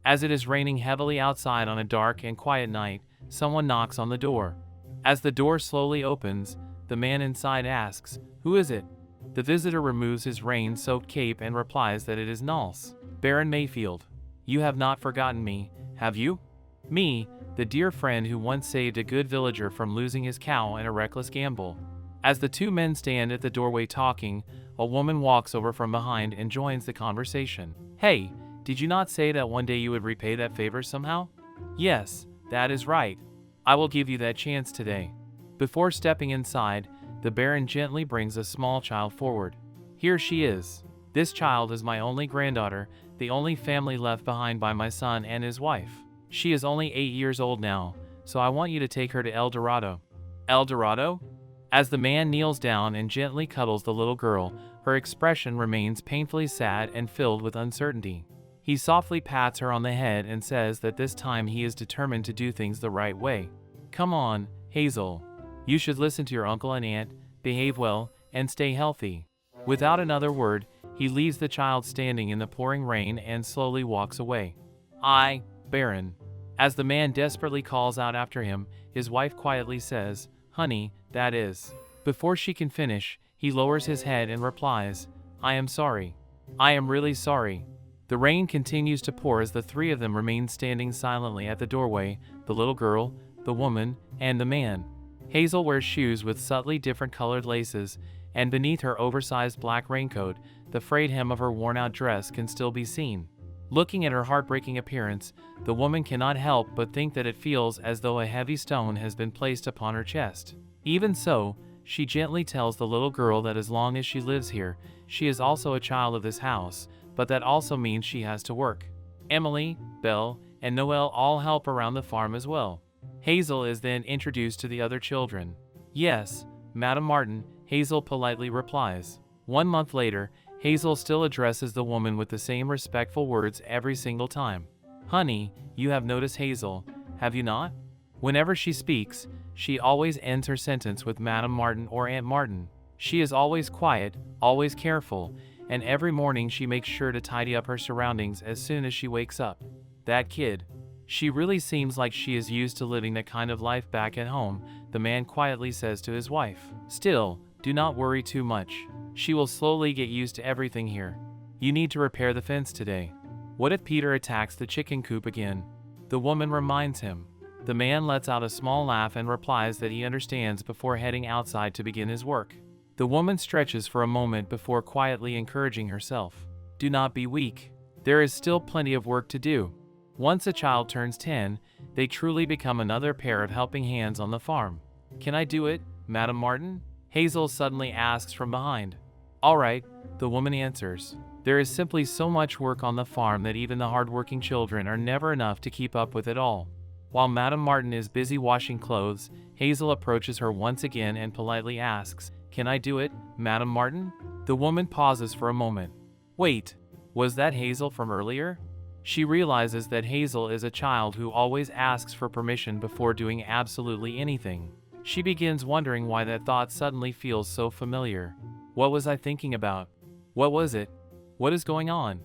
As it is raining heavily outside on a dark and quiet night, someone knocks on the door. As the door slowly opens, the man inside asks, "Who is it?" The visitor removes his rain-soaked cape and replies that it is Nulse. "Baron Mayfield. You have not forgotten me, have you?" "Me, the dear friend who once saved a good villager from losing his cow in a reckless gamble." As the two men stand at the doorway talking, a woman walks over from behind and joins the conversation. "Hey, did you not say that one day you would repay that favor somehow?" "Yes, that is right. I will give you that chance today." Before stepping inside, the Baron gently brings a small child forward. "Here she is. This child is my only granddaughter, the only family left behind by my son and his wife. She is only 8 years old now, so I want you to take her to El Dorado." "El Dorado?" As the man kneels down and gently cuddles the little girl, her expression remains painfully sad and filled with uncertainty. He softly pats her on the head and says that this time he is determined to do things the right way. "Come on, Hazel. You should listen to your uncle and aunt, behave well, and stay healthy." Without another word, he leaves the child standing in the pouring rain and slowly walks away. Baron." As the man desperately calls out after him, his wife quietly says, "Honey, that is." Before she can finish, he lowers his head and replies, "I am sorry. I am really sorry." The rain continues to pour as the three of them remain standing silently at the doorway, the little girl, the woman, and the man. Hazel wears shoes with subtly different colored laces, and beneath her oversized black raincoat, the frayed hem of her worn-out dress can still be seen. Looking at her heartbreaking appearance, the woman cannot help but think that it feels as though a heavy stone has been placed upon her chest. Even so, she gently tells the little girl that as long as she lives here, she is also a child of this house, but that also means she has to work. Emily, Belle, and Noelle all help around the farm as well. Hazel is then introduced to the other children. "Yes, Madame Martin," Hazel politely replies. 1 month later, Hazel still addresses the woman with the same respectful words every single time. "Honey, you have noticed Hazel, have you not?" Whenever she speaks, she always ends her sentence with Madame Martin or Aunt Martin. She is always quiet, always careful, and every morning she makes sure to tidy up her surroundings as soon as she wakes up. "That kid. She really seems like she is used to living that kind of life back at home," the man quietly says to his wife. "Still, do not worry too much. She will slowly get used to everything here. You need to repair the fence today. What if Peter attacks the chicken coop again?" The woman reminds him. The man lets out a small laugh and replies that he understands before heading outside to begin his work. The woman stretches for a moment before quietly encouraging herself. "Do not be weak. There is still plenty of work to do." Once a child turns 10, they truly become another pair of helping hands on the farm. "Can I do it, Madame Martin?" Hazel suddenly asks from behind. "All right," the woman answers. There is simply so much work on the farm that even the hard-working children are never enough to keep up with it all. While Madame Martin is busy washing clothes, Hazel approaches her once again and politely asks, "Can I do it, Madame Martin?" The woman pauses for a moment. Wait, was that Hazel from earlier? She realizes that Hazel is a child who always asks for permission before doing absolutely anything. She begins wondering why that thought suddenly feels so familiar. What was I thinking about? What was it? What is going on?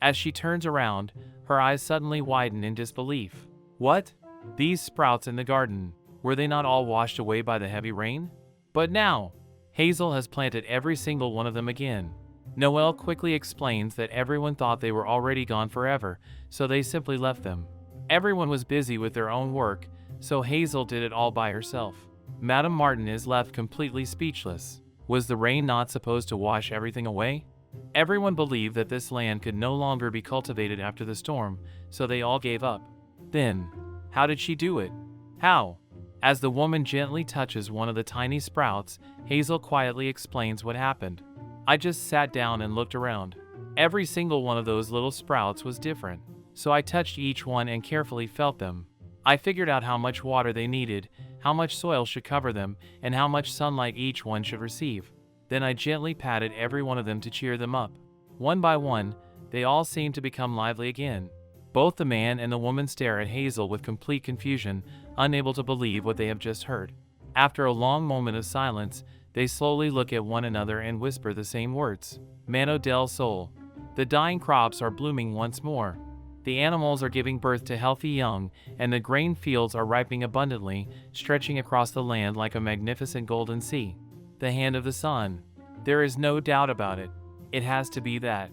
As she turns around, her eyes suddenly widen in disbelief. What? These sprouts in the garden, were they not all washed away by the heavy rain? But now, Hazel has planted every single one of them again. Noelle quickly explains that everyone thought they were already gone forever, so they simply left them. Everyone was busy with their own work, so Hazel did it all by herself. Madame Martin is left completely speechless. Was the rain not supposed to wash everything away? Everyone believed that this land could no longer be cultivated after the storm, so they all gave up. Then, how did she do it? How? As the woman gently touches one of the tiny sprouts, Hazel quietly explains what happened. I just sat down and looked around. Every single one of those little sprouts was different, so I touched each one and carefully felt them. I figured out how much water they needed, how much soil should cover them, and how much sunlight each one should receive. Then I gently patted every one of them to cheer them up. One by one, they all seemed to become lively again. Both the man and the woman stare at Hazel with complete confusion, unable to believe what they have just heard. After a long moment of silence, they slowly look at one another and whisper the same words. Mano del Sol. The dying crops are blooming once more. The animals are giving birth to healthy young, and the grain fields are ripening abundantly, stretching across the land like a magnificent golden sea. The hand of the sun. There is no doubt about it. It has to be that.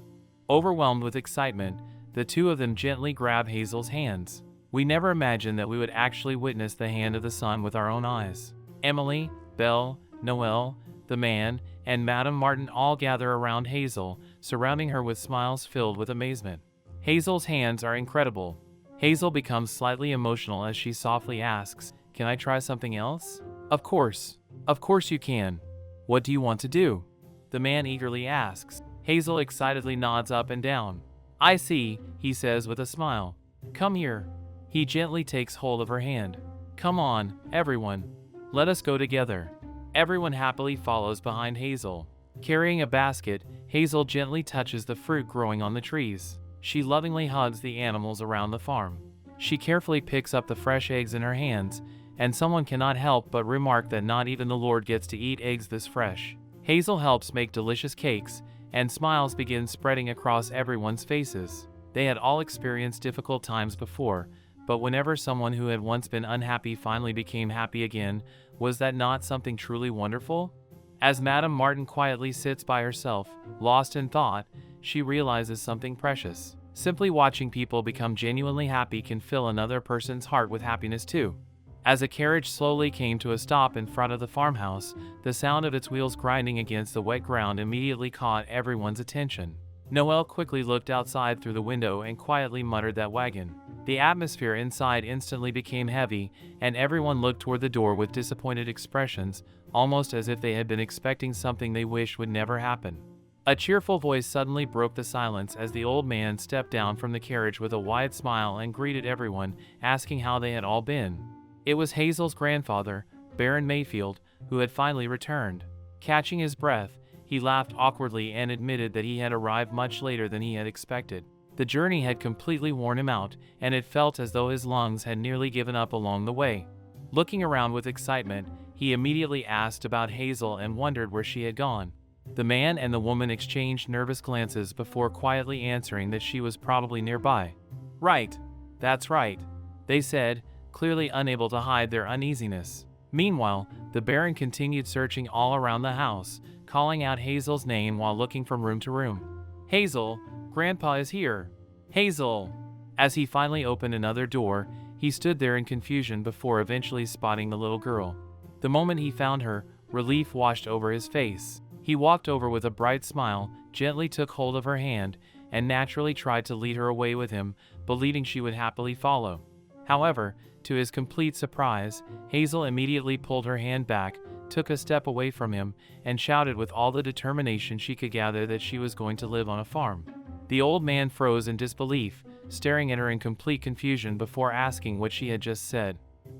Overwhelmed with excitement, the two of them gently grab Hazel's hands. We never imagined that we would actually witness the hand of the sun with our own eyes. Emily, Belle, Noel, the man, and Madame Martin all gather around Hazel, surrounding her with smiles filled with amazement. Hazel's hands are incredible. Hazel becomes slightly emotional as she softly asks, "Can I try something else?" Of course you can. What do you want to do?" the man eagerly asks. Hazel excitedly nods up and down. "I see," he says with a smile. "Come here." He gently takes hold of her hand. "Come on, everyone. Let us go together." Everyone happily follows behind Hazel. Carrying a basket, Hazel gently touches the fruit growing on the trees. She lovingly hugs the animals around the farm. She carefully picks up the fresh eggs in her hands, and someone cannot help but remark that not even the Lord gets to eat eggs this fresh. Hazel helps make delicious cakes, and smiles begin spreading across everyone's faces. They had all experienced difficult times before, but whenever someone who had once been unhappy finally became happy again, was that not something truly wonderful? As Madame Martin quietly sits by herself, lost in thought, she realizes something precious. Simply watching people become genuinely happy can fill another person's heart with happiness too. As a carriage slowly came to a stop in front of the farmhouse, the sound of its wheels grinding against the wet ground immediately caught everyone's attention. Noel quickly looked outside through the window and quietly muttered, "That wagon." The atmosphere inside instantly became heavy, and everyone looked toward the door with disappointed expressions, almost as if they had been expecting something they wished would never happen. A cheerful voice suddenly broke the silence as the old man stepped down from the carriage with a wide smile and greeted everyone, asking how they had all been. It was Hazel's grandfather, Barren Mayfield, who had finally returned. Catching his breath, he laughed awkwardly and admitted that he had arrived much later than he had expected. The journey had completely worn him out, and it felt as though his lungs had nearly given up along the way. Looking around with excitement, he immediately asked about Hazel and wondered where she had gone. The man and the woman exchanged nervous glances before quietly answering that she was probably nearby. "Right, that's right," they said, clearly unable to hide their uneasiness. Meanwhile, the Baron continued searching all around the house, calling out Hazel's name while looking from room to room. "Hazel, Grandpa is here. Hazel!" As he finally opened another door, he stood there in confusion before eventually spotting the little girl. The moment he found her, relief washed over his face. He walked over with a bright smile, gently took hold of her hand, and naturally tried to lead her away with him, believing she would happily follow. However, to his complete surprise, Hazel immediately pulled her hand back, took a step away from him, and shouted with all the determination she could gather that she was going to live on a farm. The old man froze in disbelief, staring at her in complete confusion before asking what she had just said.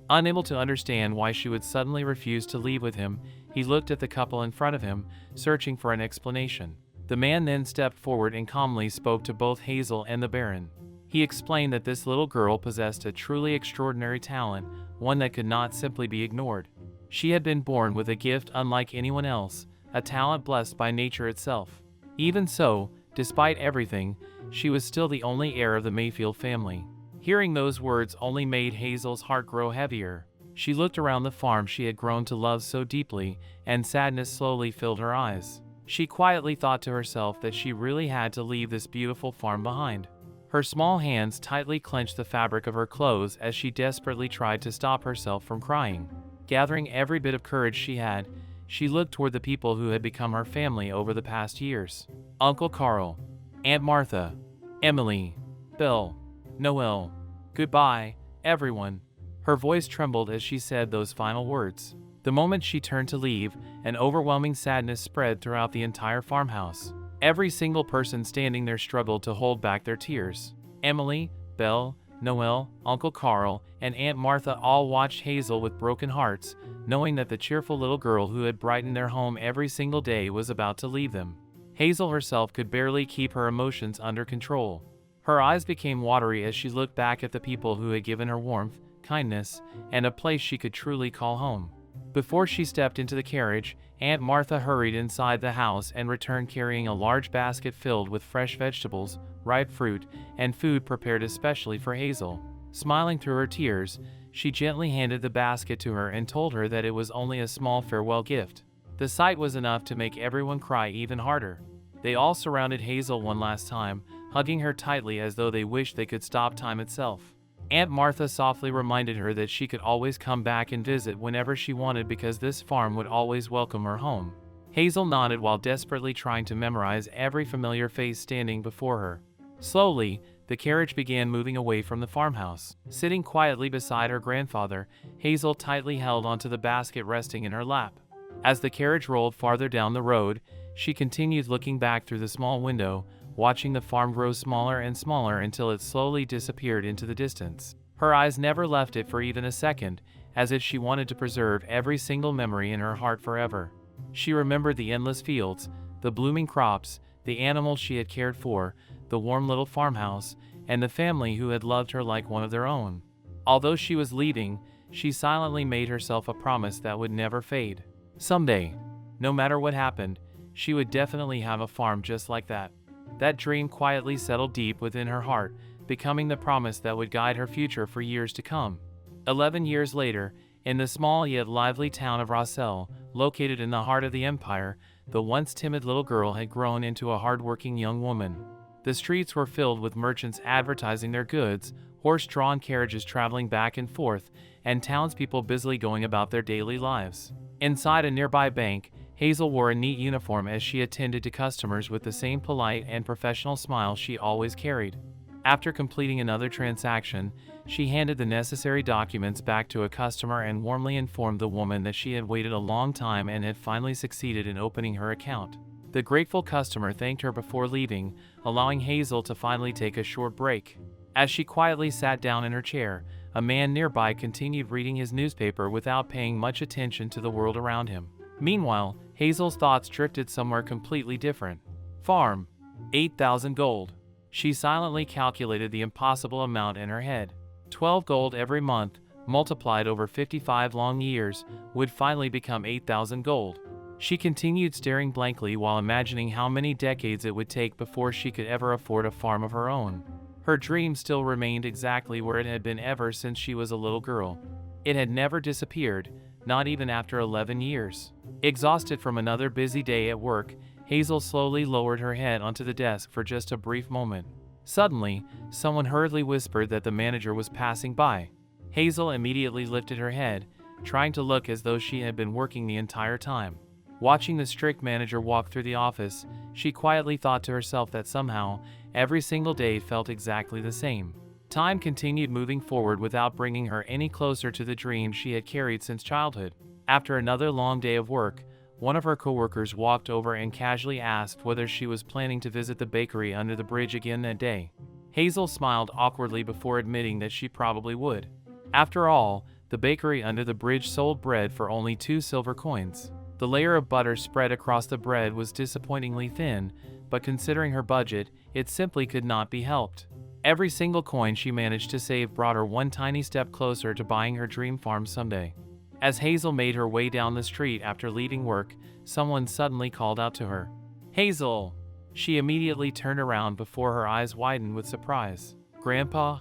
Unable to understand why she would suddenly refuse to leave with him, he looked at the couple in front of him, searching for an explanation. The man then stepped forward and calmly spoke to both Hazel and the Baron. He explained that this little girl possessed a truly extraordinary talent, one that could not simply be ignored. She had been born with a gift unlike anyone else, a talent blessed by nature itself. Even so, despite everything, she was still the only heir of the Mayfield family. Hearing those words only made Hazel's heart grow heavier. She looked around the farm she had grown to love so deeply, and sadness slowly filled her eyes. She quietly thought to herself that she really had to leave this beautiful farm behind. Her small hands tightly clenched the fabric of her clothes as she desperately tried to stop herself from crying. Gathering every bit of courage she had, she looked toward the people who had become her family over the past years. Uncle Carl, Aunt Martha, Emily, Bill, Noel. Goodbye, everyone. Her voice trembled as she said those final words. The moment she turned to leave, an overwhelming sadness spread throughout the entire farmhouse. Every single person standing there struggled to hold back their tears. Emily, Belle, Noel, Uncle Carl, and Aunt Martha all watched Hazel with broken hearts, knowing that the cheerful little girl who had brightened their home every single day was about to leave them. Hazel herself could barely keep her emotions under control. Her eyes became watery as she looked back at the people who had given her warmth, kindness, and a place she could truly call home. Before she stepped into the carriage, Aunt Martha hurried inside the house and returned carrying a large basket filled with fresh vegetables, ripe fruit, and food prepared especially for Hazel. Smiling through her tears, she gently handed the basket to her and told her that it was only a small farewell gift. The sight was enough to make everyone cry even harder. They all surrounded Hazel one last time, hugging her tightly as though they wished they could stop time itself. Aunt Martha softly reminded her that she could always come back and visit whenever she wanted because this farm would always welcome her home. Hazel nodded while desperately trying to memorize every familiar face standing before her. Slowly, the carriage began moving away from the farmhouse. Sitting quietly beside her grandfather, Hazel tightly held onto the basket resting in her lap. As the carriage rolled farther down the road, she continued looking back through the small window, watching the farm grow smaller and smaller until it slowly disappeared into the distance. Her eyes never left it for even a second, as if she wanted to preserve every single memory in her heart forever. She remembered the endless fields, the blooming crops, the animals she had cared for, the warm little farmhouse, and the family who had loved her like one of their own. Although she was leaving, she silently made herself a promise that would never fade. Someday, no matter what happened, she would definitely have a farm just like that. That dream quietly settled deep within her heart, becoming the promise that would guide her future for years to come. 11 years later, in the small yet lively town of Rossell, located in the heart of the empire, the once timid little girl had grown into a hard-working young woman. The streets were filled with merchants advertising their goods, horse-drawn carriages traveling back and forth, and townspeople busily going about their daily lives. Inside a nearby bank, Hazel wore a neat uniform as she attended to customers with the same polite and professional smile she always carried. After completing another transaction, she handed the necessary documents back to a customer and warmly informed the woman that she had waited a long time and had finally succeeded in opening her account. The grateful customer thanked her before leaving, allowing Hazel to finally take a short break. As she quietly sat down in her chair, a man nearby continued reading his newspaper without paying much attention to the world around him. Meanwhile, Hazel's thoughts drifted somewhere completely different. Farm. 8,000 gold. She silently calculated the impossible amount in her head. 12 gold every month, multiplied over 55 long years, would finally become 8,000 gold. She continued staring blankly while imagining how many decades it would take before she could ever afford a farm of her own. Her dream still remained exactly where it had been ever since she was a little girl. It had never disappeared, not even after 11 years. Exhausted from another busy day at work, Hazel slowly lowered her head onto the desk for just a brief moment. Suddenly, someone hurriedly whispered that the manager was passing by. Hazel immediately lifted her head, trying to look as though she had been working the entire time. Watching the strict manager walk through the office, she quietly thought to herself that somehow, every single day felt exactly the same. Time continued moving forward without bringing her any closer to the dream she had carried since childhood. After another long day of work, one of her coworkers walked over and casually asked whether she was planning to visit the bakery under the bridge again that day. Hazel smiled awkwardly before admitting that she probably would. After all, the bakery under the bridge sold bread for only 2 silver coins. The layer of butter spread across the bread was disappointingly thin, but considering her budget, it simply could not be helped. Every single coin she managed to save brought her one tiny step closer to buying her dream farm someday. As Hazel made her way down the street after leaving work, someone suddenly called out to her. "Hazel!" She immediately turned around before her eyes widened with surprise. "Grandpa?"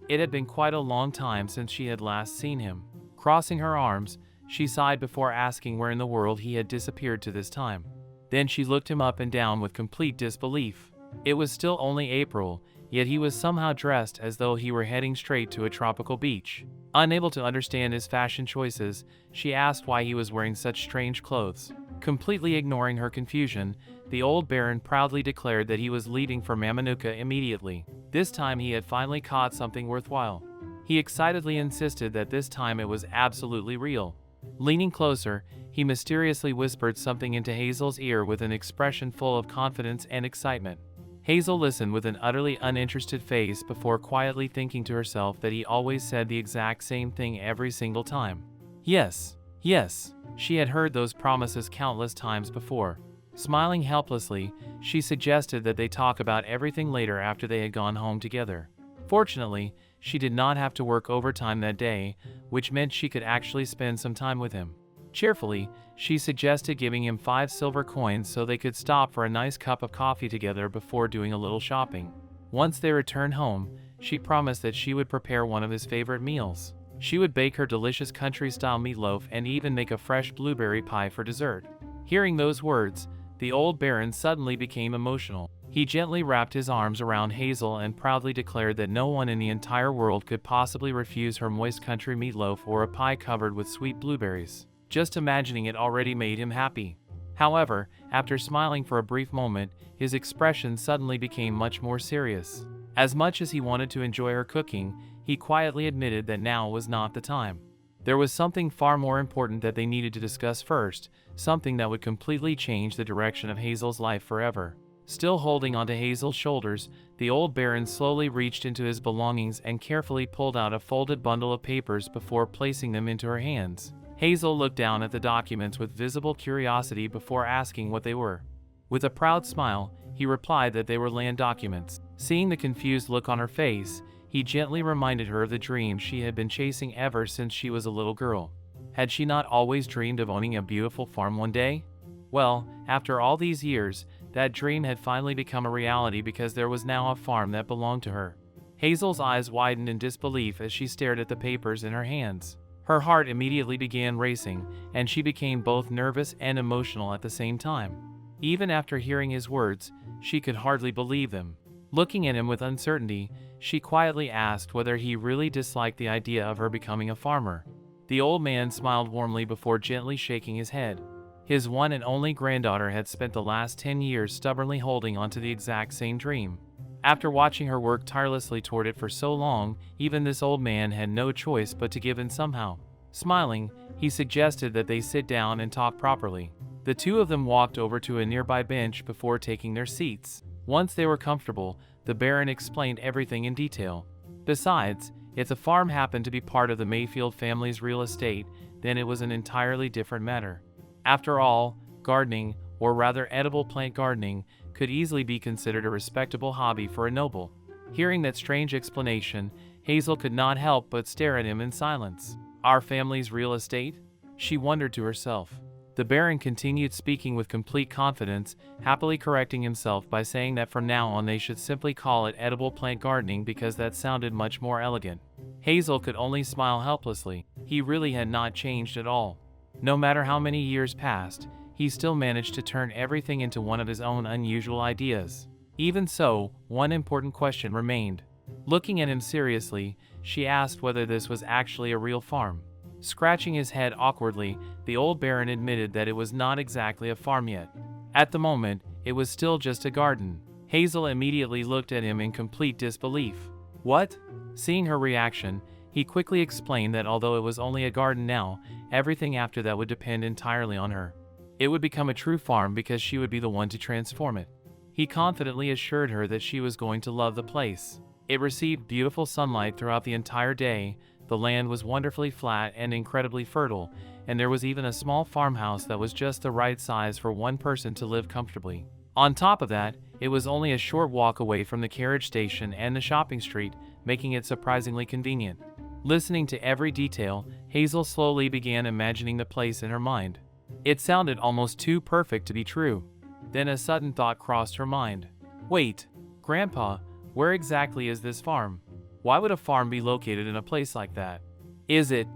It had been quite a long time since she had last seen him. Crossing her arms, she sighed before asking where in the world he had disappeared to this time. Then she looked him up and down with complete disbelief. It was still only April, yet he was somehow dressed as though he were heading straight to a tropical beach. Unable to understand his fashion choices, she asked why he was wearing such strange clothes. Completely ignoring her confusion, the old Barren proudly declared that he was leaving for Mamanuca immediately. This time he had finally caught something worthwhile. He excitedly insisted that this time it was absolutely real. Leaning closer, he mysteriously whispered something into Hazel's ear with an expression full of confidence and excitement. Hazel listened with an utterly uninterested face before quietly thinking to herself that he always said the exact same thing every single time. Yes, yes, she had heard those promises countless times before. Smiling helplessly, she suggested that they talk about everything later after they had gone home together. Fortunately, she did not have to work overtime that day, which meant she could actually spend some time with him. Cheerfully, she suggested giving him 5 silver coins so they could stop for a nice cup of coffee together before doing a little shopping. Once they returned home, she promised that she would prepare one of his favorite meals. She would bake her delicious country-style meatloaf and even make a fresh blueberry pie for dessert. Hearing those words, the old Baron suddenly became emotional. He gently wrapped his arms around Hazel and proudly declared that no one in the entire world could possibly refuse her moist country meatloaf or a pie covered with sweet blueberries. Just imagining it already made him happy. However, after smiling for a brief moment, his expression suddenly became much more serious. As much as he wanted to enjoy her cooking, he quietly admitted that now was not the time. There was something far more important that they needed to discuss first, something that would completely change the direction of Hazel's life forever. Still holding onto Hazel's shoulders, the old Baron slowly reached into his belongings and carefully pulled out a folded bundle of papers before placing them into her hands. Hazel looked down at the documents with visible curiosity before asking what they were. With a proud smile, he replied that they were land documents. Seeing the confused look on her face, he gently reminded her of the dream she had been chasing ever since she was a little girl. Had she not always dreamed of owning a beautiful farm one day? Well, after all these years, that dream had finally become a reality because there was now a farm that belonged to her. Hazel's eyes widened in disbelief as she stared at the papers in her hands. Her heart immediately began racing, and she became both nervous and emotional at the same time. Even after hearing his words, she could hardly believe them. Looking at him with uncertainty, she quietly asked whether he really disliked the idea of her becoming a farmer. The old man smiled warmly before gently shaking his head. His one and only granddaughter had spent the last 10 years stubbornly holding on to the exact same dream. After watching her work tirelessly toward it for so long, even this old man had no choice but to give in somehow. Smiling, he suggested that they sit down and talk properly. The two of them walked over to a nearby bench before taking their seats. Once they were comfortable, the Baron explained everything in detail. Besides, if the farm happened to be part of the Mayfield family's real estate, then it was an entirely different matter. After all, gardening, or rather edible plant gardening, could easily be considered a respectable hobby for a noble. Hearing that strange explanation, Hazel could not help but stare at him in silence. Our family's real estate? She wondered to herself. The Baron continued speaking with complete confidence, happily correcting himself by saying that from now on they should simply call it edible plant gardening because that sounded much more elegant. Hazel could only smile helplessly. He really had not changed at all. No matter how many years passed, he still managed to turn everything into one of his own unusual ideas. Even so, one important question remained. Looking at him seriously, she asked whether this was actually a real farm. Scratching his head awkwardly, the old Baron admitted that it was not exactly a farm yet. At the moment, it was still just a garden. Hazel immediately looked at him in complete disbelief. What? Seeing her reaction, he quickly explained that although it was only a garden now, everything after that would depend entirely on her. It would become a true farm because she would be the one to transform it. He confidently assured her that she was going to love the place. It received beautiful sunlight throughout the entire day, the land was wonderfully flat and incredibly fertile, and there was even a small farmhouse that was just the right size for one person to live comfortably. On top of that, it was only a short walk away from the carriage station and the shopping street, making it surprisingly convenient. Listening to every detail, Hazel slowly began imagining the place in her mind. It sounded almost too perfect to be true. Then a sudden thought crossed her mind. Wait, Grandpa, where exactly is this farm? Why would a farm be located in a place like that? Is it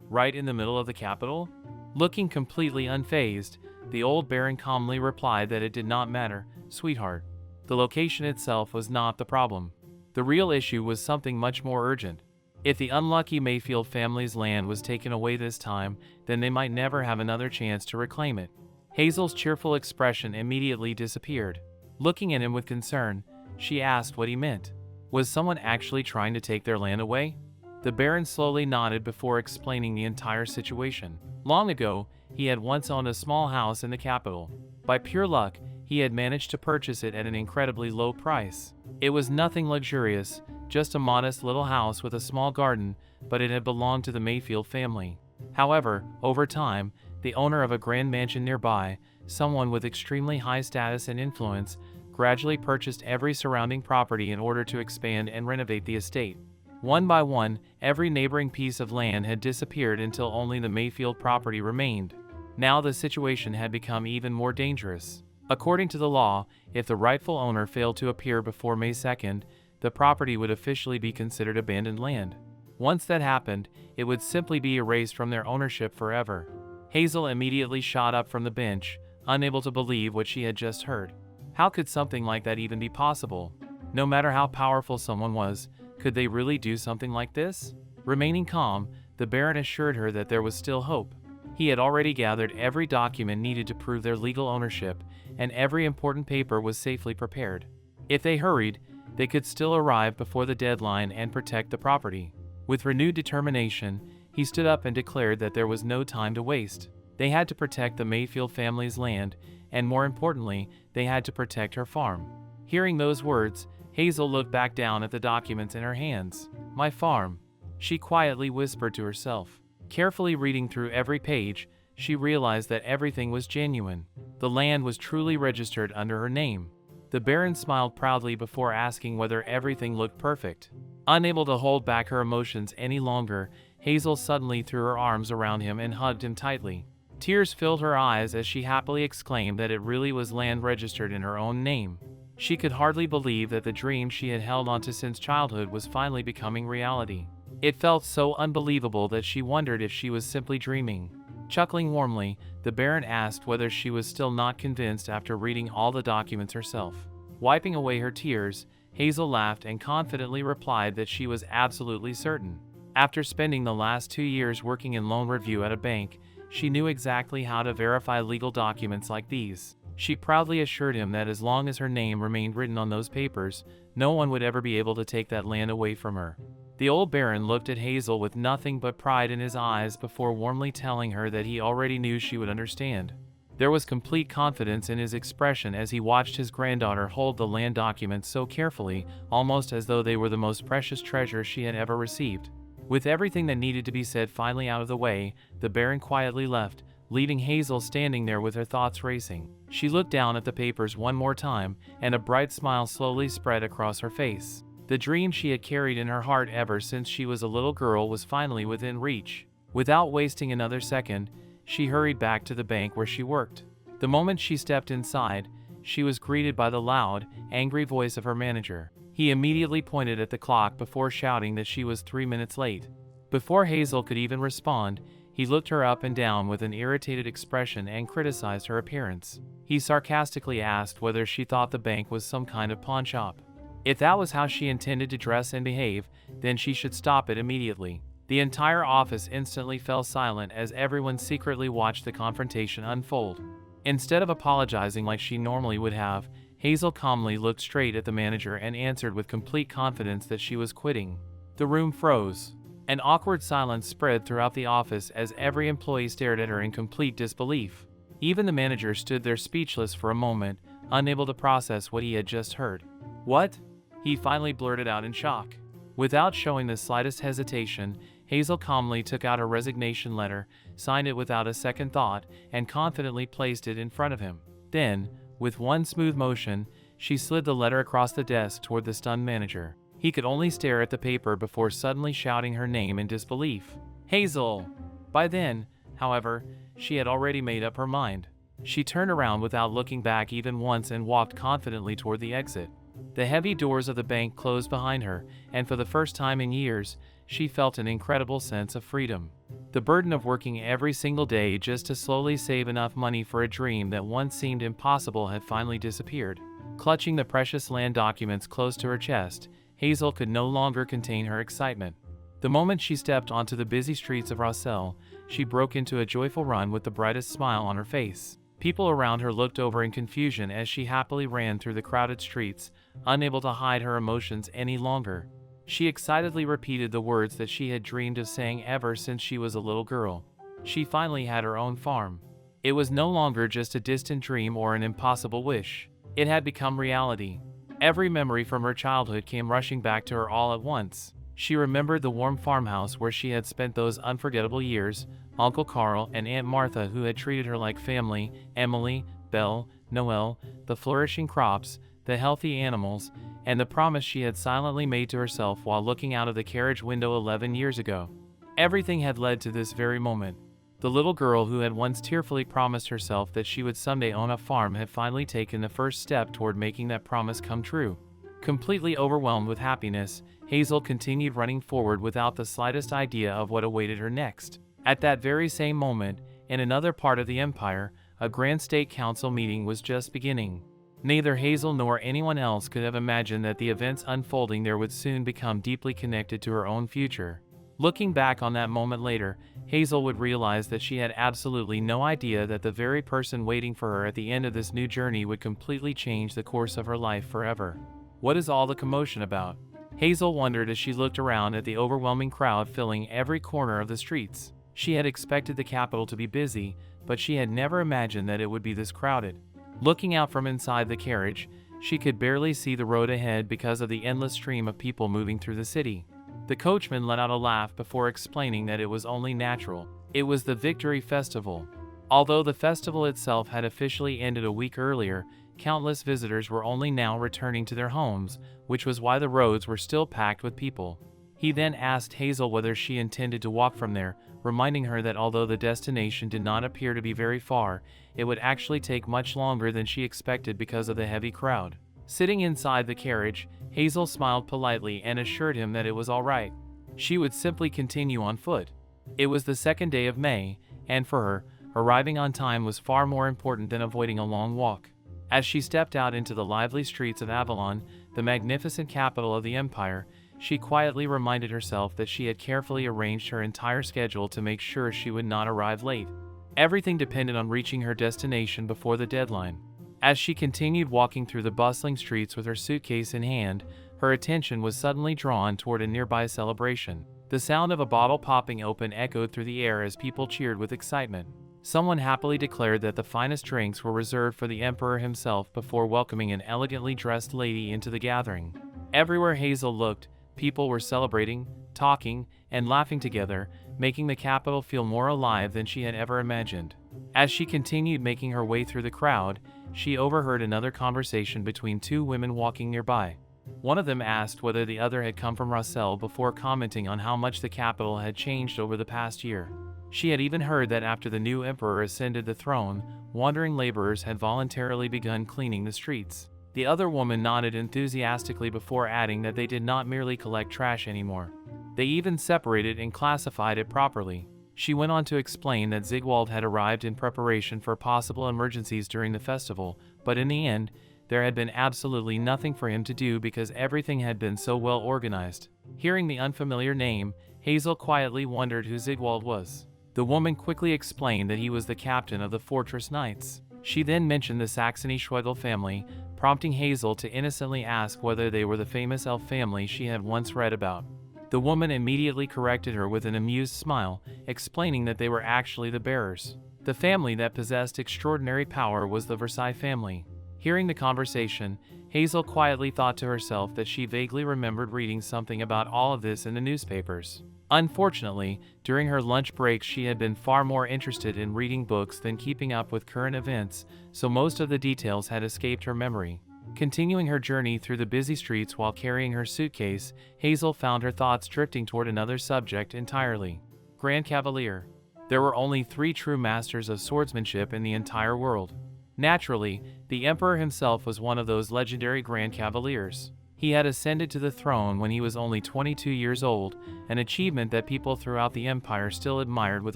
right in the middle of the capital? Looking completely unfazed, the old Baron calmly replied that it did not matter, sweetheart. The location itself was not the problem. The real issue was something much more urgent. If the unlucky Mayfield family's land was taken away this time, then they might never have another chance to reclaim it. Hazel's cheerful expression immediately disappeared. Looking at him with concern, she asked what he meant. Was someone actually trying to take their land away? The Baron slowly nodded before explaining the entire situation. Long ago, he had once owned a small house in the capital. By pure luck, he had managed to purchase it at an incredibly low price. It was nothing luxurious, just a modest little house with a small garden, but it had belonged to the Mayfield family. However, over time, the owner of a grand mansion nearby, someone with extremely high status and influence, gradually purchased every surrounding property in order to expand and renovate the estate. One by one, every neighboring piece of land had disappeared until only the Mayfield property remained. Now the situation had become even more dangerous. According to the law, if the rightful owner failed to appear before May 2nd, the property would officially be considered abandoned land. Once that happened, it would simply be erased from their ownership forever. Hazel immediately shot up from the bench, unable to believe what she had just heard. How could something like that even be possible? No matter how powerful someone was, could they really do something like this? Remaining calm, the Baron assured her that there was still hope. He had already gathered every document needed to prove their legal ownership, and every important paper was safely prepared. If they hurried, they could still arrive before the deadline and protect the property. With renewed determination, he stood up and declared that there was no time to waste. They had to protect the Mayfield family's land, and more importantly, they had to protect her farm. Hearing those words, Hazel looked back down at the documents in her hands. "My farm," she quietly whispered to herself. Carefully reading through every page, she realized that everything was genuine. The land was truly registered under her name. The Baron smiled proudly before asking whether everything looked perfect. Unable to hold back her emotions any longer, Hazel suddenly threw her arms around him and hugged him tightly. Tears filled her eyes as she happily exclaimed that it really was land registered in her own name. She could hardly believe that the dream she had held onto since childhood was finally becoming reality. It felt so unbelievable that she wondered if she was simply dreaming. Chuckling warmly, the Baron asked whether she was still not convinced after reading all the documents herself. Wiping away her tears, Hazel laughed and confidently replied that she was absolutely certain. After spending the last 2 years working in loan review at a bank, she knew exactly how to verify legal documents like these. She proudly assured him that as long as her name remained written on those papers, no one would ever be able to take that land away from her. The old Baron looked at Hazel with nothing but pride in his eyes before warmly telling her that he already knew she would understand. There was complete confidence in his expression as he watched his granddaughter hold the land documents so carefully, almost as though they were the most precious treasure she had ever received. With everything that needed to be said finally out of the way, the Baron quietly left, leaving Hazel standing there with her thoughts racing. She looked down at the papers one more time, and a bright smile slowly spread across her face. The dream she had carried in her heart ever since she was a little girl was finally within reach. Without wasting another second, she hurried back to the bank where she worked. The moment she stepped inside, she was greeted by the loud, angry voice of her manager. He immediately pointed at the clock before shouting that she was 3 minutes late. Before Hazel could even respond, he looked her up and down with an irritated expression and criticized her appearance. He sarcastically asked whether she thought the bank was some kind of pawn shop. If that was how she intended to dress and behave, then she should stop it immediately. The entire office instantly fell silent as everyone secretly watched the confrontation unfold. Instead of apologizing like she normally would have, Hazel calmly looked straight at the manager and answered with complete confidence that she was quitting. The room froze. An awkward silence spread throughout the office as every employee stared at her in complete disbelief. Even the manager stood there speechless for a moment, unable to process what he had just heard. "What?" he finally blurted out in shock. Without showing the slightest hesitation, Hazel calmly took out a resignation letter, signed it without a second thought, and confidently placed it in front of him. Then, with one smooth motion, she slid the letter across the desk toward the stunned manager. He could only stare at the paper before suddenly shouting her name in disbelief. "Hazel!" By then, however, she had already made up her mind. She turned around without looking back even once and walked confidently toward the exit. The heavy doors of the bank closed behind her, and for the first time in years, she felt an incredible sense of freedom. The burden of working every single day just to slowly save enough money for a dream that once seemed impossible had finally disappeared. Clutching the precious land documents close to her chest, Hazel could no longer contain her excitement. The moment she stepped onto the busy streets of Rossell, she broke into a joyful run with the brightest smile on her face. People around her looked over in confusion as she happily ran through the crowded streets, unable to hide her emotions any longer. She excitedly repeated the words that she had dreamed of saying ever since she was a little girl. She finally had her own farm. It was no longer just a distant dream or an impossible wish. It had become reality. Every memory from her childhood came rushing back to her all at once. She remembered the warm farmhouse where she had spent those unforgettable years, Uncle Carl and Aunt Martha who had treated her like family, Emily, Belle, Noelle, the flourishing crops, the healthy animals, and the promise she had silently made to herself while looking out of the carriage window 11 years ago. Everything had led to this very moment. The little girl who had once tearfully promised herself that she would someday own a farm had finally taken the first step toward making that promise come true. Completely overwhelmed with happiness, Hazel continued running forward without the slightest idea of what awaited her next. At that very same moment, in another part of the empire, a grand state council meeting was just beginning. Neither Hazel nor anyone else could have imagined that the events unfolding there would soon become deeply connected to her own future. Looking back on that moment later, Hazel would realize that she had absolutely no idea that the very person waiting for her at the end of this new journey would completely change the course of her life forever. What is all the commotion about? Hazel wondered as she looked around at the overwhelming crowd filling every corner of the streets. She had expected the capital to be busy, but she had never imagined that it would be this crowded. Looking out from inside the carriage, she could barely see the road ahead because of the endless stream of people moving through the city. The coachman let out a laugh before explaining that it was only natural. It was the Victory Festival. Although the festival itself had officially ended a week earlier, countless visitors were only now returning to their homes, which was why the roads were still packed with people. He then asked Hazel whether she intended to walk from there, reminding her that although the destination did not appear to be very far, it would actually take much longer than she expected because of the heavy crowd. Sitting inside the carriage, Hazel smiled politely and assured him that it was all right. She would simply continue on foot. It was the second day of May, and for her, arriving on time was far more important than avoiding a long walk. As she stepped out into the lively streets of Avalon, the magnificent capital of the empire, she quietly reminded herself that she had carefully arranged her entire schedule to make sure she would not arrive late. Everything depended on reaching her destination before the deadline. As she continued walking through the bustling streets with her suitcase in hand, her attention was suddenly drawn toward a nearby celebration. The sound of a bottle popping open echoed through the air as people cheered with excitement. Someone happily declared that the finest drinks were reserved for the emperor himself before welcoming an elegantly dressed lady into the gathering. Everywhere Hazel looked, people were celebrating, talking, and laughing together, making the capital feel more alive than she had ever imagined. As she continued making her way through the crowd, she overheard another conversation between two women walking nearby. One of them asked whether the other had come from Russell before commenting on how much the capital had changed over the past year. She had even heard that after the new emperor ascended the throne, wandering laborers had voluntarily begun cleaning the streets. The other woman nodded enthusiastically before adding that they did not merely collect trash anymore. They even separated and classified it properly. She went on to explain that Zigwald had arrived in preparation for possible emergencies during the festival, but in the end, there had been absolutely nothing for him to do because everything had been so well organized. Hearing the unfamiliar name, Hazel quietly wondered who Zigwald was. The woman quickly explained that he was the captain of the Fortress Knights. She then mentioned the Saxony-Schwegel family, prompting Hazel to innocently ask whether they were the famous elf family she had once read about. The woman immediately corrected her with an amused smile, explaining that they were actually the bearers. The family that possessed extraordinary power was the Versailles family. Hearing the conversation, Hazel quietly thought to herself that she vaguely remembered reading something about all of this in the newspapers. Unfortunately, during her lunch breaks she had been far more interested in reading books than keeping up with current events, so most of the details had escaped her memory. Continuing her journey through the busy streets while carrying her suitcase, Hazel found her thoughts drifting toward another subject entirely. Grand Cavalier. There were only 3 true masters of swordsmanship in the entire world. Naturally, the Emperor himself was one of those legendary Grand Cavaliers. He had ascended to the throne when he was only 22 years old, an achievement that people throughout the empire still admired with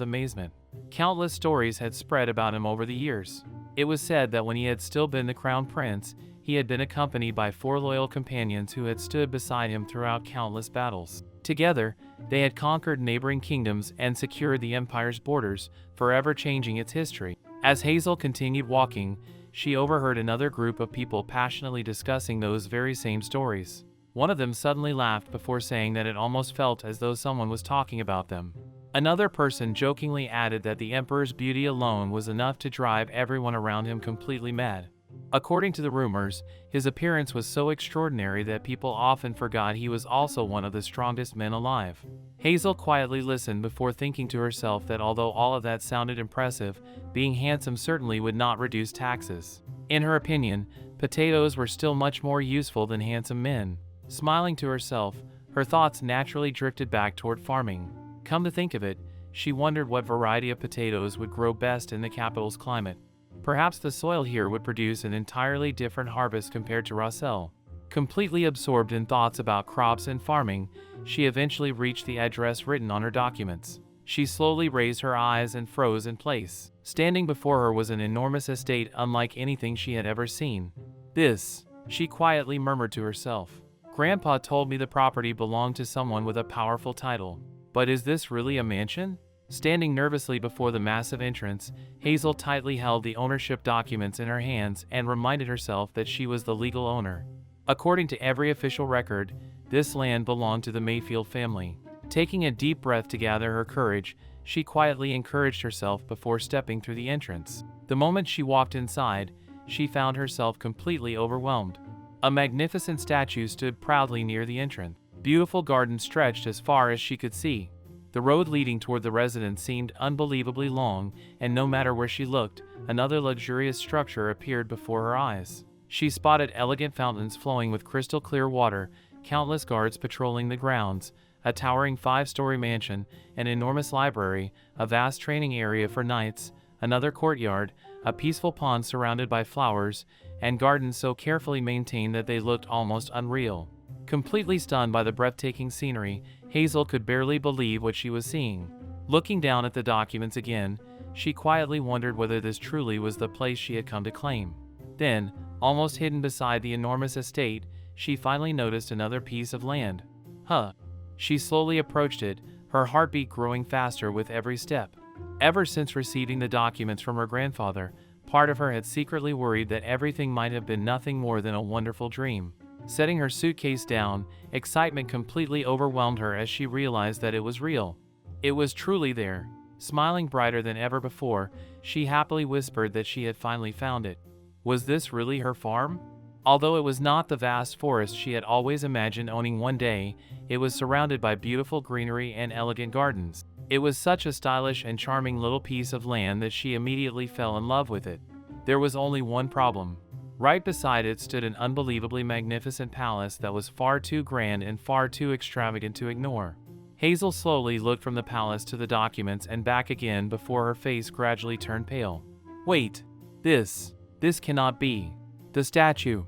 amazement. Countless stories had spread about him over the years. It was said that when he had still been the crown prince, he had been accompanied by 4 loyal companions who had stood beside him throughout countless battles. Together, they had conquered neighboring kingdoms and secured the empire's borders, forever changing its history. As Hazel continued walking, she overheard another group of people passionately discussing those very same stories. One of them suddenly laughed before saying that it almost felt as though someone was talking about them. Another person jokingly added that the emperor's beauty alone was enough to drive everyone around him completely mad. According to the rumors, his appearance was so extraordinary that people often forgot he was also one of the strongest men alive. Hazel quietly listened before thinking to herself that although all of that sounded impressive, being handsome certainly would not reduce taxes. In her opinion, potatoes were still much more useful than handsome men. Smiling to herself, her thoughts naturally drifted back toward farming. Come to think of it, she wondered what variety of potatoes would grow best in the capital's climate. Perhaps the soil here would produce an entirely different harvest compared to Russell. Completely absorbed in thoughts about crops and farming, she eventually reached the address written on her documents. She slowly raised her eyes and froze in place. Standing before her was an enormous estate unlike anything she had ever seen. This, she quietly murmured to herself. Grandpa told me the property belonged to someone with a powerful title. But is this really a mansion? Standing nervously before the massive entrance, Hazel tightly held the ownership documents in her hands and reminded herself that she was the legal owner. According to every official record, this land belonged to the Mayfield family. Taking a deep breath to gather her courage, she quietly encouraged herself before stepping through the entrance. The moment she walked inside, she found herself completely overwhelmed. A magnificent statue stood proudly near the entrance. Beautiful gardens stretched as far as she could see. The road leading toward the residence seemed unbelievably long, and no matter where she looked, another luxurious structure appeared before her eyes. She spotted elegant fountains flowing with crystal clear water, countless guards patrolling the grounds, a towering 5-story mansion, an enormous library, a vast training area for knights, another courtyard, a peaceful pond surrounded by flowers, and gardens so carefully maintained that they looked almost unreal. Completely stunned by the breathtaking scenery, Hazel could barely believe what she was seeing. Looking down at the documents again, she quietly wondered whether this truly was the place she had come to claim. Then, almost hidden beside the enormous estate, she finally noticed another piece of land. She slowly approached it, her heartbeat growing faster with every step. Ever since receiving the documents from her grandfather, part of her had secretly worried that everything might have been nothing more than a wonderful dream. Setting her suitcase down, excitement completely overwhelmed her as she realized that it was real. It was truly there. Smiling brighter than ever before, she happily whispered that she had finally found it. Was this really her farm? Although it was not the vast forest she had always imagined owning one day, it was surrounded by beautiful greenery and elegant gardens. It was such a stylish and charming little piece of land that she immediately fell in love with it. There was only one problem. Right beside it stood an unbelievably magnificent palace that was far too grand and far too extravagant to ignore. Hazel slowly looked from the palace to the documents and back again before her face gradually turned pale. Wait, this cannot be. The statue,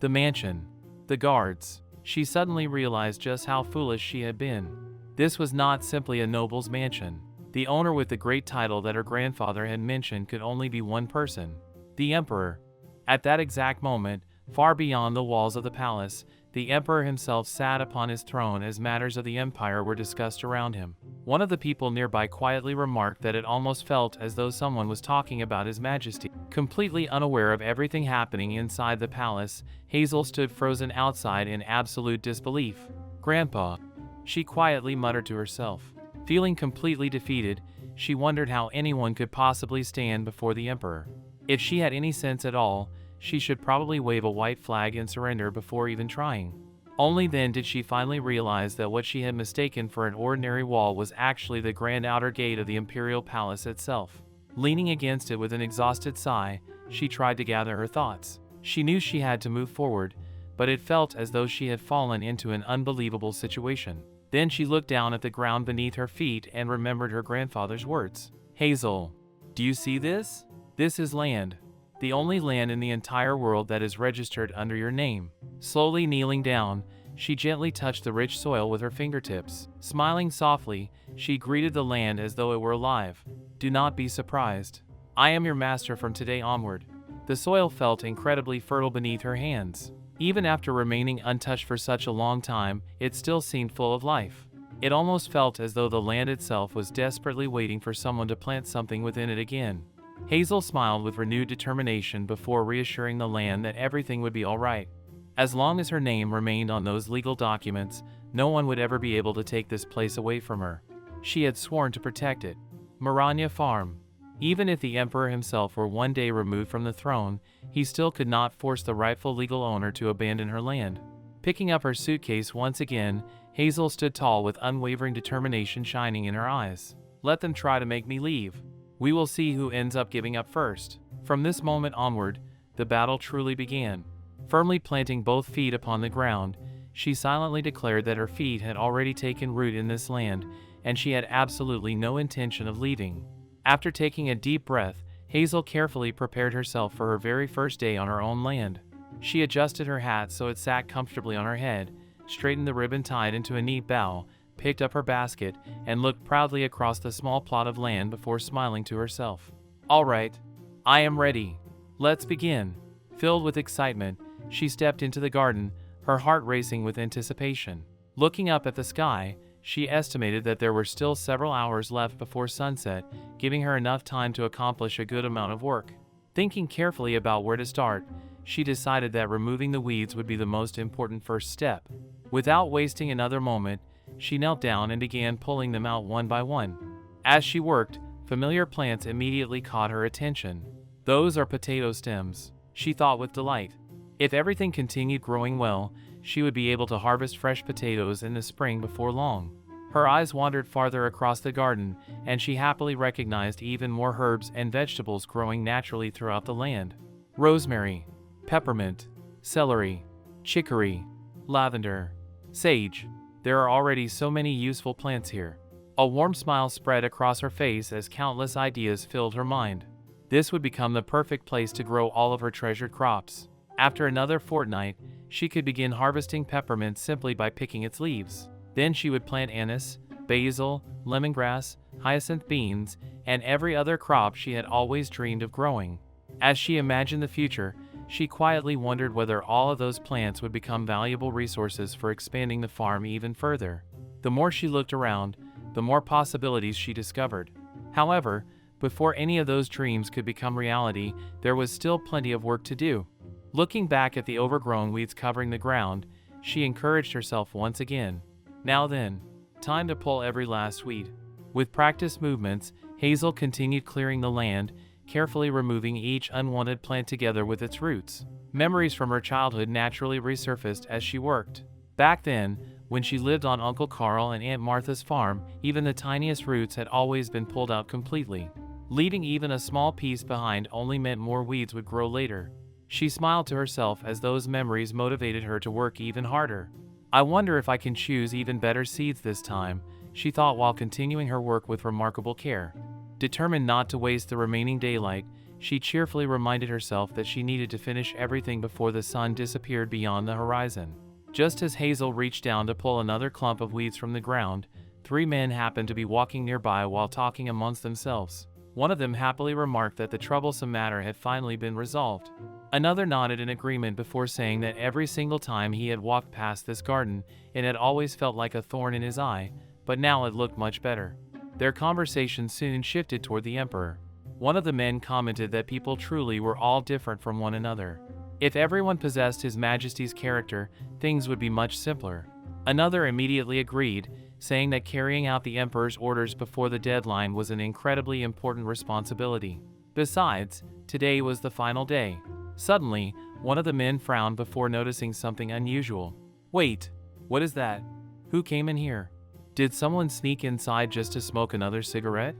the mansion, the guards. She suddenly realized just how foolish she had been. This was not simply a noble's mansion. The owner with the great title that her grandfather had mentioned could only be one person: the emperor. At that exact moment, far beyond the walls of the palace, the emperor himself sat upon his throne as matters of the empire were discussed around him. One of the people nearby quietly remarked that it almost felt as though someone was talking about His Majesty. Completely unaware of everything happening inside the palace, Hazel stood frozen outside in absolute disbelief. Grandpa, she quietly muttered to herself. Feeling completely defeated, she wondered how anyone could possibly stand before the emperor. If she had any sense at all, she should probably wave a white flag and surrender before even trying. Only then did she finally realize that what she had mistaken for an ordinary wall was actually the grand outer gate of the imperial palace itself. Leaning against it with an exhausted sigh, she tried to gather her thoughts. She knew she had to move forward, but it felt as though she had fallen into an unbelievable situation. Then she looked down at the ground beneath her feet and remembered her grandfather's words. Hazel, do you see this? This is land. The only land in the entire world that is registered under your name. Slowly kneeling down, she gently touched the rich soil with her fingertips. Smiling softly, she greeted the land as though it were alive. Do not be surprised. I am your master from today onward. The soil felt incredibly fertile beneath her hands. Even after remaining untouched for such a long time, it still seemed full of life. It almost felt as though the land itself was desperately waiting for someone to plant something within it again. Hazel smiled with renewed determination before reassuring the land that everything would be all right. As long as her name remained on those legal documents, no one would ever be able to take this place away from her. She had sworn to protect it. Maranya Farm. Even if the emperor himself were one day removed from the throne, he still could not force the rightful legal owner to abandon her land. Picking up her suitcase once again, Hazel stood tall with unwavering determination shining in her eyes. Let them try to make me leave. We will see who ends up giving up first. From this moment onward, the battle truly began. Firmly planting both feet upon the ground, she silently declared that her feet had already taken root in this land, and she had absolutely no intention of leaving. After taking a deep breath, Hazel carefully prepared herself for her very first day on her own land. She adjusted her hat so it sat comfortably on her head, straightened the ribbon tied into a neat bow, picked up her basket, and looked proudly across the small plot of land before smiling to herself. "All right. I am ready. Let's begin." Filled with excitement, she stepped into the garden, her heart racing with anticipation. Looking up at the sky, she estimated that there were still several hours left before sunset, giving her enough time to accomplish a good amount of work. Thinking carefully about where to start, she decided that removing the weeds would be the most important first step. Without wasting another moment, she knelt down and began pulling them out one by one. As she worked, familiar plants immediately caught her attention. "Those are potato stems," she thought with delight. If everything continued growing well, she would be able to harvest fresh potatoes in the spring before long. Her eyes wandered farther across the garden, and she happily recognized even more herbs and vegetables growing naturally throughout the land. Rosemary, peppermint, celery, chicory, lavender, sage. There are already so many useful plants here. A warm smile spread across her face as countless ideas filled her mind. This would become the perfect place to grow all of her treasured crops. After another fortnight, she could begin harvesting peppermint simply by picking its leaves. Then she would plant anise, basil, lemongrass, hyacinth beans, and every other crop she had always dreamed of growing. As she imagined the future, she quietly wondered whether all of those plants would become valuable resources for expanding the farm even further. The more she looked around, the more possibilities she discovered. However, before any of those dreams could become reality, there was still plenty of work to do. Looking back at the overgrown weeds covering the ground, she encouraged herself once again. Now then, time to pull every last weed. With practiced movements, Hazel continued clearing the land, carefully removing each unwanted plant together with its roots. Memories from her childhood naturally resurfaced as she worked. Back then, when she lived on Uncle Carl and Aunt Martha's farm, even the tiniest roots had always been pulled out completely. Leaving even a small piece behind only meant more weeds would grow later. She smiled to herself as those memories motivated her to work even harder. "I wonder if I can choose even better seeds this time," she thought while continuing her work with remarkable care. Determined not to waste the remaining daylight, she cheerfully reminded herself that she needed to finish everything before the sun disappeared beyond the horizon. Just as Hazel reached down to pull another clump of weeds from the ground, 3 men happened to be walking nearby while talking amongst themselves. One of them happily remarked that the troublesome matter had finally been resolved. Another nodded in agreement before saying that every single time he had walked past this garden, it had always felt like a thorn in his eye, but now it looked much better. Their conversation soon shifted toward the emperor. One of the men commented that people truly were all different from one another. If everyone possessed His Majesty's character, things would be much simpler. Another immediately agreed, saying that carrying out the emperor's orders before the deadline was an incredibly important responsibility. Besides, today was the final day. Suddenly, one of the men frowned before noticing something unusual. "Wait, what is that? Who came in here? Did someone sneak inside just to smoke another cigarette?"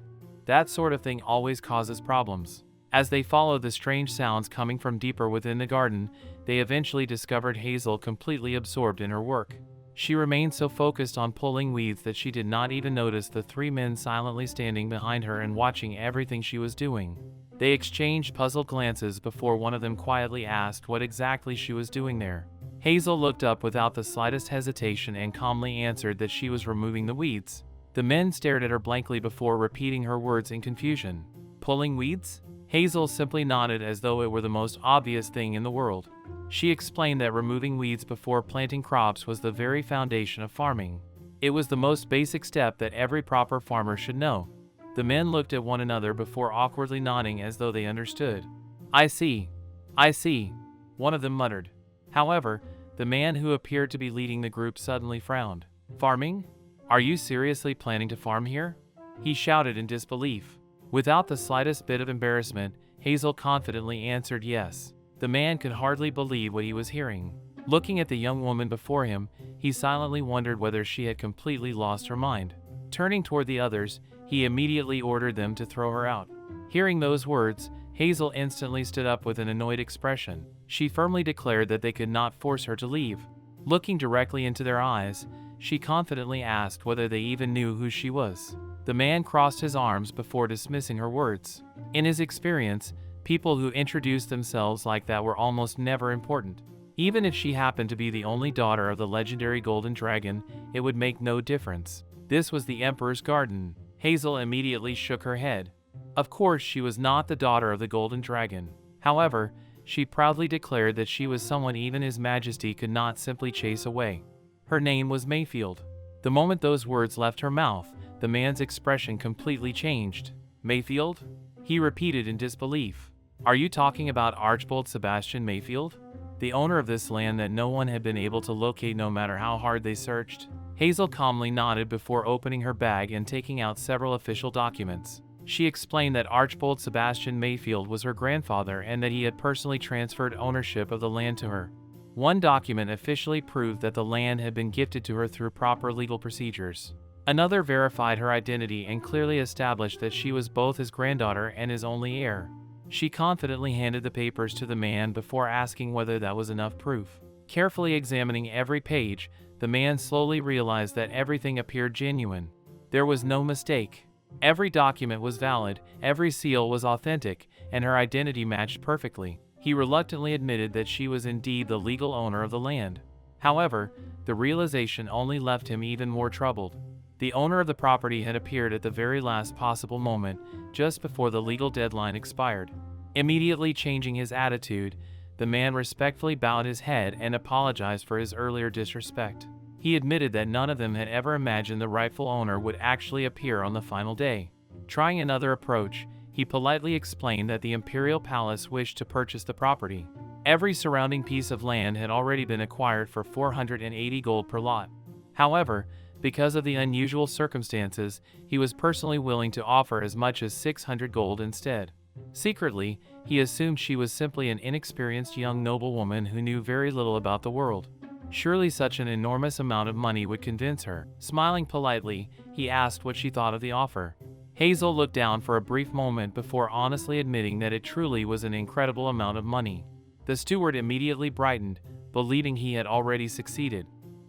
That sort of thing always causes problems. As they followed the strange sounds coming from deeper within the garden, they eventually discovered Hazel completely absorbed in her work. She remained so focused on pulling weeds that she did not even notice the 3 men silently standing behind her and watching everything she was doing. They exchanged puzzled glances before one of them quietly asked what exactly she was doing there. Hazel looked up without the slightest hesitation and calmly answered that she was removing the weeds. The men stared at her blankly before repeating her words in confusion. "Pulling weeds?" Hazel simply nodded as though it were the most obvious thing in the world. She explained that removing weeds before planting crops was the very foundation of farming. It was the most basic step that every proper farmer should know. The men looked at one another before awkwardly nodding as though they understood. I see, one of them muttered. However, the man who appeared to be leading the group suddenly frowned. "Farming? Are you seriously planning to farm here?" he shouted in disbelief. Without the slightest bit of embarrassment, Hazel confidently answered yes. The man could hardly believe what he was hearing. Looking at the young woman before him, he silently wondered whether she had completely lost her mind. Turning toward the others, he immediately ordered them to throw her out. Hearing those words, Hazel instantly stood up with an annoyed expression. She firmly declared that they could not force her to leave. Looking directly into their eyes, she confidently asked whether they even knew who she was. The man crossed his arms before dismissing her words. In his experience, People who introduced themselves like that were almost never important. Even if she happened to be the only daughter of the legendary Golden Dragon, it would make no difference. This was the Emperor's garden. Hazel immediately shook her head. Of course, she was not the daughter of the Golden Dragon. However, she proudly declared that she was someone even His Majesty could not simply chase away. Her name was Mayfield. The moment those words left her mouth, the man's expression completely changed. Mayfield? He repeated in disbelief. Are you talking about Archibald Sebastian Mayfield? The owner of this land that no one had been able to locate no matter how hard they searched? Hazel calmly nodded before opening her bag and taking out several official documents. She explained that Archibald Sebastian Mayfield was her grandfather and that he had personally transferred ownership of the land to her. One document officially proved that the land had been gifted to her through proper legal procedures. Another verified her identity and clearly established that she was both his granddaughter and his only heir. She confidently handed the papers to the man before asking whether that was enough proof. Carefully examining every page, the man slowly realized that everything appeared genuine. There was no mistake. Every document was valid, every seal was authentic, and her identity matched perfectly. He reluctantly admitted that she was indeed the legal owner of the land. However, the realization only left him even more troubled. The owner of the property had appeared at the very last possible moment, just before the legal deadline expired. Immediately changing his attitude, the man respectfully bowed his head and apologized for his earlier disrespect. He admitted that none of them had ever imagined the rightful owner would actually appear on the final day. Trying another approach, he politely explained that the Imperial Palace wished to purchase the property. Every surrounding piece of land had already been acquired for 480 gold per lot. However, because of the unusual circumstances, he was personally willing to offer as much as 600 gold instead. Secretly, he assumed she was simply an inexperienced young noblewoman who knew very little about the world. Surely such an enormous amount of money would convince her. Smiling politely, he asked what she thought of the offer. Hazel looked down for a brief moment before honestly admitting that it truly was an incredible amount of money. The steward immediately brightened, believing he had already succeeded.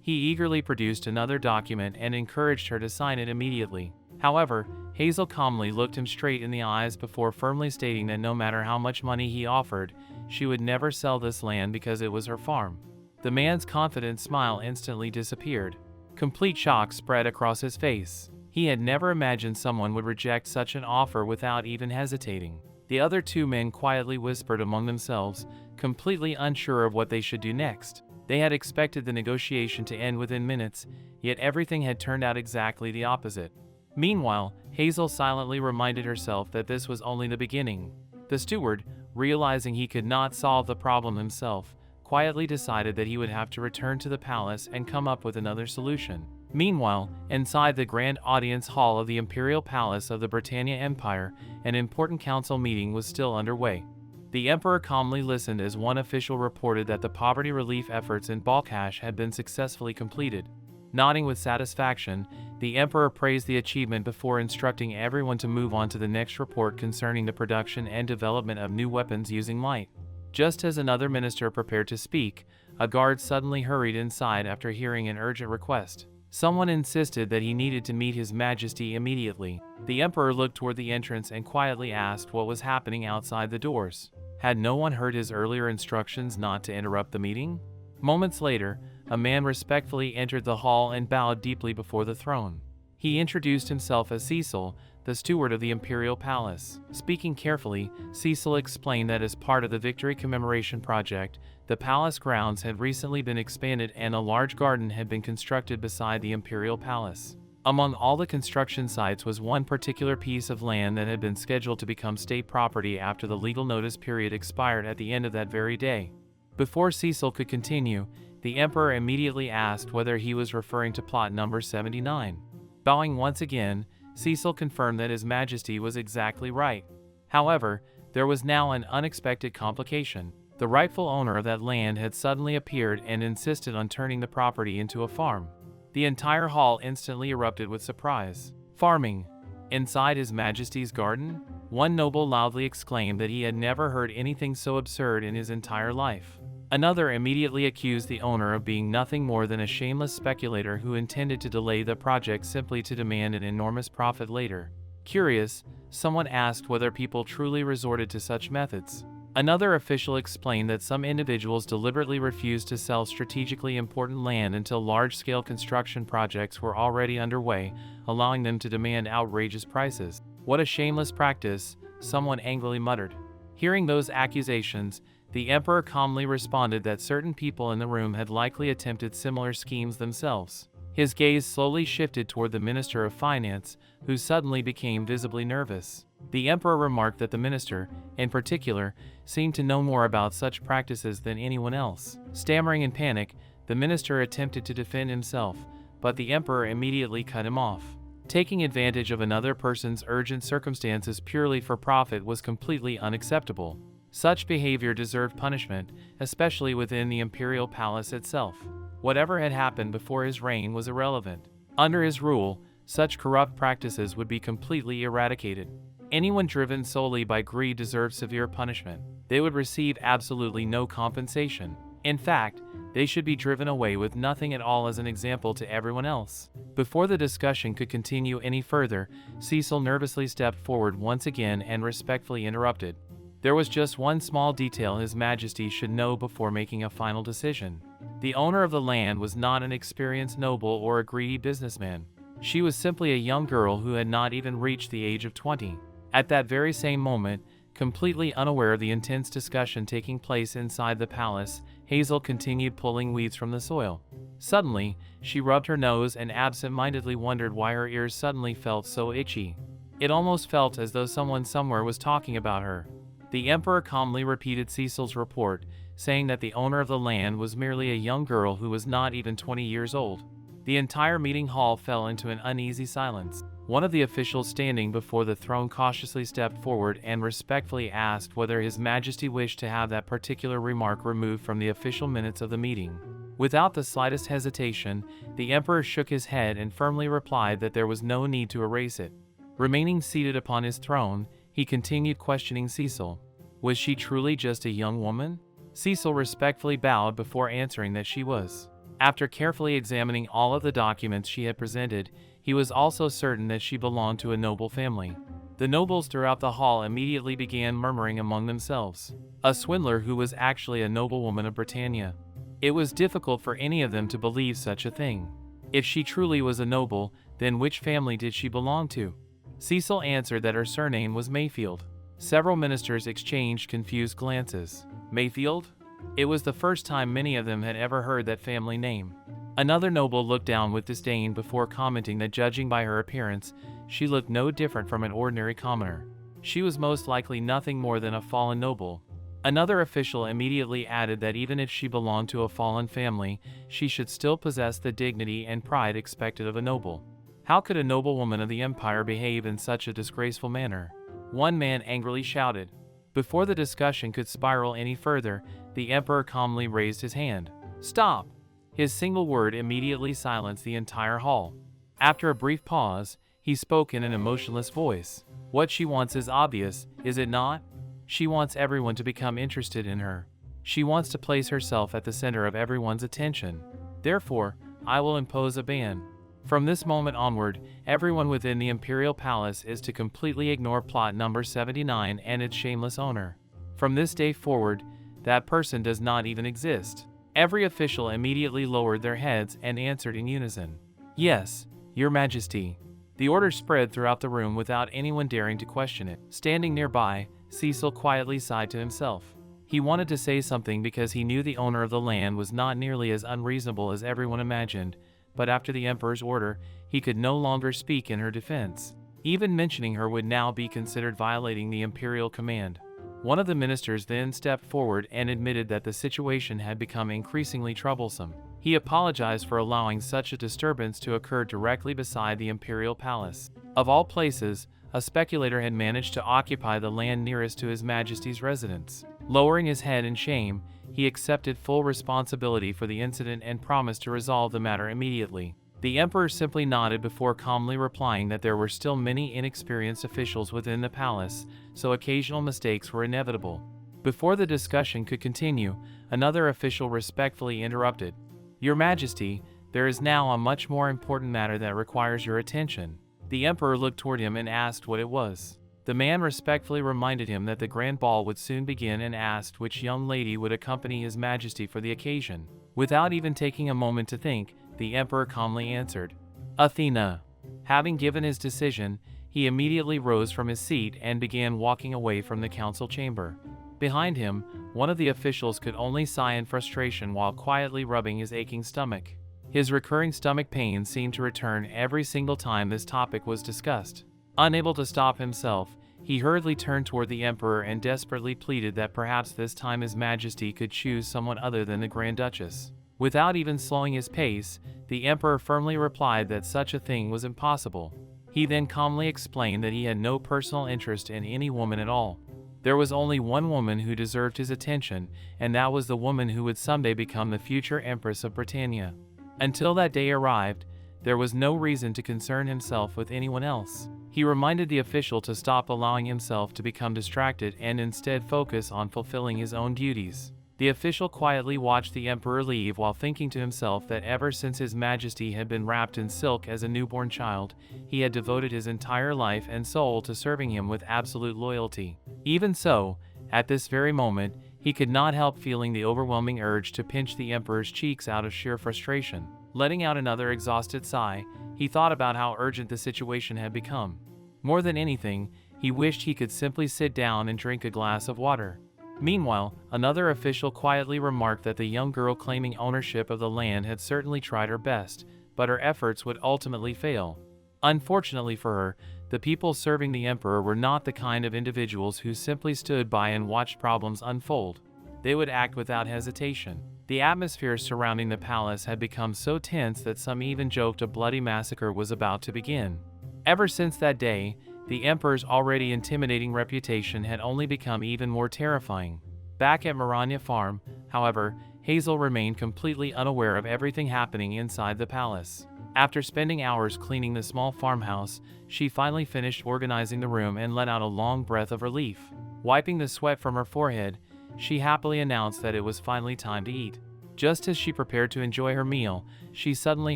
He eagerly produced another document and encouraged her to sign it immediately. However, Hazel calmly looked him straight in the eyes before firmly stating that no matter how much money he offered, she would never sell this land because it was her farm. The man's confident smile instantly disappeared. Complete shock spread across his face. He had never imagined someone would reject such an offer without even hesitating. The other two men quietly whispered among themselves, completely unsure of what they should do next. They had expected the negotiation to end within minutes, yet everything had turned out exactly the opposite. Meanwhile, Hazel silently reminded herself that this was only the beginning. The steward, realizing he could not solve the problem himself, quietly decided that he would have to return to the palace and come up with another solution. Meanwhile, inside the grand audience hall of the Imperial Palace of the Britannia Empire, an important council meeting was still underway. The Emperor calmly listened as one official reported that the poverty relief efforts in Balkash had been successfully completed. Nodding with satisfaction, the Emperor praised the achievement before instructing everyone to move on to the next report concerning the production and development of new weapons using light. Just as another minister prepared to speak, a guard suddenly hurried inside after hearing an urgent request. Someone insisted that he needed to meet His Majesty immediately. The Emperor looked toward the entrance and quietly asked what was happening outside the doors. Had no one heard his earlier instructions not to interrupt the meeting? Moments later, a man respectfully entered the hall and bowed deeply before the throne. He introduced himself as Cecil, the steward of the Imperial Palace. Speaking carefully, Cecil explained that as part of the Victory Commemoration Project, the palace grounds had recently been expanded and a large garden had been constructed beside the Imperial Palace. Among all the construction sites was one particular piece of land that had been scheduled to become state property after the legal notice period expired at the end of that very day. Before Cecil could continue, the Emperor immediately asked whether he was referring to plot number 79. Bowing once again, Cecil confirmed that His Majesty was exactly right. However, there was now an unexpected complication. The rightful owner of that land had suddenly appeared and insisted on turning the property into a farm. The entire hall instantly erupted with surprise. Farming? Inside His Majesty's garden? One noble loudly exclaimed that he had never heard anything so absurd in his entire life. Another immediately accused the owner of being nothing more than a shameless speculator who intended to delay the project simply to demand an enormous profit later. Curious, someone asked whether people truly resorted to such methods. Another official explained that some individuals deliberately refused to sell strategically important land until large-scale construction projects were already underway, allowing them to demand outrageous prices. "What a shameless practice," someone angrily muttered. Hearing those accusations, the emperor calmly responded that certain people in the room had likely attempted similar schemes themselves. His gaze slowly shifted toward the Minister of Finance, who suddenly became visibly nervous. The emperor remarked that the minister, in particular, seemed to know more about such practices than anyone else. Stammering in panic, the minister attempted to defend himself, but the emperor immediately cut him off. Taking advantage of another person's urgent circumstances purely for profit was completely unacceptable. Such behavior deserved punishment, especially within the imperial palace itself. Whatever had happened before his reign was irrelevant. Under his rule, such corrupt practices would be completely eradicated. Anyone driven solely by greed deserved severe punishment. They would receive absolutely no compensation. In fact, they should be driven away with nothing at all as an example to everyone else. Before the discussion could continue any further, Cecil nervously stepped forward once again and respectfully interrupted. There was just one small detail His Majesty should know before making a final decision. The owner of the land was not an experienced noble or a greedy businessman. She was simply a young girl who had not even reached the age of 20. At that very same moment, completely unaware of the intense discussion taking place inside the palace, Hazel continued pulling weeds from the soil. Suddenly, she rubbed her nose and absent-mindedly wondered why her ears suddenly felt so itchy. It almost felt as though someone somewhere was talking about her. The emperor calmly repeated Cecil's report, saying that the owner of the land was merely a young girl who was not even 20 years old. The entire meeting hall fell into an uneasy silence. One of the officials standing before the throne cautiously stepped forward and respectfully asked whether His Majesty wished to have that particular remark removed from the official minutes of the meeting. Without the slightest hesitation, the emperor shook his head and firmly replied that there was no need to erase it. Remaining seated upon his throne, he continued questioning Cecil. Was she truly just a young woman? Cecil respectfully bowed before answering that she was. After carefully examining all of the documents she had presented, he was also certain that she belonged to a noble family. The nobles throughout the hall immediately began murmuring among themselves. A swindler who was actually a noblewoman of Britannia. It was difficult for any of them to believe such a thing. If she truly was a noble, then which family did she belong to? Cecil answered that her surname was Mayfield. Several ministers exchanged confused glances. Mayfield? It was the first time many of them had ever heard that family name. Another noble looked down with disdain before commenting that judging by her appearance, she looked no different from an ordinary commoner. She was most likely nothing more than a fallen noble. Another official immediately added that even if she belonged to a fallen family, she should still possess the dignity and pride expected of a noble. How could a noblewoman of the empire behave in such a disgraceful manner? One man angrily shouted. Before the discussion could spiral any further, the emperor calmly raised his hand. "Stop!" His single word immediately silenced the entire hall. After a brief pause, he spoke in an emotionless voice. "What she wants is obvious, is it not? She wants everyone to become interested in her. She wants to place herself at the center of everyone's attention. Therefore, I will impose a ban. From this moment onward, everyone within the imperial palace is to completely ignore plot number 79 and its shameless owner. From this day forward, that person does not even exist." Every official immediately lowered their heads and answered in unison. "Yes, Your Majesty." The order spread throughout the room without anyone daring to question it. Standing nearby, Cecil quietly sighed to himself. He wanted to say something because he knew the owner of the land was not nearly as unreasonable as everyone imagined, but after the emperor's order, he could no longer speak in her defense. Even mentioning her would now be considered violating the imperial command. One of the ministers then stepped forward and admitted that the situation had become increasingly troublesome. He apologized for allowing such a disturbance to occur directly beside the imperial palace. Of all places, a speculator had managed to occupy the land nearest to His Majesty's residence. Lowering his head in shame, he accepted full responsibility for the incident and promised to resolve the matter immediately. The emperor simply nodded before calmly replying that there were still many inexperienced officials within the palace, so occasional mistakes were inevitable. Before the discussion could continue, another official respectfully interrupted. "Your Majesty, there is now a much more important matter that requires your attention." The emperor looked toward him and asked what it was. The man respectfully reminded him that the grand ball would soon begin and asked which young lady would accompany his majesty for the occasion. Without even taking a moment to think, the emperor calmly answered, Athena. Having given his decision, he immediately rose from his seat and began walking away from the council chamber. Behind him, one of the officials could only sigh in frustration while quietly rubbing his aching stomach. His recurring stomach pains seemed to return every single time this topic was discussed. Unable to stop himself, he hurriedly turned toward the emperor and desperately pleaded that perhaps this time his majesty could choose someone other than the Grand Duchess. Without even slowing his pace, the emperor firmly replied that such a thing was impossible. He then calmly explained that he had no personal interest in any woman at all. There was only one woman who deserved his attention, and that was the woman who would someday become the future Empress of Britannia. Until that day arrived, there was no reason to concern himself with anyone else. He reminded the official to stop allowing himself to become distracted and instead focus on fulfilling his own duties. The official quietly watched the emperor leave while thinking to himself that ever since his majesty had been wrapped in silk as a newborn child, he had devoted his entire life and soul to serving him with absolute loyalty. Even so, at this very moment, he could not help feeling the overwhelming urge to pinch the emperor's cheeks out of sheer frustration. Letting out another exhausted sigh, he thought about how urgent the situation had become. More than anything, he wished he could simply sit down and drink a glass of water. Meanwhile, another official quietly remarked that the young girl claiming ownership of the land had certainly tried her best, but her efforts would ultimately fail. Unfortunately for her, the people serving the emperor were not the kind of individuals who simply stood by and watched problems unfold. They would act without hesitation. The atmosphere surrounding the palace had become so tense that some even joked a bloody massacre was about to begin. Ever since that day, the emperor's already intimidating reputation had only become even more terrifying. Back at Manhwa Farm, however, Hazel remained completely unaware of everything happening inside the palace. After spending hours cleaning the small farmhouse, she finally finished organizing the room and let out a long breath of relief. Wiping the sweat from her forehead, she happily announced that it was finally time to eat. Just as she prepared to enjoy her meal, she suddenly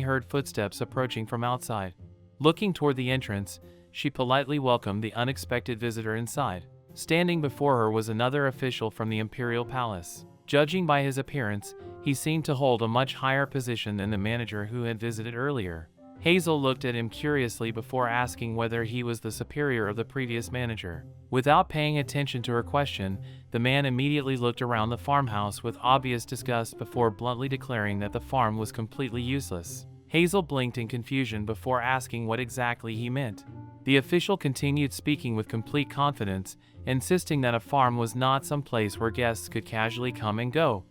heard footsteps approaching from outside. Looking toward the entrance, she politely welcomed the unexpected visitor inside. Standing before her was another official from the imperial palace. Judging by his appearance, he seemed to hold a much higher position than the manager who had visited earlier. Hazel looked at him curiously before asking whether he was the superior of the previous manager. Without paying attention to her question, the man immediately looked around the farmhouse with obvious disgust before bluntly declaring that the farm was completely useless. Hazel blinked in confusion before asking what exactly he meant. The official continued speaking with complete confidence, insisting that a farm was not some place where guests could casually come and go.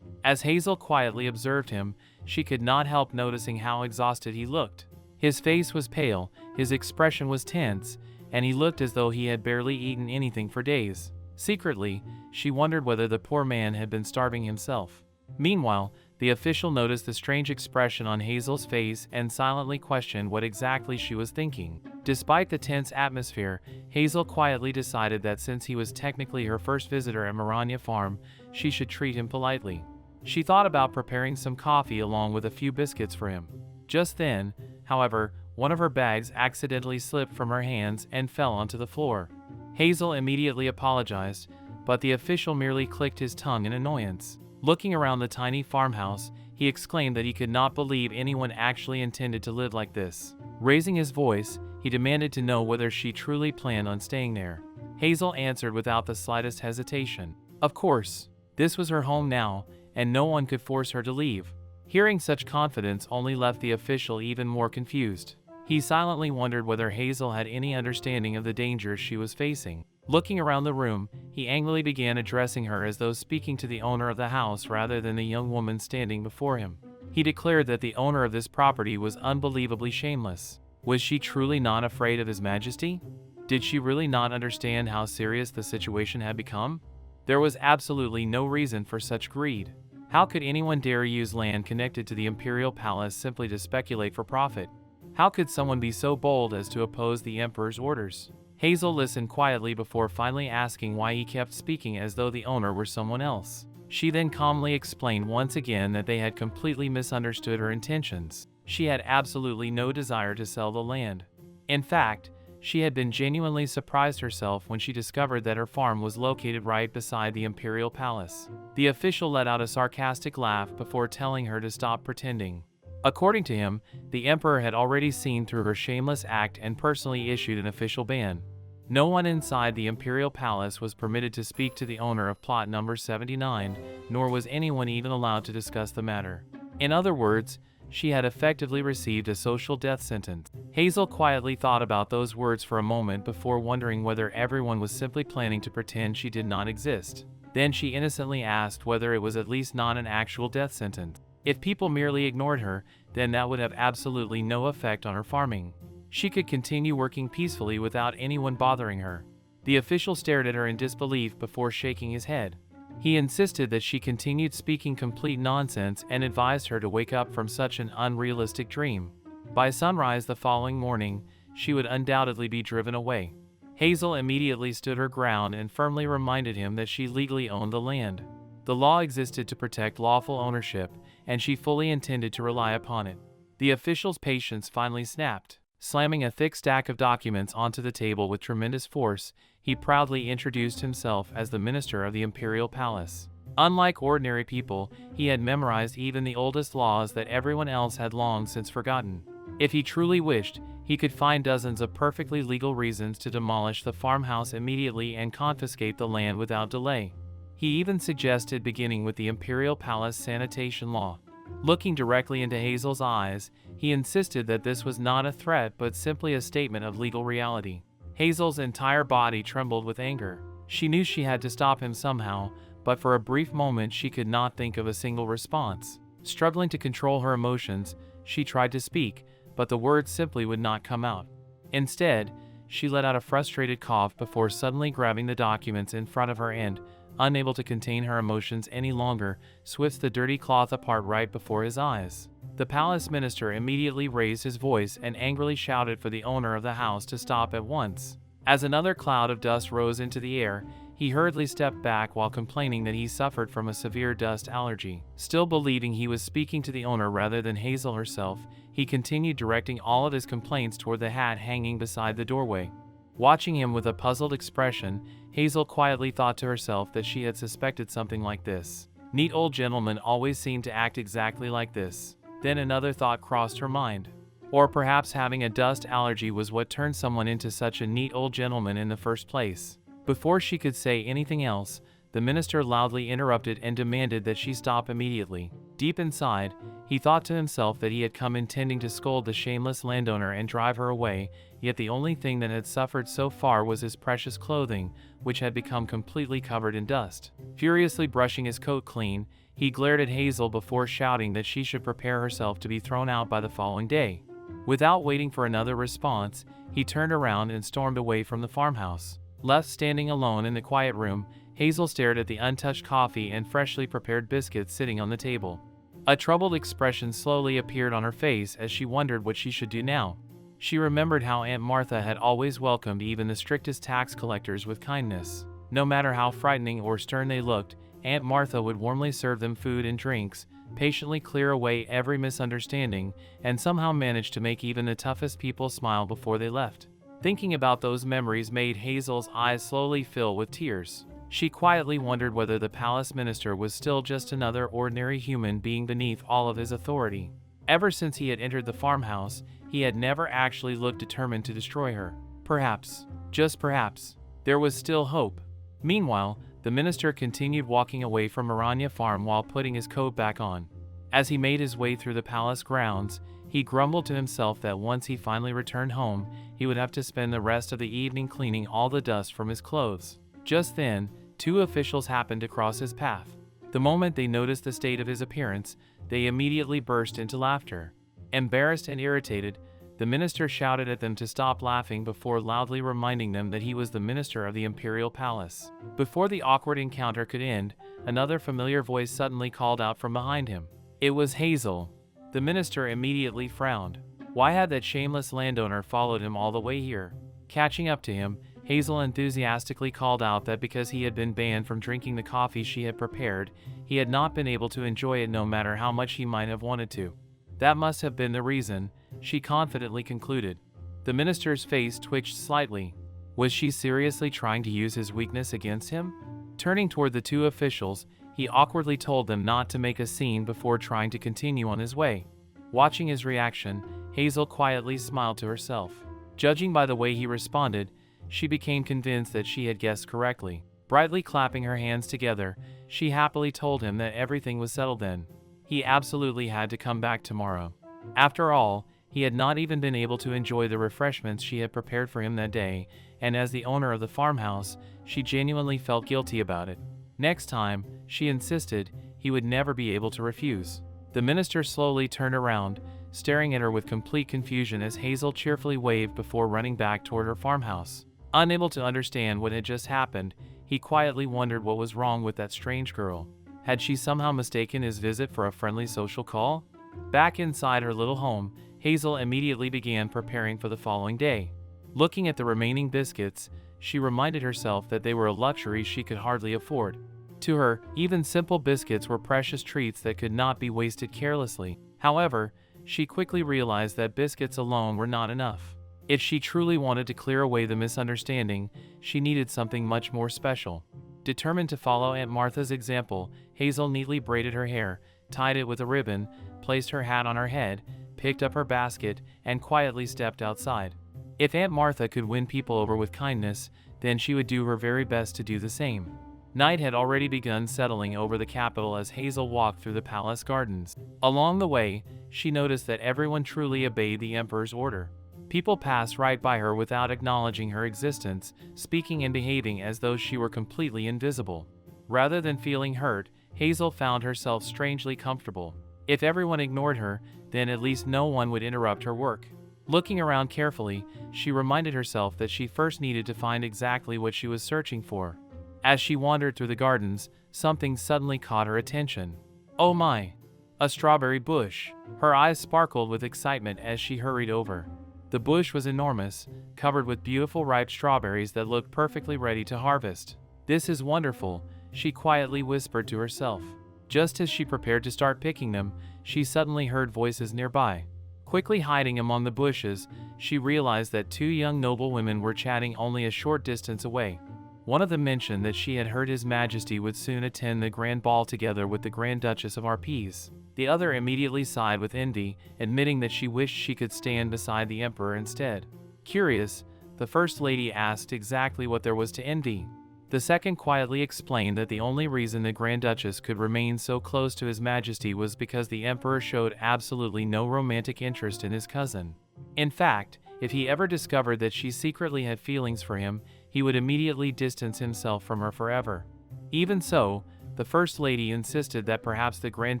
As Hazel quietly observed him, she could not help noticing how exhausted he looked. His face was pale, his expression was tense, and he looked as though he had barely eaten anything for days. Secretly, she wondered whether the poor man had been starving himself. Meanwhile, the official noticed the strange expression on Hazel's face and silently questioned what exactly she was thinking. Despite the tense atmosphere, Hazel quietly decided that since he was technically her first visitor at Manhwa Farm, she should treat him politely. She thought about preparing some coffee along with a few biscuits for him. Just then, however, one of her bags accidentally slipped from her hands and fell onto the floor. Hazel immediately apologized, but the official merely clicked his tongue in annoyance. Looking around the tiny farmhouse, he exclaimed that he could not believe anyone actually intended to live like this. Raising his voice, he demanded to know whether she truly planned on staying there. Hazel answered without the slightest hesitation. Of course, this was her home now, and no one could force her to leave. Hearing such confidence only left the official even more confused. He silently wondered whether Hazel had any understanding of the dangers she was facing. Looking around the room, he angrily began addressing her as though speaking to the owner of the house rather than the young woman standing before him. He declared that the owner of this property was unbelievably shameless. Was she truly not afraid of his majesty? Did she really not understand how serious the situation had become? There was absolutely no reason for such greed. How could anyone dare use land connected to the imperial palace simply to speculate for profit? How could someone be so bold as to oppose the emperor's orders? Hazel listened quietly before finally asking why he kept speaking as though the owner were someone else. She then calmly explained once again that they had completely misunderstood her intentions. She had absolutely no desire to sell the land. In fact, she had been genuinely surprised herself when she discovered that her farm was located right beside the imperial palace. The official let out a sarcastic laugh before telling her to stop pretending. According to him, the emperor had already seen through her shameless act and personally issued an official ban. No one inside the imperial palace was permitted to speak to the owner of plot number 79, nor was anyone even allowed to discuss the matter. In other words, she had effectively received a social death sentence. Hazel quietly thought about those words for a moment before wondering whether everyone was simply planning to pretend she did not exist. Then she innocently asked whether it was at least not an actual death sentence. If people merely ignored her, then that would have absolutely no effect on her farming. She could continue working peacefully without anyone bothering her. The official stared at her in disbelief before shaking his head. He insisted that she continued speaking complete nonsense and advised her to wake up from such an unrealistic dream. By sunrise the following morning, she would undoubtedly be driven away. Hazel immediately stood her ground and firmly reminded him that she legally owned the land. The law existed to protect lawful ownership, and she fully intended to rely upon it. The official's patience finally snapped. Slamming a thick stack of documents onto the table with tremendous force, he proudly introduced himself as the minister of the imperial palace. Unlike ordinary people, he had memorized even the oldest laws that everyone else had long since forgotten. If he truly wished, he could find dozens of perfectly legal reasons to demolish the farmhouse immediately and confiscate the land without delay. He even suggested beginning with the imperial palace sanitation law. Looking directly into Hazel's eyes, he insisted that this was not a threat but simply a statement of legal reality. Hazel's entire body trembled with anger. She knew she had to stop him somehow, but for a brief moment she could not think of a single response. Struggling to control her emotions, she tried to speak, but the words simply would not come out. Instead, she let out a frustrated cough before suddenly grabbing the documents in front of her and, unable to contain her emotions any longer, swept the dirty cloth apart right before his eyes. The palace minister immediately raised his voice and angrily shouted for the owner of the house to stop at once. As another cloud of dust rose into the air, he hurriedly stepped back while complaining that he suffered from a severe dust allergy. Still believing he was speaking to the owner rather than Hazel herself, he continued directing all of his complaints toward the hat hanging beside the doorway. Watching him with a puzzled expression, Hazel quietly thought to herself that she had suspected something like this. Neat old gentlemen always seemed to act exactly like this. Then another thought crossed her mind. Or perhaps having a dust allergy was what turned someone into such a neat old gentleman in the first place. Before she could say anything else, the minister loudly interrupted and demanded that she stop immediately. Deep inside, he thought to himself that he had come intending to scold the shameless landowner and drive her away, yet the only thing that had suffered so far was his precious clothing, which had become completely covered in dust. Furiously brushing his coat clean, he glared at Hazel before shouting that she should prepare herself to be thrown out by the following day. Without waiting for another response, he turned around and stormed away from the farmhouse. Left standing alone in the quiet room, Hazel stared at the untouched coffee and freshly prepared biscuits sitting on the table. A troubled expression slowly appeared on her face as she wondered what she should do now. She remembered how Aunt Martha had always welcomed even the strictest tax collectors with kindness. No matter how frightening or stern they looked, Aunt Martha would warmly serve them food and drinks, patiently clear away every misunderstanding, and somehow manage to make even the toughest people smile before they left. Thinking about those memories made Hazel's eyes slowly fill with tears. She quietly wondered whether the palace minister was still just another ordinary human being beneath all of his authority. Ever since he had entered the farmhouse, he had never actually looked determined to destroy her. Perhaps, just perhaps, there was still hope. Meanwhile, the minister continued walking away from Maranya Farm while putting his coat back on. As he made his way through the palace grounds, he grumbled to himself that once he finally returned home, he would have to spend the rest of the evening cleaning all the dust from his clothes. Just then, two officials happened to cross his path. The moment they noticed the state of his appearance, they immediately burst into laughter. Embarrassed and irritated, the minister shouted at them to stop laughing before loudly reminding them that he was the minister of the imperial palace. Before the awkward encounter could end, another familiar voice suddenly called out from behind him. It was Hazel. The minister immediately frowned. Why had that shameless landowner followed him all the way here? Catching up to him, Hazel enthusiastically called out that because he had been banned from drinking the coffee she had prepared, he had not been able to enjoy it no matter how much he might have wanted to. That must have been the reason, she confidently concluded. The minister's face twitched slightly. Was she seriously trying to use his weakness against him? Turning toward the two officials, he awkwardly told them not to make a scene before trying to continue on his way. Watching his reaction, Hazel quietly smiled to herself. Judging by the way he responded, she became convinced that she had guessed correctly. Brightly clapping her hands together, she happily told him that everything was settled then. He absolutely had to come back tomorrow. After all, he had not even been able to enjoy the refreshments she had prepared for him that day, and as the owner of the farmhouse, she genuinely felt guilty about it. Next time, she insisted, he would never be able to refuse. The minister slowly turned around, staring at her with complete confusion as Hazel cheerfully waved before running back toward her farmhouse. Unable to understand what had just happened, he quietly wondered what was wrong with that strange girl. Had she somehow mistaken his visit for a friendly social call? Back inside her little home, Hazel immediately began preparing for the following day. Looking at the remaining biscuits, she reminded herself that they were a luxury she could hardly afford. To her, even simple biscuits were precious treats that could not be wasted carelessly. However, she quickly realized that biscuits alone were not enough. If she truly wanted to clear away the misunderstanding, she needed something much more special. Determined to follow Aunt Martha's example, Hazel neatly braided her hair, tied it with a ribbon, placed her hat on her head, picked up her basket, and quietly stepped outside. If Aunt Martha could win people over with kindness, then she would do her very best to do the same. Night had already begun settling over the capital as Hazel walked through the palace gardens. Along the way, she noticed that everyone truly obeyed the emperor's order. People passed right by her without acknowledging her existence, speaking and behaving as though she were completely invisible. Rather than feeling hurt, Hazel found herself strangely comfortable. If everyone ignored her, then at least no one would interrupt her work. Looking around carefully, she reminded herself that she first needed to find exactly what she was searching for. As she wandered through the gardens, something suddenly caught her attention. Oh my! A strawberry bush! Her eyes sparkled with excitement as she hurried over. The bush was enormous, covered with beautiful ripe strawberries that looked perfectly ready to harvest. This is wonderful, she quietly whispered to herself. Just as she prepared to start picking them, she suddenly heard voices nearby. Quickly hiding among the bushes, she realized that two young noble women were chatting only a short distance away. One of them mentioned that she had heard His Majesty would soon attend the grand ball together with the Grand Duchess of Arpes. The other immediately sighed with envy, admitting that she wished she could stand beside the emperor instead. Curious, the First Lady asked exactly what there was to envy. The second quietly explained that the only reason the Grand Duchess could remain so close to His Majesty was because the emperor showed absolutely no romantic interest in his cousin. In fact, if he ever discovered that she secretly had feelings for him, he would immediately distance himself from her forever. Even so, the First Lady insisted that perhaps the Grand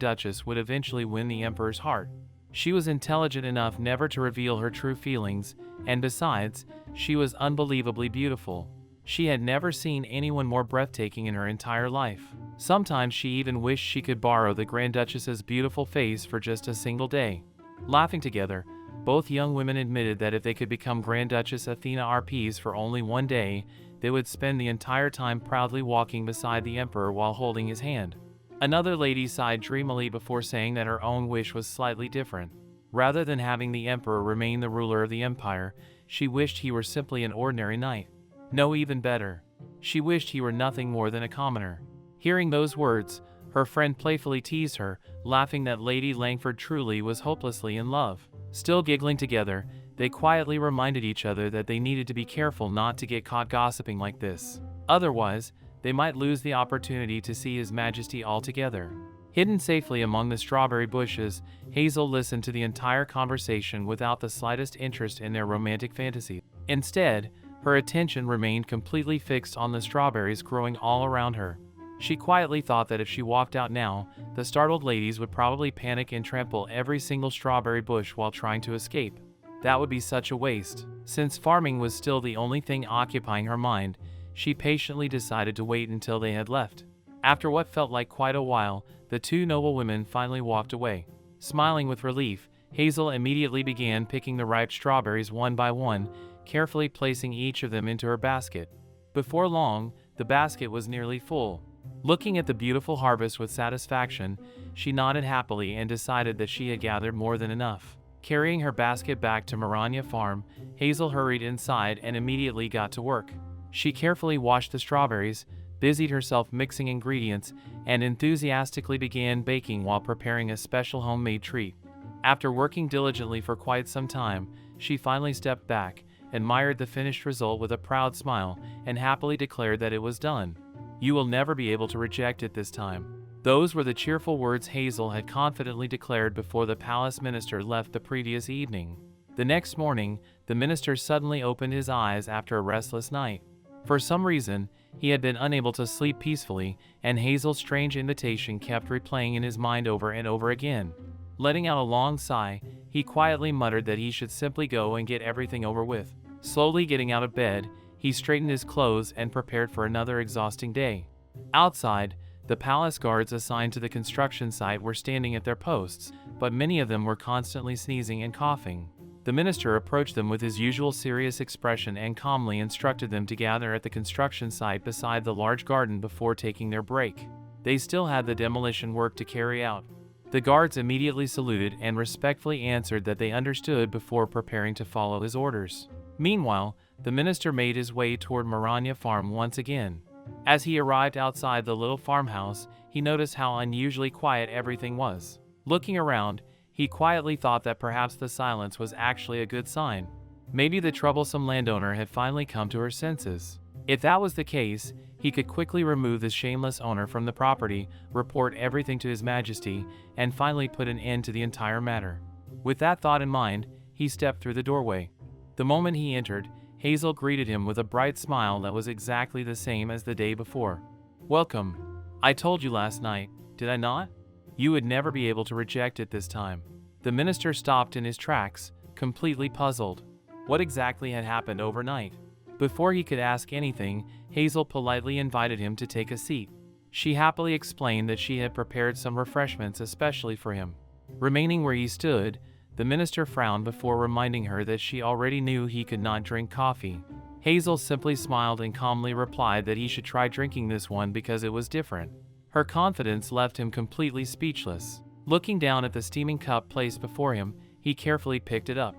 Duchess would eventually win the Emperor's heart. She was intelligent enough never to reveal her true feelings, and besides, she was unbelievably beautiful. She had never seen anyone more breathtaking in her entire life. Sometimes she even wished she could borrow the Grand Duchess's beautiful face for just a single day. Laughing together, both young women admitted that if they could become Grand Duchess Athena Arpes for only one day, they would spend the entire time proudly walking beside the emperor while holding his hand. Another lady sighed dreamily before saying that her own wish was slightly different. Rather than having the emperor remain the ruler of the empire, she wished he were simply an ordinary knight. No, even better. She wished he were nothing more than a commoner. Hearing those words, her friend playfully teased her, laughing that Lady Langford truly was hopelessly in love. Still giggling together, they quietly reminded each other that they needed to be careful not to get caught gossiping like this. Otherwise, they might lose the opportunity to see His Majesty altogether. Hidden safely among the strawberry bushes, Hazel listened to the entire conversation without the slightest interest in their romantic fantasies. Instead, her attention remained completely fixed on the strawberries growing all around her. She quietly thought that if she walked out now, the startled ladies would probably panic and trample every single strawberry bush while trying to escape. That would be such a waste. Since farming was still the only thing occupying her mind, she patiently decided to wait until they had left. After what felt like quite a while, the two noble women finally walked away. Smiling with relief, Hazel immediately began picking the ripe strawberries one by one, carefully placing each of them into her basket. Before long, the basket was nearly full. Looking at the beautiful harvest with satisfaction, she nodded happily and decided that she had gathered more than enough. Carrying her basket back to Maranya Farm, Hazel hurried inside and immediately got to work. She carefully washed the strawberries, busied herself mixing ingredients, and enthusiastically began baking while preparing a special homemade treat. After working diligently for quite some time, she finally stepped back, admired the finished result with a proud smile, and happily declared that it was done. "You will never be able to reject it this time." Those were the cheerful words Hazel had confidently declared before the palace minister left the previous evening. The next morning, the minister suddenly opened his eyes after a restless night. For some reason, he had been unable to sleep peacefully, and Hazel's strange invitation kept replaying in his mind over and over again. Letting out a long sigh, he quietly muttered that he should simply go and get everything over with. Slowly getting out of bed, he straightened his clothes and prepared for another exhausting day. Outside, the palace guards assigned to the construction site were standing at their posts, but many of them were constantly sneezing and coughing. The minister approached them with his usual serious expression and calmly instructed them to gather at the construction site beside the large garden before taking their break. They still had the demolition work to carry out. The guards immediately saluted and respectfully answered that they understood before preparing to follow his orders. Meanwhile, the minister made his way toward Maranya Farm once again. As he arrived outside the little farmhouse, he noticed how unusually quiet everything was. Looking around, he quietly thought that perhaps the silence was actually a good sign. Maybe the troublesome landowner had finally come to her senses. If that was the case, he could quickly remove the shameless owner from the property, report everything to His Majesty, and finally put an end to the entire matter. With that thought in mind, he stepped through the doorway. The moment he entered, Hazel greeted him with a bright smile that was exactly the same as the day before. "Welcome. I told you last night, did I not? You would never be able to reject it this time." The minister stopped in his tracks, completely puzzled. What exactly had happened overnight? Before he could ask anything, Hazel politely invited him to take a seat. She happily explained that she had prepared some refreshments especially for him. Remaining where he stood, the minister frowned before reminding her that she already knew he could not drink coffee. Hazel simply smiled and calmly replied that he should try drinking this one because it was different. Her confidence left him completely speechless. Looking down at the steaming cup placed before him, he carefully picked it up.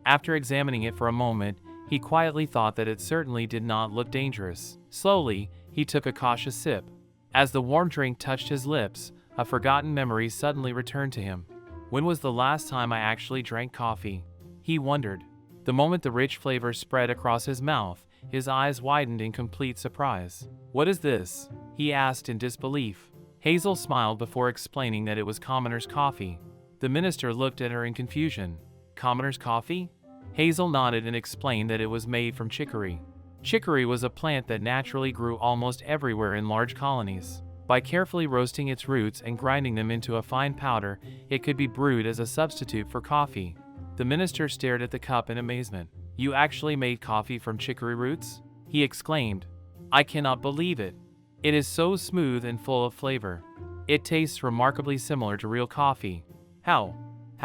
After examining it for a moment, he quietly thought that it certainly did not look dangerous. Slowly, he took a cautious sip. As the warm drink touched his lips, a forgotten memory suddenly returned to him. When was the last time I actually drank coffee? He wondered. The moment the rich flavor spread across his mouth, his eyes widened in complete surprise. "What is this?" he asked in disbelief. Hazel smiled before explaining that it was commoner's coffee. The minister looked at her in confusion. "Commoner's coffee?" Hazel nodded and explained that it was made from chicory. Chicory was a plant that naturally grew almost everywhere in large colonies. By carefully roasting its roots and grinding them into a fine powder, it could be brewed as a substitute for coffee. The minister stared at the cup in amazement. "You actually made coffee from chicory roots?" he exclaimed. "I cannot believe it. It is so smooth and full of flavor. It tastes remarkably similar to real coffee. How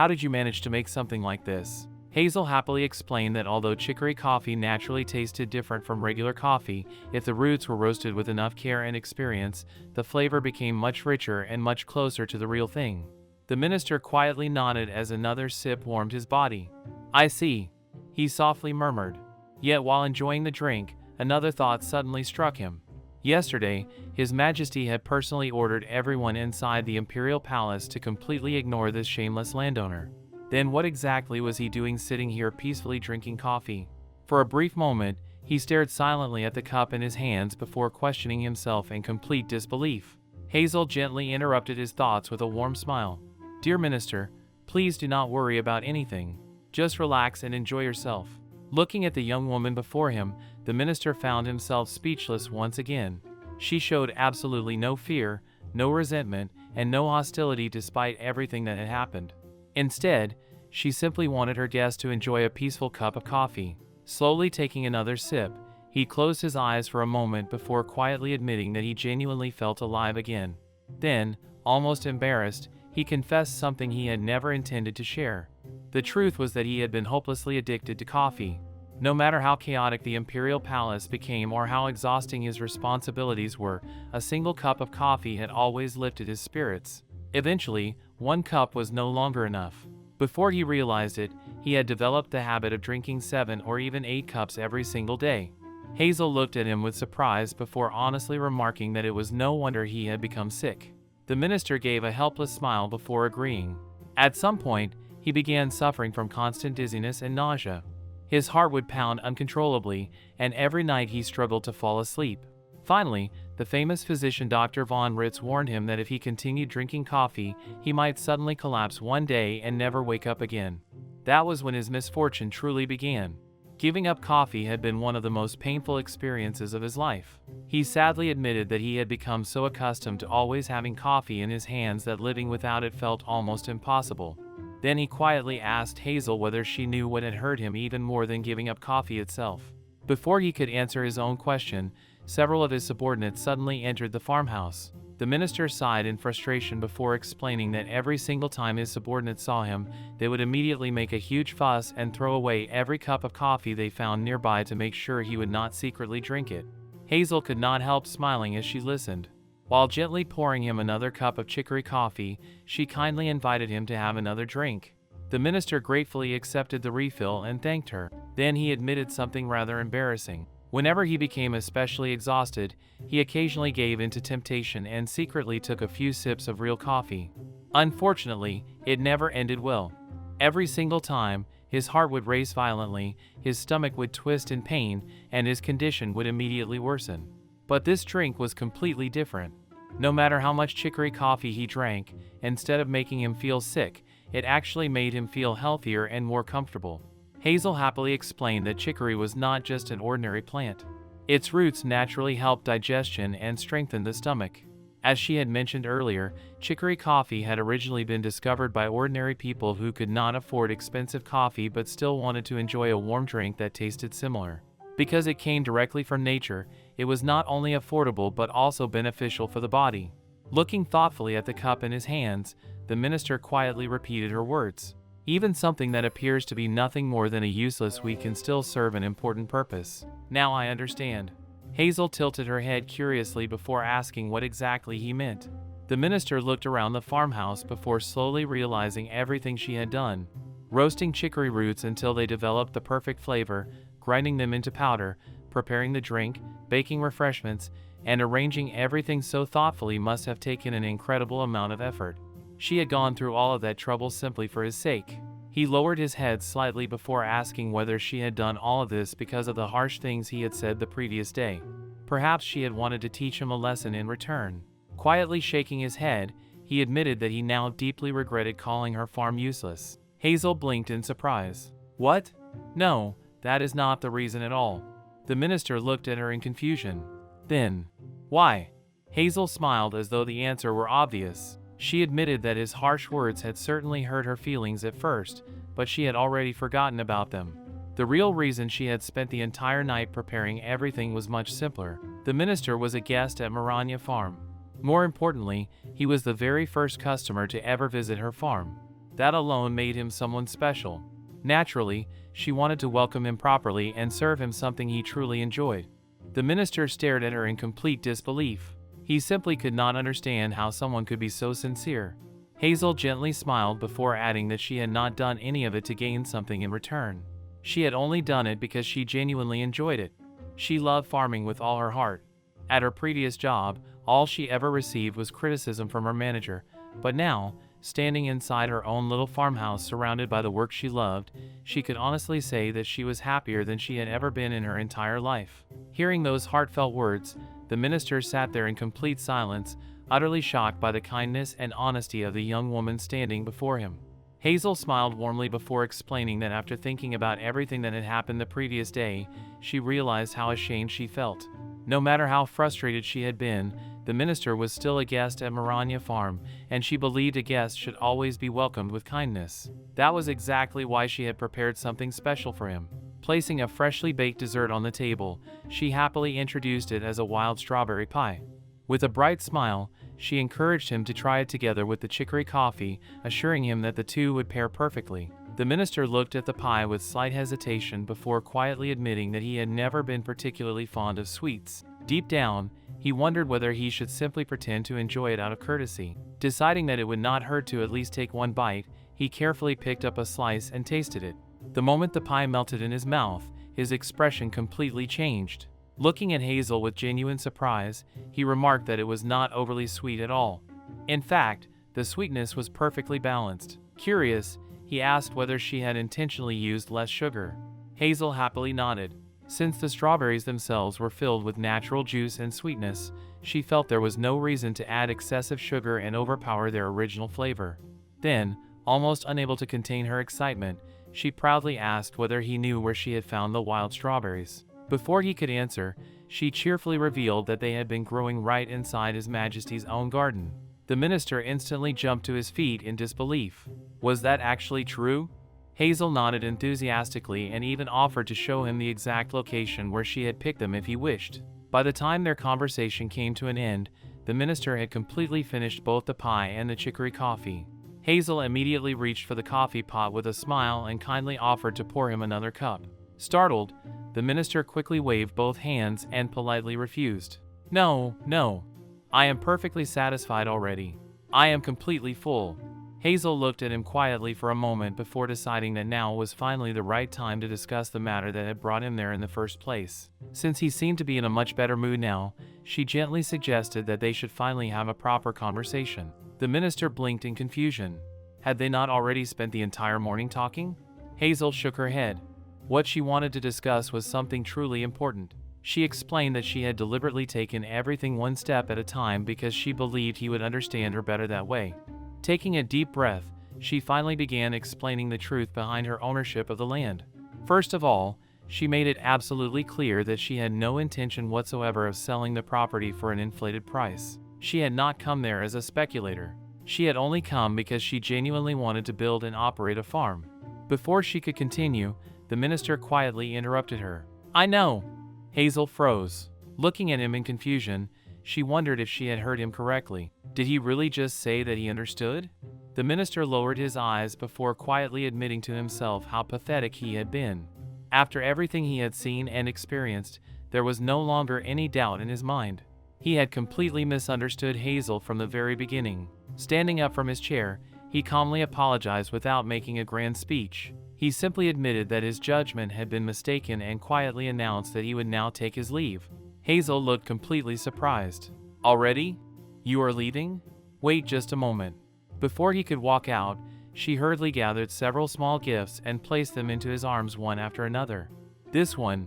did you manage to make something like this?" Hazel happily explained that although chicory coffee naturally tasted different from regular coffee, if the roots were roasted with enough care and experience, the flavor became much richer and much closer to the real thing. The minister quietly nodded as another sip warmed his body. "I see," he softly murmured. Yet while enjoying the drink, another thought suddenly struck him. Yesterday, His Majesty had personally ordered everyone inside the imperial palace to completely ignore this shameless landowner. Then what exactly was he doing sitting here peacefully drinking coffee? For a brief moment, he stared silently at the cup in his hands before questioning himself in complete disbelief. Hazel gently interrupted his thoughts with a warm smile. "Dear Minister, please do not worry about anything. Just relax and enjoy yourself." Looking at the young woman before him, the minister found himself speechless once again. She showed absolutely no fear, no resentment, and no hostility despite everything that had happened. Instead, she simply wanted her guest to enjoy a peaceful cup of coffee. Slowly taking another sip, he closed his eyes for a moment before quietly admitting that he genuinely felt alive again. Then, almost embarrassed, he confessed something he had never intended to share. The truth was that he had been hopelessly addicted to coffee. No matter how chaotic the imperial palace became or how exhausting his responsibilities were, a single cup of coffee had always lifted his spirits. Eventually, one cup was no longer enough. Before he realized it, he had developed the habit of drinking 7 or even 8 cups every single day. Hazel looked at him with surprise before honestly remarking that it was no wonder he had become sick. The minister gave a helpless smile before agreeing. At some point, he began suffering from constant dizziness and nausea. His heart would pound uncontrollably, and every night he struggled to fall asleep. Finally, the famous physician Dr. von Ritz warned him that if he continued drinking coffee, he might suddenly collapse one day and never wake up again. That was when his misfortune truly began. Giving up coffee had been one of the most painful experiences of his life. He sadly admitted that he had become so accustomed to always having coffee in his hands that living without it felt almost impossible. Then he quietly asked Hazel whether she knew what had hurt him even more than giving up coffee itself. Before he could answer his own question, several of his subordinates suddenly entered the farmhouse. The minister sighed in frustration before explaining that every single time his subordinates saw him, they would immediately make a huge fuss and throw away every cup of coffee they found nearby to make sure he would not secretly drink it. Hazel could not help smiling as she listened. While gently pouring him another cup of chicory coffee, she kindly invited him to have another drink. The minister gratefully accepted the refill and thanked her. Then he admitted something rather embarrassing. Whenever he became especially exhausted, he occasionally gave in to temptation and secretly took a few sips of real coffee. Unfortunately, it never ended well. Every single time, his heart would race violently, his stomach would twist in pain, and his condition would immediately worsen. But this drink was completely different. No matter how much chicory coffee he drank, instead of making him feel sick, it actually made him feel healthier and more comfortable. Hazel happily explained that chicory was not just an ordinary plant. Its roots naturally helped digestion and strengthened the stomach. As she had mentioned earlier, chicory coffee had originally been discovered by ordinary people who could not afford expensive coffee but still wanted to enjoy a warm drink that tasted similar. Because it came directly from nature, it was not only affordable but also beneficial for the body. Looking thoughtfully at the cup in his hands, the minister quietly repeated her words. Even something that appears to be nothing more than a useless weed can still serve an important purpose. Now I understand. Hazel tilted her head curiously before asking what exactly he meant. The minister looked around the farmhouse before slowly realizing everything she had done. Roasting chicory roots until they developed the perfect flavor, grinding them into powder, preparing the drink, baking refreshments, and arranging everything so thoughtfully must have taken an incredible amount of effort. She had gone through all of that trouble simply for his sake. He lowered his head slightly before asking whether she had done all of this because of the harsh things he had said the previous day. Perhaps she had wanted to teach him a lesson in return. Quietly shaking his head, he admitted that he now deeply regretted calling her farm useless. Hazel blinked in surprise. What? No, that is not the reason at all. The minister looked at her in confusion. Then, why? Hazel smiled as though the answer were obvious. She admitted that his harsh words had certainly hurt her feelings at first, but she had already forgotten about them. The real reason she had spent the entire night preparing everything was much simpler. The minister was a guest at Maranya Farm. More importantly, he was the very first customer to ever visit her farm. That alone made him someone special. Naturally, she wanted to welcome him properly and serve him something he truly enjoyed. The minister stared at her in complete disbelief. He simply could not understand how someone could be so sincere. Hazel gently smiled before adding that she had not done any of it to gain something in return. She had only done it because she genuinely enjoyed it. She loved farming with all her heart. At her previous job, all she ever received was criticism from her manager, but now, standing inside her own little farmhouse surrounded by the work she loved, she could honestly say that she was happier than she had ever been in her entire life. Hearing those heartfelt words, the minister sat there in complete silence, utterly shocked by the kindness and honesty of the young woman standing before him. Hazel smiled warmly before explaining that after thinking about everything that had happened the previous day, she realized how ashamed she felt. No matter how frustrated she had been, the minister was still a guest at Maranya Farm, and she believed a guest should always be welcomed with kindness. That was exactly why she had prepared something special for him. Placing a freshly baked dessert on the table, she happily introduced it as a wild strawberry pie. With a bright smile, she encouraged him to try it together with the chicory coffee, assuring him that the two would pair perfectly. The minister looked at the pie with slight hesitation before quietly admitting that he had never been particularly fond of sweets. Deep down, he wondered whether he should simply pretend to enjoy it out of courtesy. Deciding that it would not hurt to at least take one bite, he carefully picked up a slice and tasted it. The moment the pie melted in his mouth, his expression completely changed. Looking at Hazel with genuine surprise, he remarked that it was not overly sweet at all. In fact, the sweetness was perfectly balanced. Curious, he asked whether she had intentionally used less sugar. Hazel happily nodded. Since the strawberries themselves were filled with natural juice and sweetness, she felt there was no reason to add excessive sugar and overpower their original flavor. Then, almost unable to contain her excitement, she proudly asked whether he knew where she had found the wild strawberries. Before he could answer, she cheerfully revealed that they had been growing right inside His Majesty's own garden. The minister instantly jumped to his feet in disbelief. Was that actually true? Hazel nodded enthusiastically and even offered to show him the exact location where she had picked them if he wished. By the time their conversation came to an end, the minister had completely finished both the pie and the chicory coffee. Hazel immediately reached for the coffee pot with a smile and kindly offered to pour him another cup. Startled, the minister quickly waved both hands and politely refused. No, no. I am perfectly satisfied already. I am completely full. Hazel looked at him quietly for a moment before deciding that now was finally the right time to discuss the matter that had brought him there in the first place. Since he seemed to be in a much better mood now, she gently suggested that they should finally have a proper conversation. The minister blinked in confusion. Had they not already spent the entire morning talking? Hazel shook her head. What she wanted to discuss was something truly important. She explained that she had deliberately taken everything one step at a time because she believed he would understand her better that way. Taking a deep breath, she finally began explaining the truth behind her ownership of the land. First of all, she made it absolutely clear that she had no intention whatsoever of selling the property for an inflated price. She had not come there as a speculator. She had only come because she genuinely wanted to build and operate a farm. Before she could continue, the minister quietly interrupted her. I know. Hazel froze. Looking at him in confusion, she wondered if she had heard him correctly. Did he really just say that he understood? The minister lowered his eyes before quietly admitting to himself how pathetic he had been. After everything he had seen and experienced, there was no longer any doubt in his mind. He had completely misunderstood Hazel from the very beginning. Standing up from his chair, he calmly apologized without making a grand speech. He simply admitted that his judgment had been mistaken and quietly announced that he would now take his leave. Hazel looked completely surprised. Already? You are leaving? Wait just a moment. Before he could walk out, she hurriedly gathered several small gifts and placed them into his arms one after another. This one.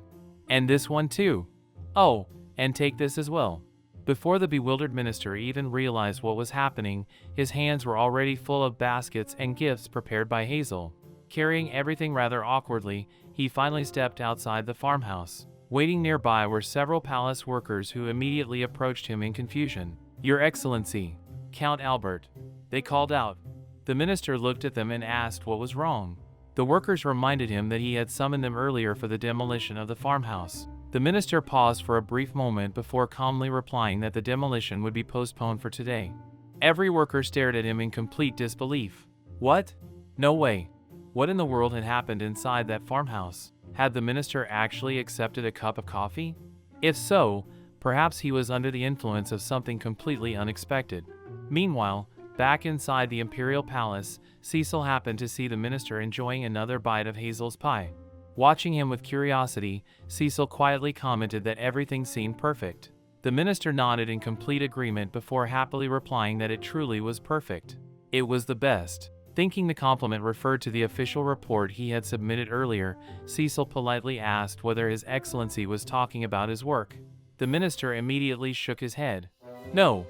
And this one too. Oh, and take this as well. Before the bewildered minister even realized what was happening, his hands were already full of baskets and gifts prepared by Hazel. Carrying everything rather awkwardly, he finally stepped outside the farmhouse. Waiting nearby were several palace workers who immediately approached him in confusion. Your Excellency, Count Albert, they called out. The minister looked at them and asked what was wrong. The workers reminded him that he had summoned them earlier for the demolition of the farmhouse. The minister paused for a brief moment before calmly replying that the demolition would be postponed for today. Every worker stared at him in complete disbelief. What? No way. What in the world had happened inside that farmhouse? Had the minister actually accepted a cup of coffee? If so, perhaps he was under the influence of something completely unexpected. Meanwhile, back inside the imperial palace, Cecil happened to see the minister enjoying another bite of Hazel's pie. Watching him with curiosity, Cecil quietly commented that everything seemed perfect. The minister nodded in complete agreement before happily replying that it truly was perfect. It was the best. Thinking the compliment referred to the official report he had submitted earlier, Cecil politely asked whether His Excellency was talking about his work. The minister immediately shook his head. No,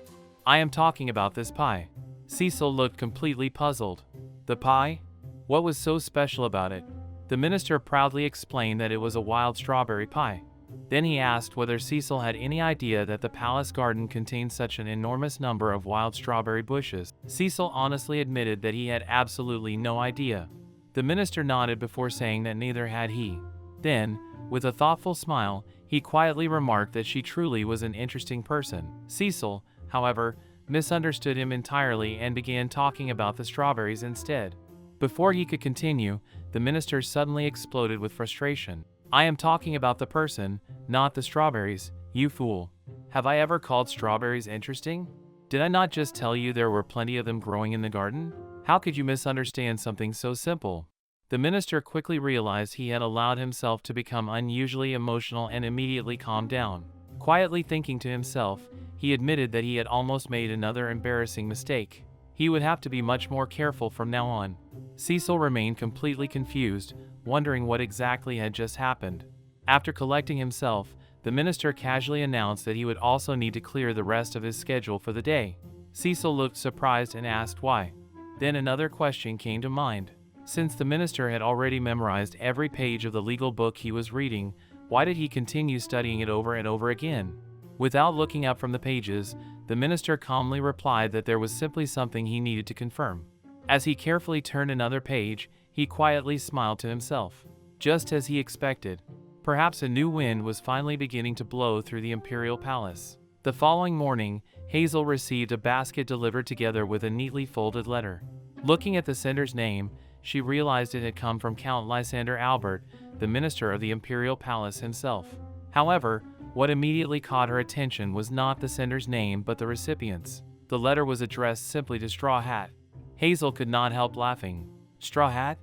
I am talking about this pie. Cecil looked completely puzzled. The pie? What was so special about it? The minister proudly explained that it was a wild strawberry pie. Then he asked whether Cecil had any idea that the palace garden contained such an enormous number of wild strawberry bushes. Cecil honestly admitted that he had absolutely no idea. The minister nodded before saying that neither had he. Then, with a thoughtful smile, he quietly remarked that she truly was an interesting person. Cecil, however, misunderstood him entirely and began talking about the strawberries instead. Before he could continue, the minister suddenly exploded with frustration. I am talking about the person, not the strawberries, you fool. Have I ever called strawberries interesting? Did I not just tell you there were plenty of them growing in the garden? How could you misunderstand something so simple? The minister quickly realized he had allowed himself to become unusually emotional and immediately calmed down. Quietly thinking to himself, he admitted that he had almost made another embarrassing mistake. He would have to be much more careful from now on. Cecil remained completely confused, wondering what exactly had just happened. After collecting himself, the minister casually announced that he would also need to clear the rest of his schedule for the day. Cecil looked surprised and asked why. Then another question came to mind. Since the minister had already memorized every page of the legal book he was reading, why did he continue studying it over and over again? Without looking up from the pages, the minister calmly replied that there was simply something he needed to confirm. As he carefully turned another page, he quietly smiled to himself. Just as he expected, perhaps a new wind was finally beginning to blow through the imperial palace. The following morning, Hazel received a basket delivered together with a neatly folded letter. Looking at the sender's name, she realized it had come from Count Lysander Albert, the minister of the imperial palace himself. However, what immediately caught her attention was not the sender's name but the recipient's. The letter was addressed simply to Straw Hat. Hazel could not help laughing. Straw Hat?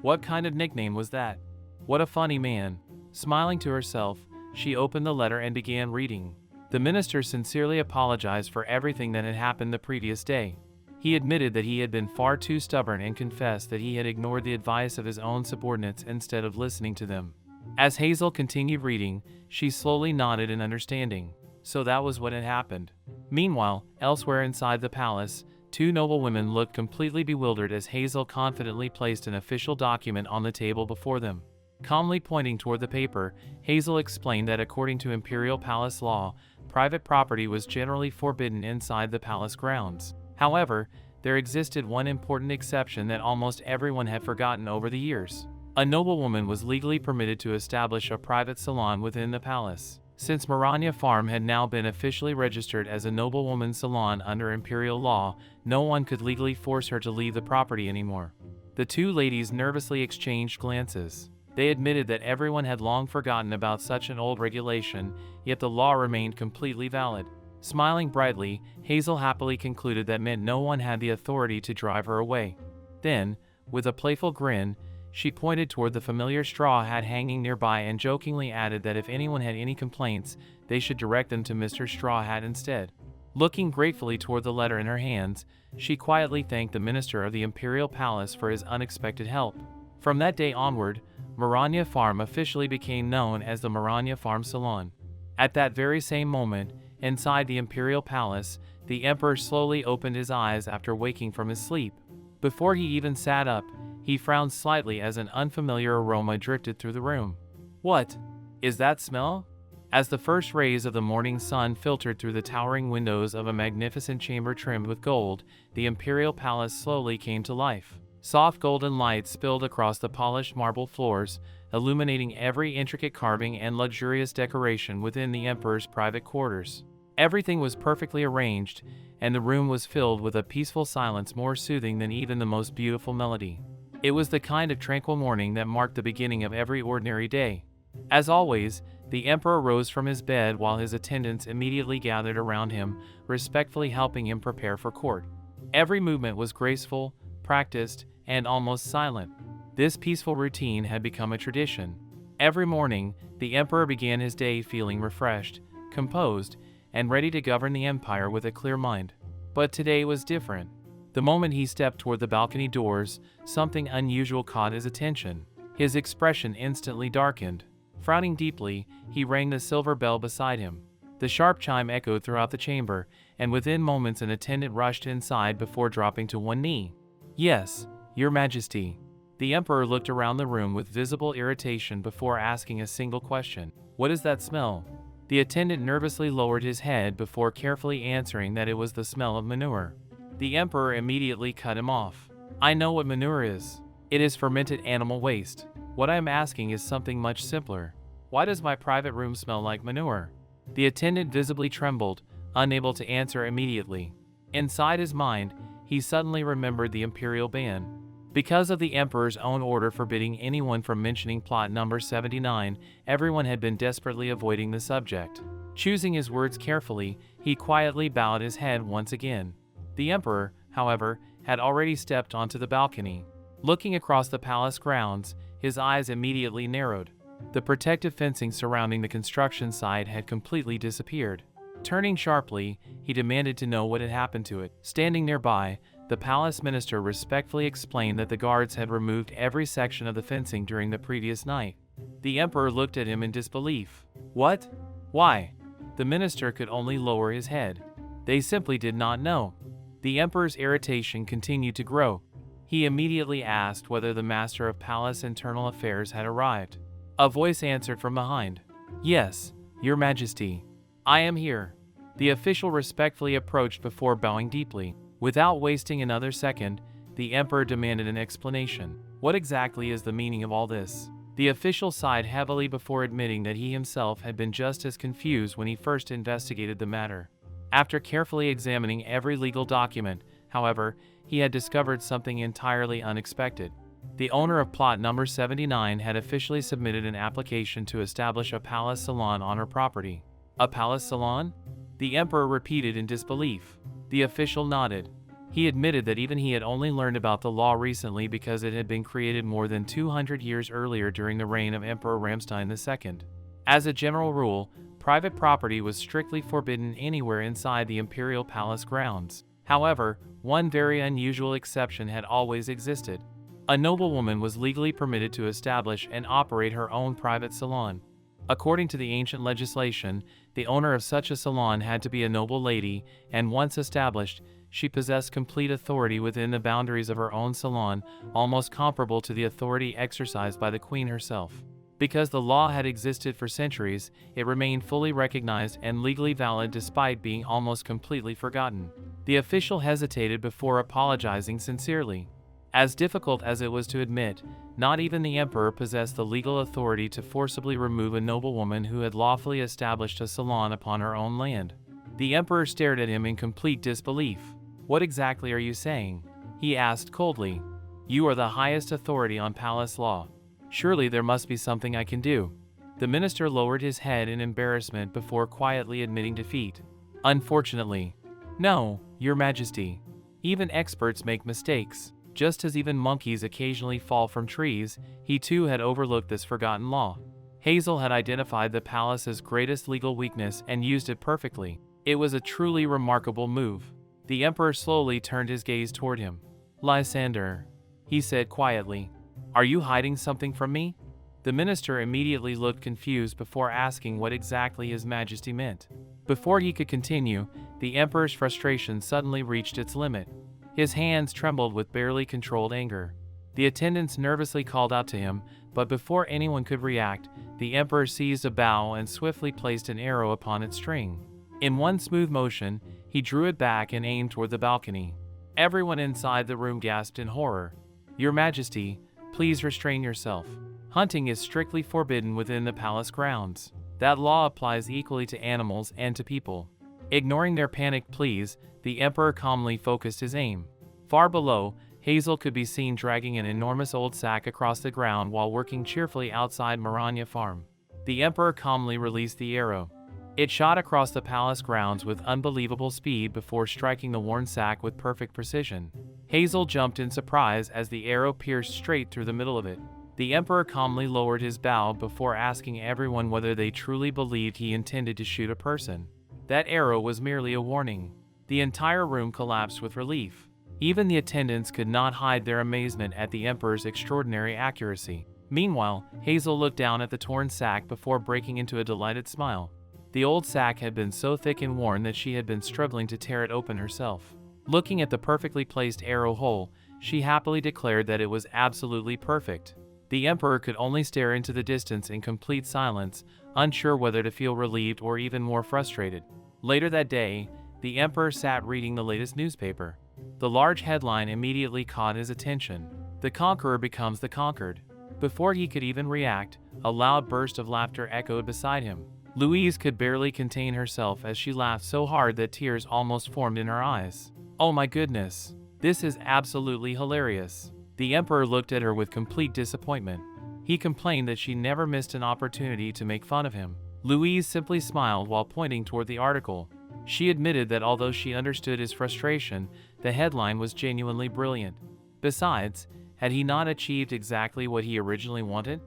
What kind of nickname was that? What a funny man. Smiling to herself, she opened the letter and began reading. The minister sincerely apologized for everything that had happened the previous day. He admitted that he had been far too stubborn and confessed that he had ignored the advice of his own subordinates instead of listening to them. As Hazel continued reading, she slowly nodded in understanding. So that was what had happened. Meanwhile, elsewhere inside the palace, two noblewomen looked completely bewildered as Hazel confidently placed an official document on the table before them. Calmly pointing toward the paper, Hazel explained that according to imperial palace law, private property was generally forbidden inside the palace grounds. However, there existed one important exception that almost everyone had forgotten over the years. A noblewoman was legally permitted to establish a private salon within the palace. Since Maranya Farm had now been officially registered as a noblewoman's salon under imperial law, no one could legally force her to leave the property anymore. The two ladies nervously exchanged glances. They admitted that everyone had long forgotten about such an old regulation, yet the law remained completely valid. Smiling brightly, Hazel happily concluded that meant no one had the authority to drive her away. Then, with a playful grin, she pointed toward the familiar straw hat hanging nearby and jokingly added that if anyone had any complaints, they should direct them to Mr. Straw Hat instead. Looking gratefully toward the letter in her hands, she quietly thanked the minister of the imperial palace for his unexpected help. From that day onward, Maranya Farm officially became known as the Maranya Farm Salon. At that very same moment, inside the imperial palace, the emperor slowly opened his eyes after waking from his sleep. Before he even sat up, he frowned slightly as an unfamiliar aroma drifted through the room. What is that smell? As the first rays of the morning sun filtered through the towering windows of a magnificent chamber trimmed with gold, the imperial palace slowly came to life. Soft golden light spilled across the polished marble floors, illuminating every intricate carving and luxurious decoration within the emperor's private quarters. Everything was perfectly arranged, and the room was filled with a peaceful silence more soothing than even the most beautiful melody. It was the kind of tranquil morning that marked the beginning of every ordinary day. As always, the emperor rose from his bed while his attendants immediately gathered around him, respectfully helping him prepare for court. Every movement was graceful, practiced, and almost silent. This peaceful routine had become a tradition. Every morning, the emperor began his day feeling refreshed, composed, and ready to govern the empire with a clear mind. But today was different. The moment he stepped toward the balcony doors, something unusual caught his attention. His expression instantly darkened. Frowning deeply, he rang the silver bell beside him. The sharp chime echoed throughout the chamber, and within moments an attendant rushed inside before dropping to one knee. "Yes, Your Majesty." The emperor looked around the room with visible irritation before asking a single question. "What is that smell?" The attendant nervously lowered his head before carefully answering that it was the smell of manure. The emperor immediately cut him off. "I know what manure is. It is fermented animal waste. What I am asking is something much simpler. Why does my private room smell like manure?" The attendant visibly trembled, unable to answer immediately. Inside his mind, he suddenly remembered the imperial ban. Because of the emperor's own order forbidding anyone from mentioning plot number 79, everyone had been desperately avoiding the subject. Choosing his words carefully, he quietly bowed his head once again. The emperor, however, had already stepped onto the balcony. Looking across the palace grounds, his eyes immediately narrowed. The protective fencing surrounding the construction site had completely disappeared. Turning sharply, he demanded to know what had happened to it. Standing nearby, the palace minister respectfully explained that the guards had removed every section of the fencing during the previous night. The emperor looked at him in disbelief. What? Why? The minister could only lower his head. They simply did not know. The emperor's irritation continued to grow. He immediately asked whether the master of palace internal affairs had arrived. A voice answered from behind. Yes, your majesty. I am here. The official respectfully approached before bowing deeply. Without wasting another second, the emperor demanded an explanation. What exactly is the meaning of all this? The official sighed heavily before admitting that he himself had been just as confused when he first investigated the matter. After carefully examining every legal document, however, he had discovered something entirely unexpected. The owner of plot number 79 had officially submitted an application to establish a palace salon on her property. A palace salon? The emperor repeated in disbelief. The official nodded. He admitted that even he had only learned about the law recently because it had been created more than 200 years earlier during the reign of Emperor Ramstein II. As a general rule, private property was strictly forbidden anywhere inside the imperial palace grounds. However, one very unusual exception had always existed. A noblewoman was legally permitted to establish and operate her own private salon. According to the ancient legislation, the owner of such a salon had to be a noble lady, and once established, she possessed complete authority within the boundaries of her own salon, almost comparable to the authority exercised by the queen herself. Because the law had existed for centuries, it remained fully recognized and legally valid despite being almost completely forgotten. The official hesitated before apologizing sincerely. As difficult as it was to admit, not even the emperor possessed the legal authority to forcibly remove a noblewoman who had lawfully established a salon upon her own land. The emperor stared at him in complete disbelief. What exactly are you saying? He asked coldly. You are the highest authority on palace law. Surely there must be something I can do. The minister lowered his head in embarrassment before quietly admitting defeat. Unfortunately. No, your majesty. Even experts make mistakes. Just as even monkeys occasionally fall from trees, he too had overlooked this forgotten law. Hazel had identified the palace's greatest legal weakness and used it perfectly. It was a truly remarkable move. The emperor slowly turned his gaze toward him. Lysander, he said quietly, are you hiding something from me? The minister immediately looked confused before asking what exactly His Majesty meant. Before he could continue, the emperor's frustration suddenly reached its limit. His hands trembled with barely controlled anger. The attendants nervously called out to him, but before anyone could react, the emperor seized a bow and swiftly placed an arrow upon its string. In one smooth motion, he drew it back and aimed toward the balcony. Everyone inside the room gasped in horror. Your Majesty, please restrain yourself. Hunting is strictly forbidden within the palace grounds. That law applies equally to animals and to people. Ignoring their panicked pleas, the emperor calmly focused his aim. Far below, Hazel could be seen dragging an enormous old sack across the ground while working cheerfully outside Maranya farm. The emperor calmly released the arrow. It shot across the palace grounds with unbelievable speed before striking the worn sack with perfect precision. Hazel jumped in surprise as the arrow pierced straight through the middle of it. The emperor calmly lowered his bow before asking everyone whether they truly believed he intended to shoot a person. That arrow was merely a warning. The entire room collapsed with relief. Even the attendants could not hide their amazement at the emperor's extraordinary accuracy. Meanwhile, Hazel looked down at the torn sack before breaking into a delighted smile. The old sack had been so thick and worn that she had been struggling to tear it open herself. Looking at the perfectly placed arrow hole, she happily declared that it was absolutely perfect. The emperor could only stare into the distance in complete silence, unsure whether to feel relieved or even more frustrated. Later that day, the emperor sat reading the latest newspaper. The large headline immediately caught his attention. The conqueror becomes the conquered. Before he could even react, a loud burst of laughter echoed beside him. Louise could barely contain herself as she laughed so hard that tears almost formed in her eyes. Oh my goodness, this is absolutely hilarious. The emperor looked at her with complete disappointment. He complained that she never missed an opportunity to make fun of him. Louise simply smiled while pointing toward the article. She admitted that although she understood his frustration, The headline was genuinely brilliant. Besides, had he not achieved exactly what he originally wanted?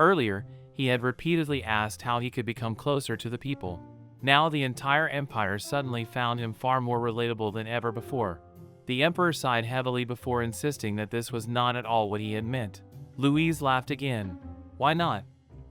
Earlier, he had repeatedly asked how he could become closer to the people. Now the entire empire suddenly found him far more relatable than ever before. The emperor sighed heavily before insisting that this was not at all what he had meant. Louise laughed again. Why not?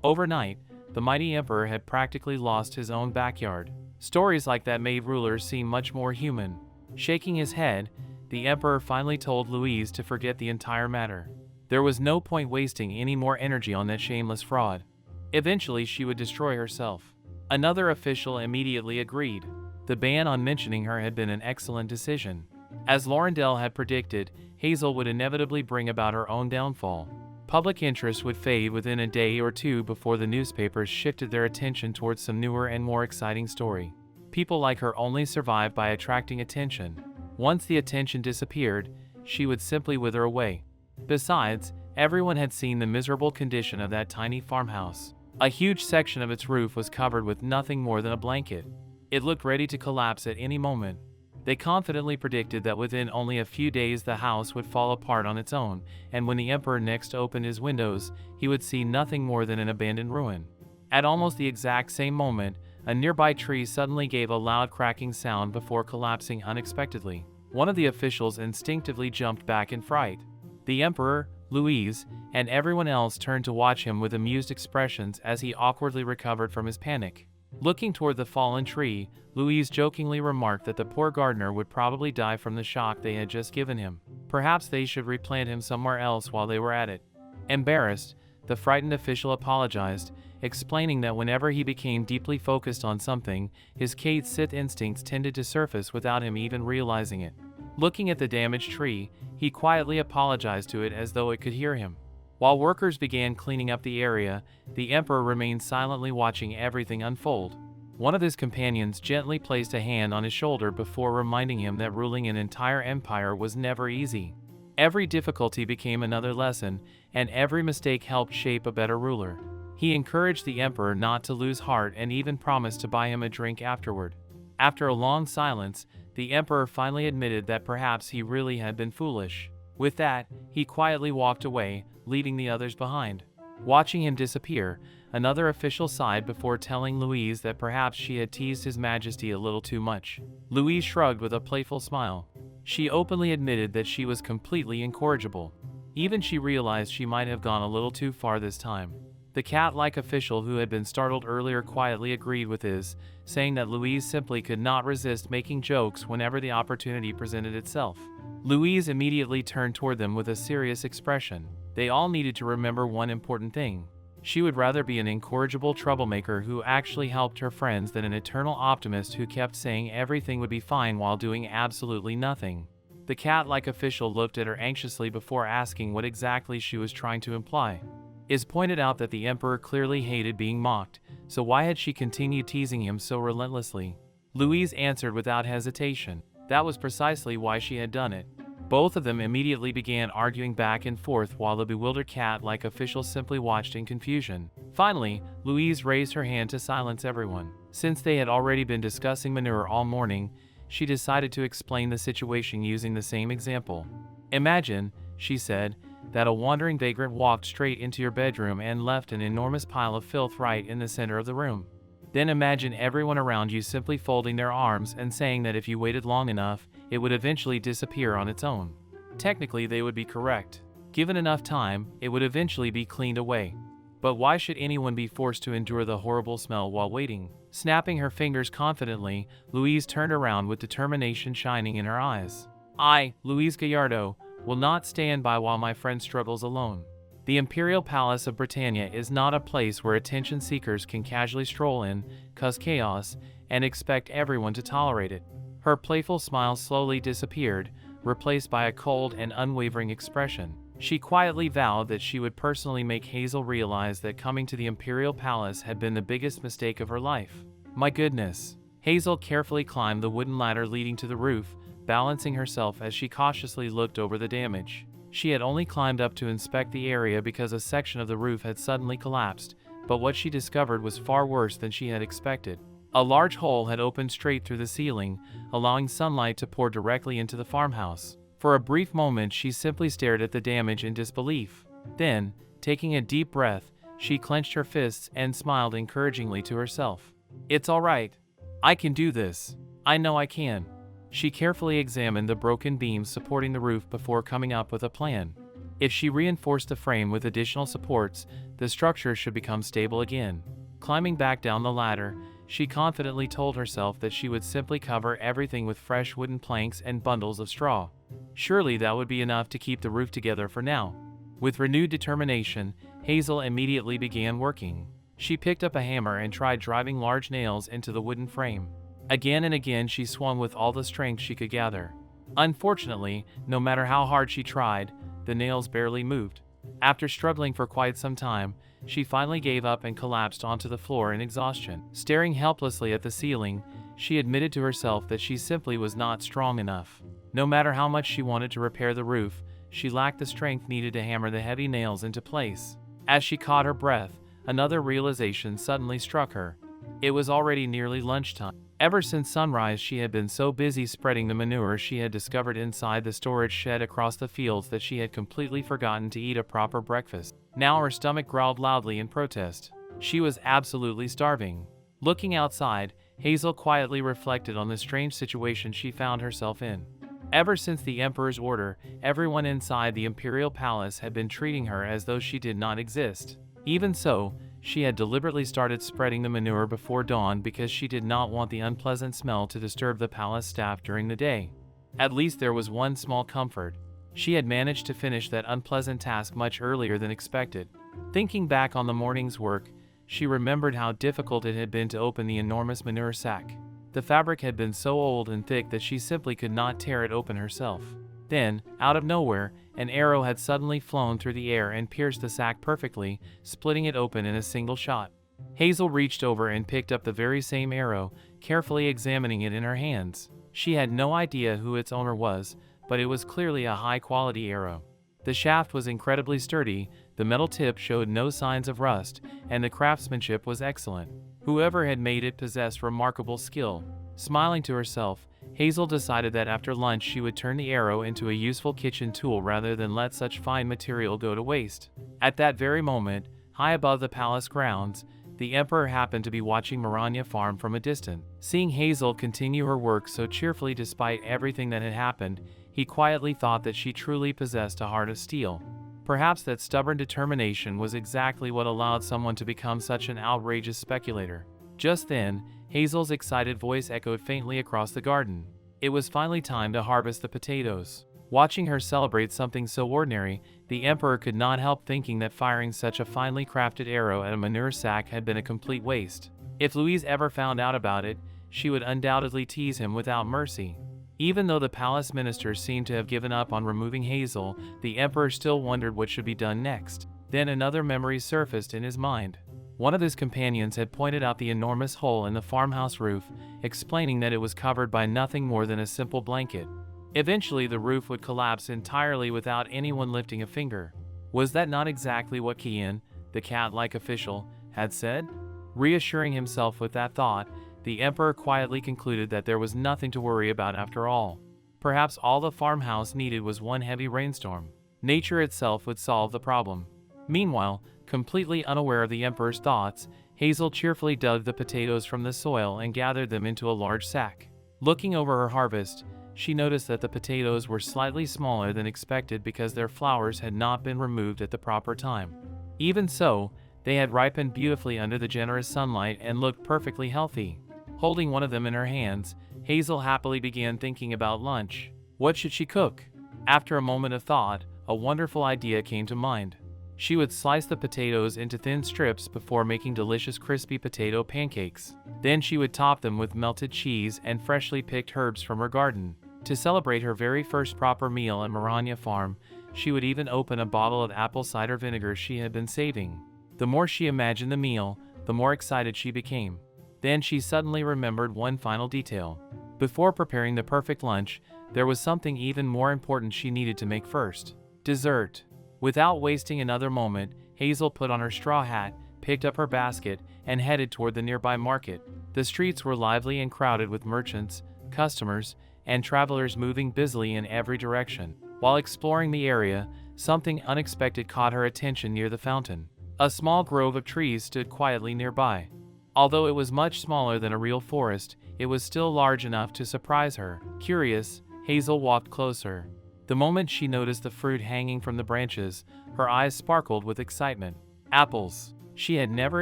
Overnight, the mighty emperor had practically lost his own backyard. Stories like that made rulers seem much more human. Shaking his head, the emperor finally told Louise to forget the entire matter. There was no point wasting any more energy on that shameless fraud. Eventually, she would destroy herself. Another official immediately agreed. The ban on mentioning her had been an excellent decision. As Laurendale had predicted, Hazel would inevitably bring about her own downfall. Public interest would fade within a day or two before the newspapers shifted their attention towards some newer and more exciting story. People like her only survived by attracting attention. Once the attention disappeared, she would simply wither away. Besides, everyone had seen the miserable condition of that tiny farmhouse. A huge section of its roof was covered with nothing more than a blanket. It looked ready to collapse at any moment. They confidently predicted that within only a few days the house would fall apart on its own, and when the emperor next opened his windows, he would see nothing more than an abandoned ruin. At almost the exact same moment, a nearby tree suddenly gave a loud cracking sound before collapsing unexpectedly. One of the officials instinctively jumped back in fright. The emperor, Louise, and everyone else turned to watch him with amused expressions as he awkwardly recovered from his panic. Looking toward the fallen tree, Louise jokingly remarked that the poor gardener would probably die from the shock they had just given him. Perhaps they should replant him somewhere else while they were at it. Embarrassed, the frightened official apologized, explaining that whenever he became deeply focused on something, his Sith instincts tended to surface without him even realizing it. Looking at the damaged tree, he quietly apologized to it as though it could hear him. While workers began cleaning up the area, the emperor remained silently watching everything unfold. One of his companions gently placed a hand on his shoulder before reminding him that ruling an entire empire was never easy. Every difficulty became another lesson, and every mistake helped shape a better ruler. He encouraged the emperor not to lose heart and even promised to buy him a drink afterward. After a long silence, the emperor finally admitted that perhaps he really had been foolish. With that, he quietly walked away, leaving the others behind. Watching him disappear, another official sighed before telling Louise that perhaps she had teased His Majesty a little too much. Louise shrugged with a playful smile. She openly admitted that she was completely incorrigible. Even she realized she might have gone a little too far this time. The cat-like official who had been startled earlier quietly agreed with his, saying that Louise simply could not resist making jokes whenever the opportunity presented itself. Louise immediately turned toward them with a serious expression. They all needed to remember one important thing. She would rather be an incorrigible troublemaker who actually helped her friends than an eternal optimist who kept saying everything would be fine while doing absolutely nothing. The cat-like official looked at her anxiously before asking what exactly she was trying to imply. It pointed out that the emperor clearly hated being mocked, so why had she continued teasing him so relentlessly? Louise answered without hesitation. That was precisely why she had done it. Both of them immediately began arguing back and forth while the bewildered cat-like official simply watched in confusion. Finally, Louise raised her hand to silence everyone. Since they had already been discussing manure all morning, she decided to explain the situation using the same example. Imagine, she said, that a wandering vagrant walked straight into your bedroom and left an enormous pile of filth right in the center of the room. Then imagine everyone around you simply folding their arms and saying that if you waited long enough, it would eventually disappear on its own. Technically, they would be correct. Given enough time, it would eventually be cleaned away. But why should anyone be forced to endure the horrible smell while waiting? Snapping her fingers confidently, Louise turned around with determination shining in her eyes. I, Louise Gallardo, will not stand by while my friend struggles alone. The Imperial Palace of Britannia is not a place where attention seekers can casually stroll in, cause chaos, and expect everyone to tolerate it. Her playful smile slowly disappeared, replaced by a cold and unwavering expression. She quietly vowed that she would personally make Hazel realize that coming to the Imperial Palace had been the biggest mistake of her life. My goodness. Hazel carefully climbed the wooden ladder leading to the roof, balancing herself as she cautiously looked over the damage. She had only climbed up to inspect the area because a section of the roof had suddenly collapsed, but what she discovered was far worse than she had expected. A large hole had opened straight through the ceiling, allowing sunlight to pour directly into the farmhouse. For a brief moment she simply stared at the damage in disbelief. Then, taking a deep breath, she clenched her fists and smiled encouragingly to herself. "It's all right. I can do this. I know I can." She carefully examined the broken beams supporting the roof before coming up with a plan. If she reinforced the frame with additional supports, the structure should become stable again. Climbing back down the ladder, she confidently told herself that she would simply cover everything with fresh wooden planks and bundles of straw. Surely that would be enough to keep the roof together for now. With renewed determination, Hazel immediately began working. She picked up a hammer and tried driving large nails into the wooden frame. Again and again she swung with all the strength she could gather. Unfortunately, no matter how hard she tried, the nails barely moved. After struggling for quite some time, she finally gave up and collapsed onto the floor in exhaustion. Staring helplessly at the ceiling, she admitted to herself that she simply was not strong enough. No matter how much she wanted to repair the roof, she lacked the strength needed to hammer the heavy nails into place. As she caught her breath, another realization suddenly struck her. It was already nearly lunchtime. Ever since sunrise she had been so busy spreading the manure she had discovered inside the storage shed across the fields that she had completely forgotten to eat a proper breakfast. Now her stomach growled loudly in protest. She was absolutely starving. Looking outside, Hazel quietly reflected on the strange situation she found herself in. Ever since the Emperor's order, everyone inside the Imperial Palace had been treating her as though she did not exist. Even so, she had deliberately started spreading the manure before dawn because she did not want the unpleasant smell to disturb the palace staff during the day. At least there was one small comfort. She had managed to finish that unpleasant task much earlier than expected. Thinking back on the morning's work, she remembered how difficult it had been to open the enormous manure sack. The fabric had been so old and thick that she simply could not tear it open herself. Then, out of nowhere, an arrow had suddenly flown through the air and pierced the sack perfectly, splitting it open in a single shot. Hazel reached over and picked up the very same arrow, carefully examining it in her hands. She had no idea who its owner was, but it was clearly a high-quality arrow. The shaft was incredibly sturdy, the metal tip showed no signs of rust, and the craftsmanship was excellent. Whoever had made it possessed remarkable skill. Smiling to herself, Hazel decided that after lunch she would turn the arrow into a useful kitchen tool rather than let such fine material go to waste. At that very moment, high above the palace grounds, the Emperor happened to be watching Manhwa farm from a distance. Seeing Hazel continue her work so cheerfully despite everything that had happened, he quietly thought that she truly possessed a heart of steel. Perhaps that stubborn determination was exactly what allowed someone to become such an outrageous speculator. Just then, Hazel's excited voice echoed faintly across the garden. It was finally time to harvest the potatoes. Watching her celebrate something so ordinary, the Emperor could not help thinking that firing such a finely crafted arrow at a manure sack had been a complete waste. If Louise ever found out about it, she would undoubtedly tease him without mercy. Even though the palace ministers seemed to have given up on removing Hazel, the Emperor still wondered what should be done next. Then another memory surfaced in his mind. One of his companions had pointed out the enormous hole in the farmhouse roof, explaining that it was covered by nothing more than a simple blanket. Eventually the roof would collapse entirely without anyone lifting a finger. Was that not exactly what Kian, the cat-like official, had said? Reassuring himself with that thought, the Emperor quietly concluded that there was nothing to worry about after all. Perhaps all the farmhouse needed was one heavy rainstorm. Nature itself would solve the problem. Meanwhile, completely unaware of the Emperor's thoughts, Hazel cheerfully dug the potatoes from the soil and gathered them into a large sack. Looking over her harvest, she noticed that the potatoes were slightly smaller than expected because their flowers had not been removed at the proper time. Even so, they had ripened beautifully under the generous sunlight and looked perfectly healthy. Holding one of them in her hands, Hazel happily began thinking about lunch. What should she cook? After a moment of thought, a wonderful idea came to mind. She would slice the potatoes into thin strips before making delicious crispy potato pancakes. Then she would top them with melted cheese and freshly picked herbs from her garden. To celebrate her very first proper meal at Manhwa farm, she would even open a bottle of apple cider vinegar she had been saving. The more she imagined the meal, the more excited she became. Then she suddenly remembered one final detail. Before preparing the perfect lunch, there was something even more important she needed to make first. Dessert. Without wasting another moment, Hazel put on her straw hat, picked up her basket, and headed toward the nearby market. The streets were lively and crowded with merchants, customers, and travelers moving busily in every direction. While exploring the area, something unexpected caught her attention near the fountain. A small grove of trees stood quietly nearby. Although it was much smaller than a real forest, it was still large enough to surprise her. Curious, Hazel walked closer. The moment she noticed the fruit hanging from the branches, her eyes sparkled with excitement. Apples. She had never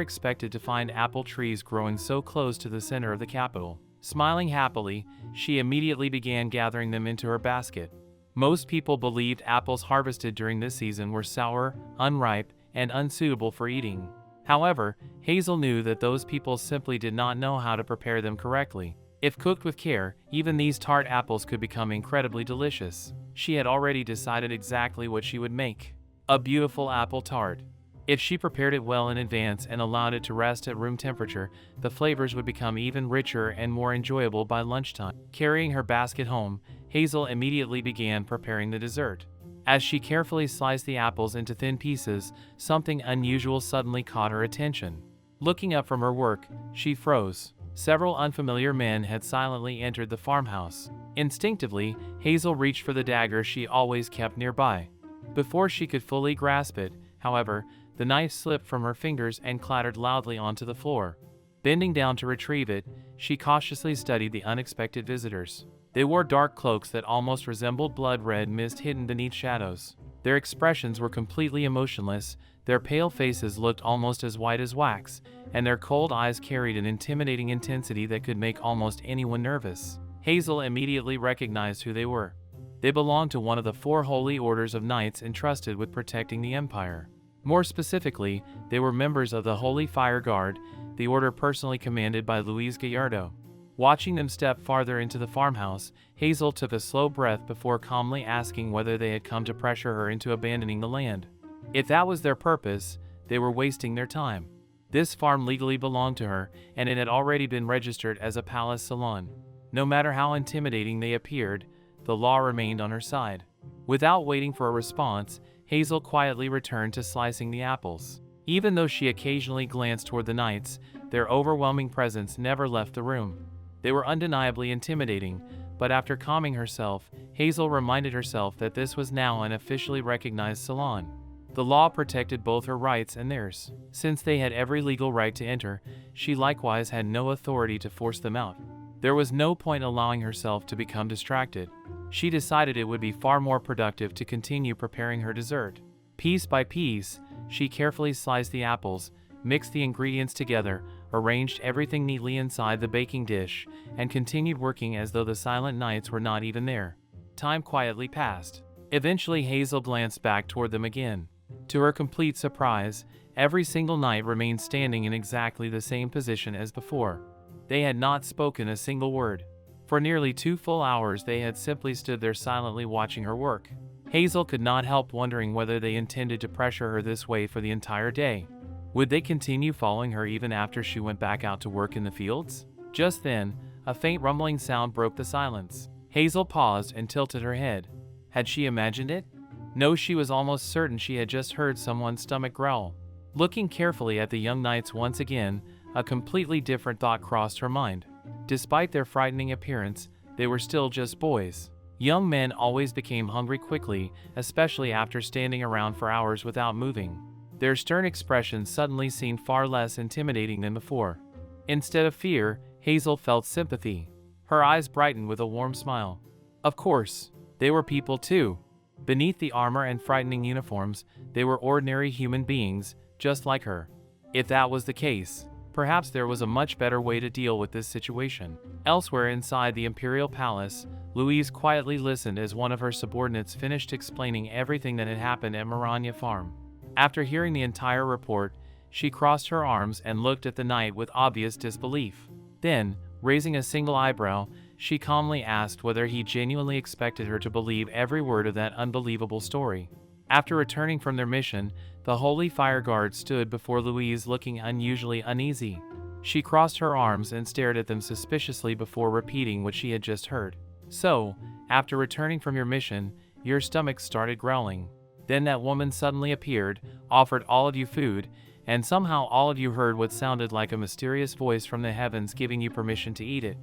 expected to find apple trees growing so close to the center of the capital. Smiling happily, she immediately began gathering them into her basket. Most people believed apples harvested during this season were sour, unripe, and unsuitable for eating. However, Hazel knew that those people simply did not know how to prepare them correctly. If cooked with care, even these tart apples could become incredibly delicious. She had already decided exactly what she would make: a beautiful apple tart. If she prepared it well in advance and allowed it to rest at room temperature, the flavors would become even richer and more enjoyable by lunchtime. Carrying her basket home, Hazel immediately began preparing the dessert. As she carefully sliced the apples into thin pieces, something unusual suddenly caught her attention. Looking up from her work, she froze. Several unfamiliar men had silently entered the farmhouse. Instinctively, Hazel reached for the dagger she always kept nearby. Before she could fully grasp it, however, the knife slipped from her fingers and clattered loudly onto the floor. Bending down to retrieve it, she cautiously studied the unexpected visitors. They wore dark cloaks that almost resembled blood-red mist hidden beneath shadows. Their expressions were completely emotionless, their pale faces looked almost as white as wax, and their cold eyes carried an intimidating intensity that could make almost anyone nervous. Hazel immediately recognized who they were. They belonged to one of the 4 holy orders of knights entrusted with protecting the Empire. More specifically, they were members of the Holy Fire Guard, the order personally commanded by Luis Gallardo. Watching them step farther into the farmhouse, Hazel took a slow breath before calmly asking whether they had come to pressure her into abandoning the land. If that was their purpose, they were wasting their time. This farm legally belonged to her, and it had already been registered as a palace salon. No matter how intimidating they appeared, the law remained on her side. Without waiting for a response, Hazel quietly returned to slicing the apples. Even though she occasionally glanced toward the knights, their overwhelming presence never left the room. They were undeniably intimidating, but after calming herself, Hazel reminded herself that this was now an officially recognized salon. The law protected both her rights and theirs. Since they had every legal right to enter, she likewise had no authority to force them out. There was no point allowing herself to become distracted. She decided it would be far more productive to continue preparing her dessert. Piece by piece, she carefully sliced the apples, mixed the ingredients together, arranged everything neatly inside the baking dish, and continued working as though the silent knights were not even there. Time quietly passed. Eventually, Hazel glanced back toward them again. To her complete surprise, every single knight remained standing in exactly the same position as before. They had not spoken a single word. For nearly 2 full hours they had simply stood there silently watching her work. Hazel could not help wondering whether they intended to pressure her this way for the entire day. Would they continue following her even after she went back out to work in the fields? Just then, a faint rumbling sound broke the silence. Hazel paused and tilted her head. Had she imagined it? No, she was almost certain she had just heard someone's stomach growl. Looking carefully at the young knights once again, a completely different thought crossed her mind. Despite their frightening appearance, they were still just boys. Young men always became hungry quickly, especially after standing around for hours without moving. Their stern expressions suddenly seemed far less intimidating than before. Instead of fear, Hazel felt sympathy. Her eyes brightened with a warm smile. Of course, they were people too. Beneath the armor and frightening uniforms, they were ordinary human beings, just like her. If that was the case, perhaps there was a much better way to deal with this situation. Elsewhere inside the Imperial Palace, Louise quietly listened as one of her subordinates finished explaining everything that had happened at Maranya Farm. After hearing the entire report, she crossed her arms and looked at the knight with obvious disbelief. Then, raising a single eyebrow, she calmly asked whether he genuinely expected her to believe every word of that unbelievable story. After returning from their mission, the Holy Fire Guard stood before Louise looking unusually uneasy. She crossed her arms and stared at them suspiciously before repeating what she had just heard. So, after returning from your mission, your stomach started growling. Then that woman suddenly appeared, offered all of you food, and somehow all of you heard what sounded like a mysterious voice from the heavens giving you permission to eat it.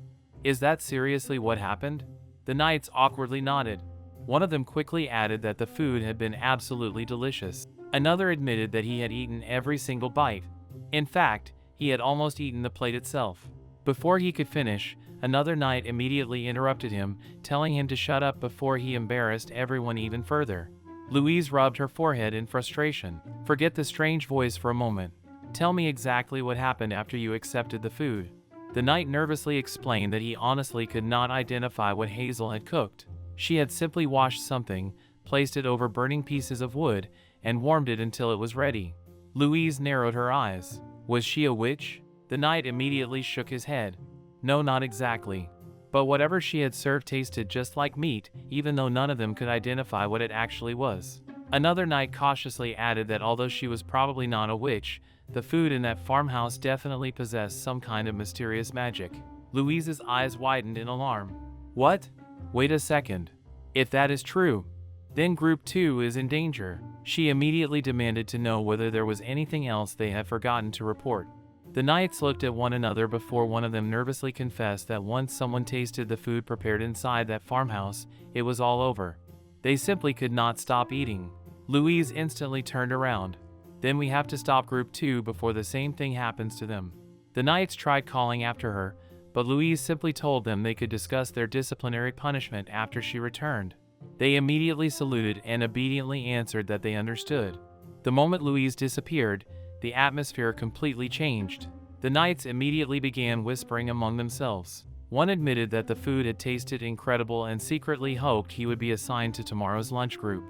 Is that seriously what happened? The knights awkwardly nodded. One of them quickly added that the food had been absolutely delicious. Another admitted that he had eaten every single bite. In fact, he had almost eaten the plate itself. Before he could finish, another knight immediately interrupted him, telling him to shut up before he embarrassed everyone even further. Louise rubbed her forehead in frustration. Forget the strange voice for a moment. Tell me exactly what happened after you accepted the food. The knight nervously explained that he honestly could not identify what Hazel had cooked. She had simply washed something, placed it over burning pieces of wood, and warmed it until it was ready. Louise narrowed her eyes. Was she a witch? The knight immediately shook his head. No, not exactly. But whatever she had served tasted just like meat, even though none of them could identify what it actually was. Another knight cautiously added that although she was probably not a witch, the food in that farmhouse definitely possessed some kind of mysterious magic. Louise's eyes widened in alarm. What? Wait a second. If that is true, then Group 2 is in danger. She immediately demanded to know whether there was anything else they had forgotten to report. The knights looked at one another before one of them nervously confessed that once someone tasted the food prepared inside that farmhouse, it was all over. They simply could not stop eating. Louise instantly turned around. Then we have to stop Group 2 before the same thing happens to them. The knights tried calling after her, but Louise simply told them they could discuss their disciplinary punishment after she returned. They immediately saluted and obediently answered that they understood. The moment Louise disappeared, the atmosphere completely changed. The knights immediately began whispering among themselves. One admitted that the food had tasted incredible and secretly hoped he would be assigned to tomorrow's lunch group.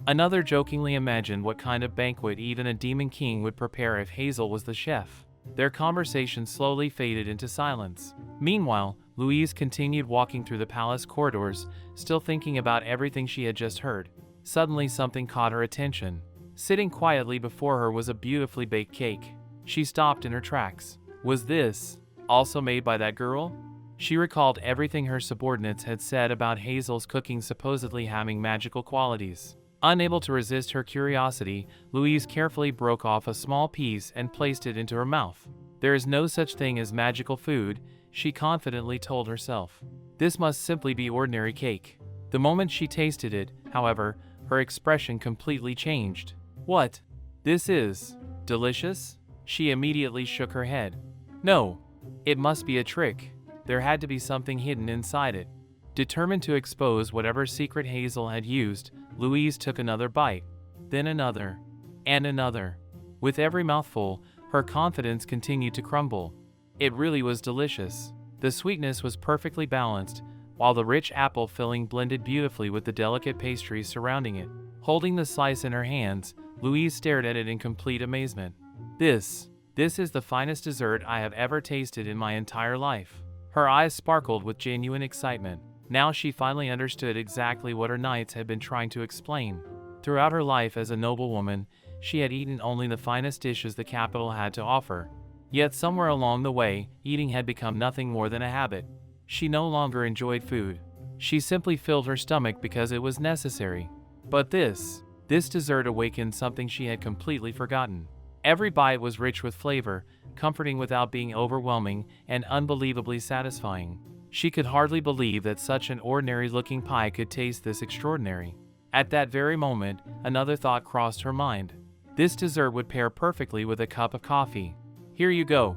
Another jokingly imagined what kind of banquet even a demon king would prepare if Hazel was the chef. Their conversation slowly faded into silence. Meanwhile, Louise continued walking through the palace corridors, still thinking about everything she had just heard. Suddenly something caught her attention. Sitting quietly before her was a beautifully baked cake. She stopped in her tracks. Was this also made by that girl? She recalled everything her subordinates had said about Hazel's cooking supposedly having magical qualities. Unable to resist her curiosity, Louise carefully broke off a small piece and placed it into her mouth. There is no such thing as magical food, she confidently told herself. This must simply be ordinary cake. The moment she tasted it, however, her expression completely changed. What? This is delicious? She immediately shook her head. No, it must be a trick. There had to be something hidden inside it. Determined to expose whatever secret Hazel had used, Louise took another bite, then another, and another. With every mouthful, her confidence continued to crumble. It really was delicious. The sweetness was perfectly balanced, while the rich apple filling blended beautifully with the delicate pastries surrounding it. Holding the slice in her hands, Louise stared at it in complete amazement. This is the finest dessert I have ever tasted in my entire life. Her eyes sparkled with genuine excitement. Now she finally understood exactly what her knights had been trying to explain. Throughout her life as a noblewoman, she had eaten only the finest dishes the capital had to offer. Yet somewhere along the way, eating had become nothing more than a habit. She no longer enjoyed food. She simply filled her stomach because it was necessary. But this dessert awakened something she had completely forgotten. Every bite was rich with flavor, comforting without being overwhelming, and unbelievably satisfying. She could hardly believe that such an ordinary-looking pie could taste this extraordinary. At that very moment, another thought crossed her mind. This dessert would pair perfectly with a cup of coffee. Here you go.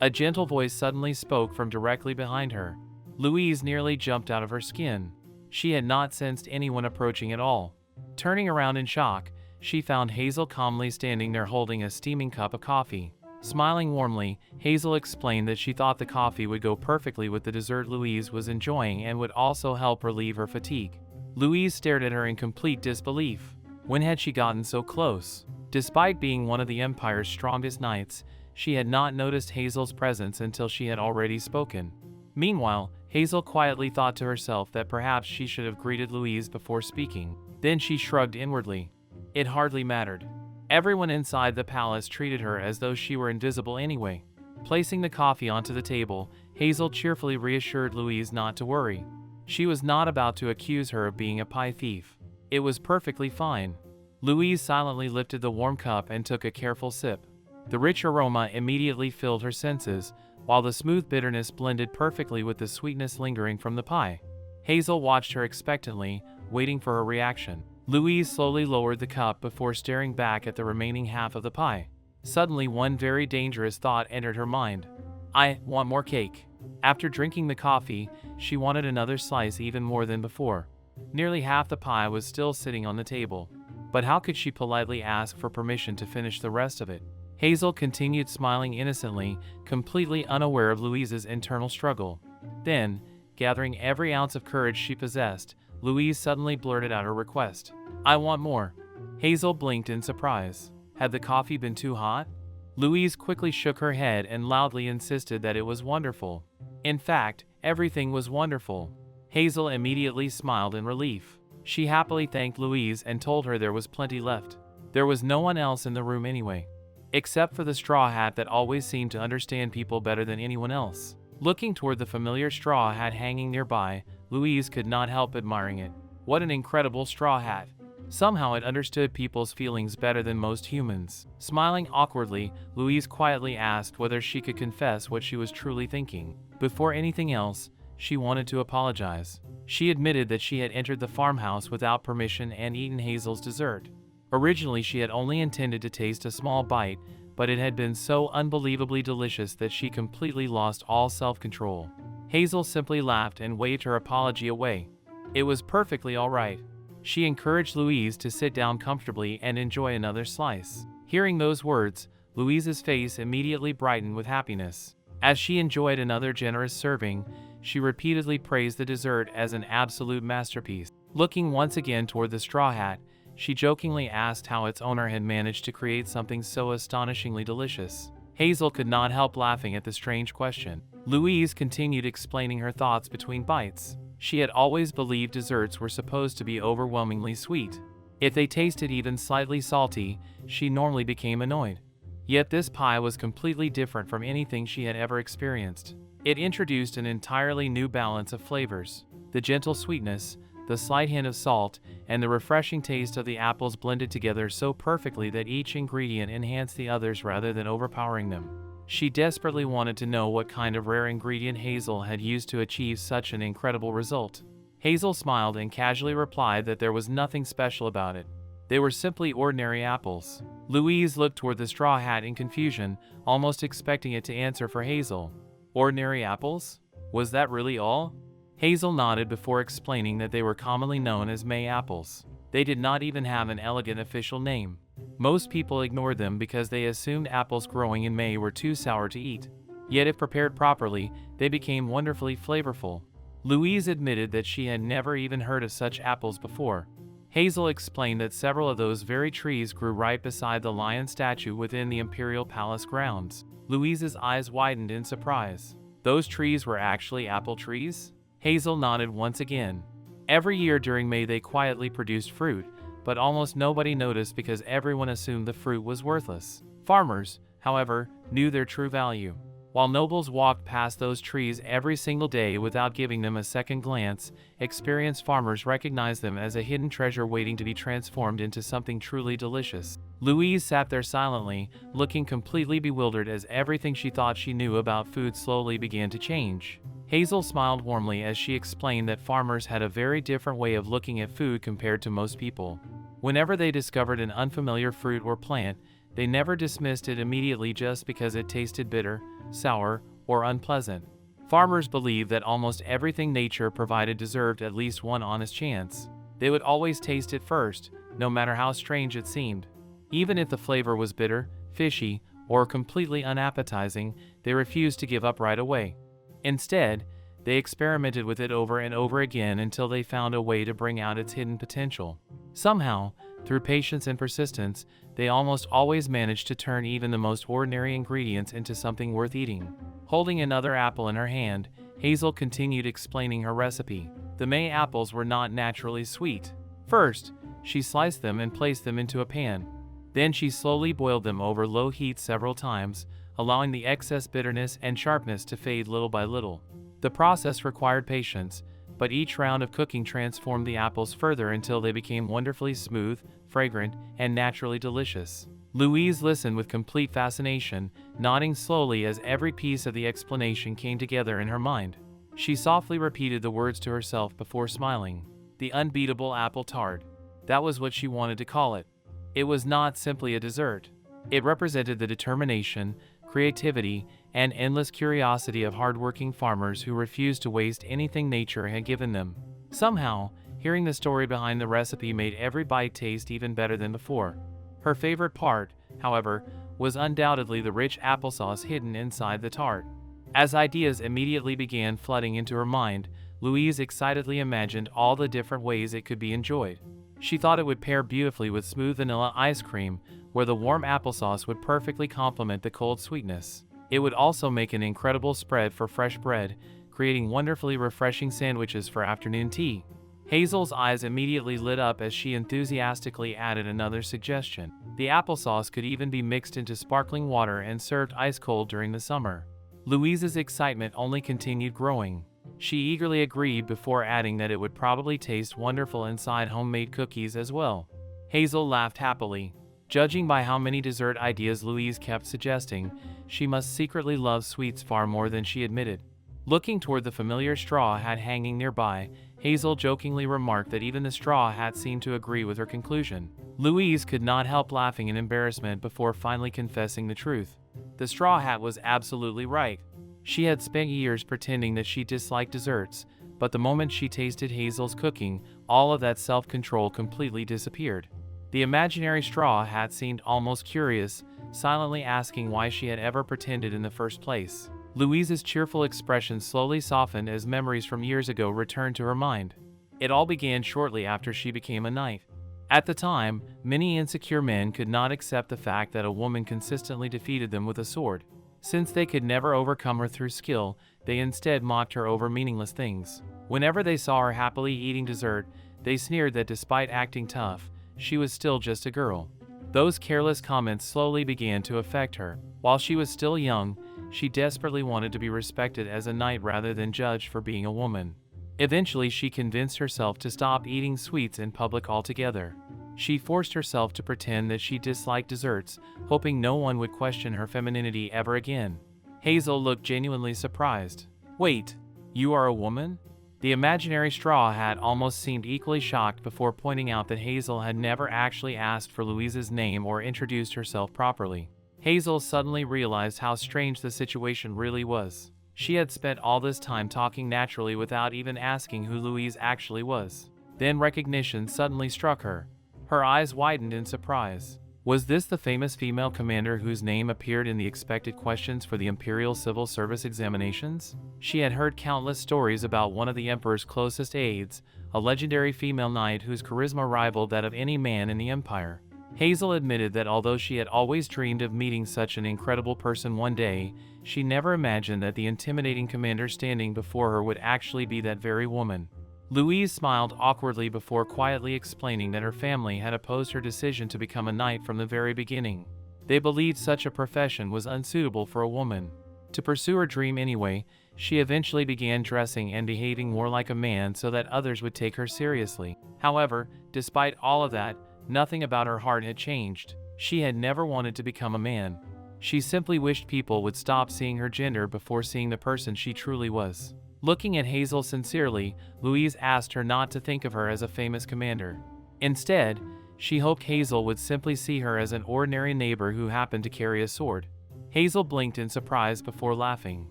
A gentle voice suddenly spoke from directly behind her. Louise nearly jumped out of her skin. She had not sensed anyone approaching at all. Turning around in shock, she found Hazel calmly standing there holding a steaming cup of coffee. Smiling warmly, Hazel explained that she thought the coffee would go perfectly with the dessert Louise was enjoying and would also help relieve her fatigue. Louise stared at her in complete disbelief. When had she gotten so close? Despite being one of the Empire's strongest knights, she had not noticed Hazel's presence until she had already spoken. Meanwhile, Hazel quietly thought to herself that perhaps she should have greeted Louise before speaking. Then she shrugged inwardly. It hardly mattered. Everyone inside the palace treated her as though she were invisible anyway. Placing the coffee onto the table, Hazel cheerfully reassured Louise not to worry. She was not about to accuse her of being a pie thief. It was perfectly fine. Louise silently lifted the warm cup and took a careful sip. The rich aroma immediately filled her senses, while the smooth bitterness blended perfectly with the sweetness lingering from the pie. Hazel watched her expectantly, waiting for her reaction. Louise slowly lowered the cup before staring back at the remaining half of the pie. Suddenly, one very dangerous thought entered her mind. I want more cake. After drinking the coffee, she wanted another slice even more than before. Nearly half the pie was still sitting on the table. But how could she politely ask for permission to finish the rest of it? Hazel continued smiling innocently, completely unaware of Louise's internal struggle. Then, gathering every ounce of courage she possessed, Louise suddenly blurted out her request. I want more. Hazel blinked in surprise. Had the coffee been too hot? Louise quickly shook her head and loudly insisted that it was wonderful. In fact, everything was wonderful. Hazel immediately smiled in relief. She happily thanked Louise and told her there was plenty left. There was no one else in the room anyway, except for the straw hat that always seemed to understand people better than anyone else. Looking toward the familiar straw hat hanging nearby, Louise could not help admiring it. What an incredible straw hat! Somehow it understood people's feelings better than most humans. Smiling awkwardly, Louise quietly asked whether she could confess what she was truly thinking. Before anything else, she wanted to apologize. She admitted that she had entered the farmhouse without permission and eaten Hazel's dessert. Originally, she had only intended to taste a small bite, but it had been so unbelievably delicious that she completely lost all self-control. Hazel simply laughed and waved her apology away. It was perfectly all right. She encouraged Louise to sit down comfortably and enjoy another slice. Hearing those words, Louise's face immediately brightened with happiness. As she enjoyed another generous serving, she repeatedly praised the dessert as an absolute masterpiece. Looking once again toward the straw hat, she jokingly asked how its owner had managed to create something so astonishingly delicious. Hazel could not help laughing at the strange question. Louise continued explaining her thoughts between bites. She had always believed desserts were supposed to be overwhelmingly sweet. If they tasted even slightly salty, she normally became annoyed. Yet this pie was completely different from anything she had ever experienced. It introduced an entirely new balance of flavors. The gentle sweetness, the slight hint of salt, and the refreshing taste of the apples blended together so perfectly that each ingredient enhanced the others rather than overpowering them. She desperately wanted to know what kind of rare ingredient Hazel had used to achieve such an incredible result. Hazel smiled and casually replied that there was nothing special about it. They were simply ordinary apples. Louise looked toward the straw hat in confusion, almost expecting it to answer for Hazel. Ordinary apples? Was that really all? Hazel nodded before explaining that they were commonly known as May apples. They did not even have an elegant official name. Most people ignored them because they assumed apples growing in May were too sour to eat. Yet if prepared properly, they became wonderfully flavorful. Louise admitted that she had never even heard of such apples before. Hazel explained that several of those very trees grew right beside the lion statue within the Imperial Palace grounds. Louise's eyes widened in surprise. Those trees were actually apple trees? Hazel nodded once again. Every year during May they quietly produced fruit, but almost nobody noticed because everyone assumed the fruit was worthless. Farmers, however, knew their true value. While nobles walked past those trees every single day without giving them a second glance, experienced farmers recognized them as a hidden treasure waiting to be transformed into something truly delicious. Louise sat there silently, looking completely bewildered as everything she thought she knew about food slowly began to change. Hazel smiled warmly as she explained that farmers had a very different way of looking at food compared to most people. Whenever they discovered an unfamiliar fruit or plant, they never dismissed it immediately just because it tasted bitter, sour, or unpleasant. Farmers believed that almost everything nature provided deserved at least one honest chance. They would always taste it first, no matter how strange it seemed. Even if the flavor was bitter, fishy, or completely unappetizing, they refused to give up right away. Instead, they experimented with it over and over again until they found a way to bring out its hidden potential. Somehow, through patience and persistence, they almost always managed to turn even the most ordinary ingredients into something worth eating. Holding another apple in her hand, Hazel continued explaining her recipe. The May apples were not naturally sweet. First, she sliced them and placed them into a pan. Then she slowly boiled them over low heat several times, allowing the excess bitterness and sharpness to fade little by little. The process required patience, but each round of cooking transformed the apples further until they became wonderfully smooth, fragrant, and naturally delicious. Louise listened with complete fascination, nodding slowly as every piece of the explanation came together in her mind. She softly repeated the words to herself before smiling. The unbeatable apple tart. That was what she wanted to call it. It was not simply a dessert. It represented the determination, creativity, and endless curiosity of hardworking farmers who refused to waste anything nature had given them. Somehow, hearing the story behind the recipe made every bite taste even better than before. Her favorite part, however, was undoubtedly the rich applesauce hidden inside the tart. As ideas immediately began flooding into her mind, Louise excitedly imagined all the different ways it could be enjoyed. She thought it would pair beautifully with smooth vanilla ice cream, where the warm applesauce would perfectly complement the cold sweetness. It would also make an incredible spread for fresh bread, creating wonderfully refreshing sandwiches for afternoon tea. Hazel's eyes immediately lit up as she enthusiastically added another suggestion. The applesauce could even be mixed into sparkling water and served ice cold during the summer. Louise's excitement only continued growing. She eagerly agreed before adding that it would probably taste wonderful inside homemade cookies as well. Hazel laughed happily. Judging by how many dessert ideas Louise kept suggesting, she must secretly love sweets far more than she admitted. Looking toward the familiar straw hat hanging nearby, Hazel jokingly remarked that even the straw hat seemed to agree with her conclusion. Louise could not help laughing in embarrassment before finally confessing the truth. The straw hat was absolutely right. She had spent years pretending that she disliked desserts, but the moment she tasted Hazel's cooking, all of that self-control completely disappeared. The imaginary straw hat seemed almost curious, silently asking why she had ever pretended in the first place. Louise's cheerful expression slowly softened as memories from years ago returned to her mind. It all began shortly after she became a knight. At the time, many insecure men could not accept the fact that a woman consistently defeated them with a sword. Since they could never overcome her through skill, they instead mocked her over meaningless things. Whenever they saw her happily eating dessert, they sneered that despite acting tough, she was still just a girl. Those careless comments slowly began to affect her. While she was still young, she desperately wanted to be respected as a knight rather than judged for being a woman. Eventually, she convinced herself to stop eating sweets in public altogether. She forced herself to pretend that she disliked desserts, hoping no one would question her femininity ever again. Hazel looked genuinely surprised. "Wait, you are a woman?" The imaginary straw hat almost seemed equally shocked before pointing out that Hazel had never actually asked for Louise's name or introduced herself properly. Hazel suddenly realized how strange the situation really was. She had spent all this time talking naturally without even asking who Louise actually was. Then recognition suddenly struck her. Her eyes widened in surprise. Was this the famous female commander whose name appeared in the expected questions for the Imperial Civil Service examinations? She had heard countless stories about one of the Emperor's closest aides, a legendary female knight whose charisma rivaled that of any man in the Empire. Hazel admitted that although she had always dreamed of meeting such an incredible person one day, she never imagined that the intimidating commander standing before her would actually be that very woman. Louise smiled awkwardly before quietly explaining that her family had opposed her decision to become a knight from the very beginning. They believed such a profession was unsuitable for a woman. To pursue her dream anyway, she eventually began dressing and behaving more like a man so that others would take her seriously. However, despite all of that, nothing about her heart had changed. She had never wanted to become a man. She simply wished people would stop seeing her gender before seeing the person she truly was. Looking at Hazel sincerely, Louise asked her not to think of her as a famous commander. Instead, she hoped Hazel would simply see her as an ordinary neighbor who happened to carry a sword. Hazel blinked in surprise before laughing.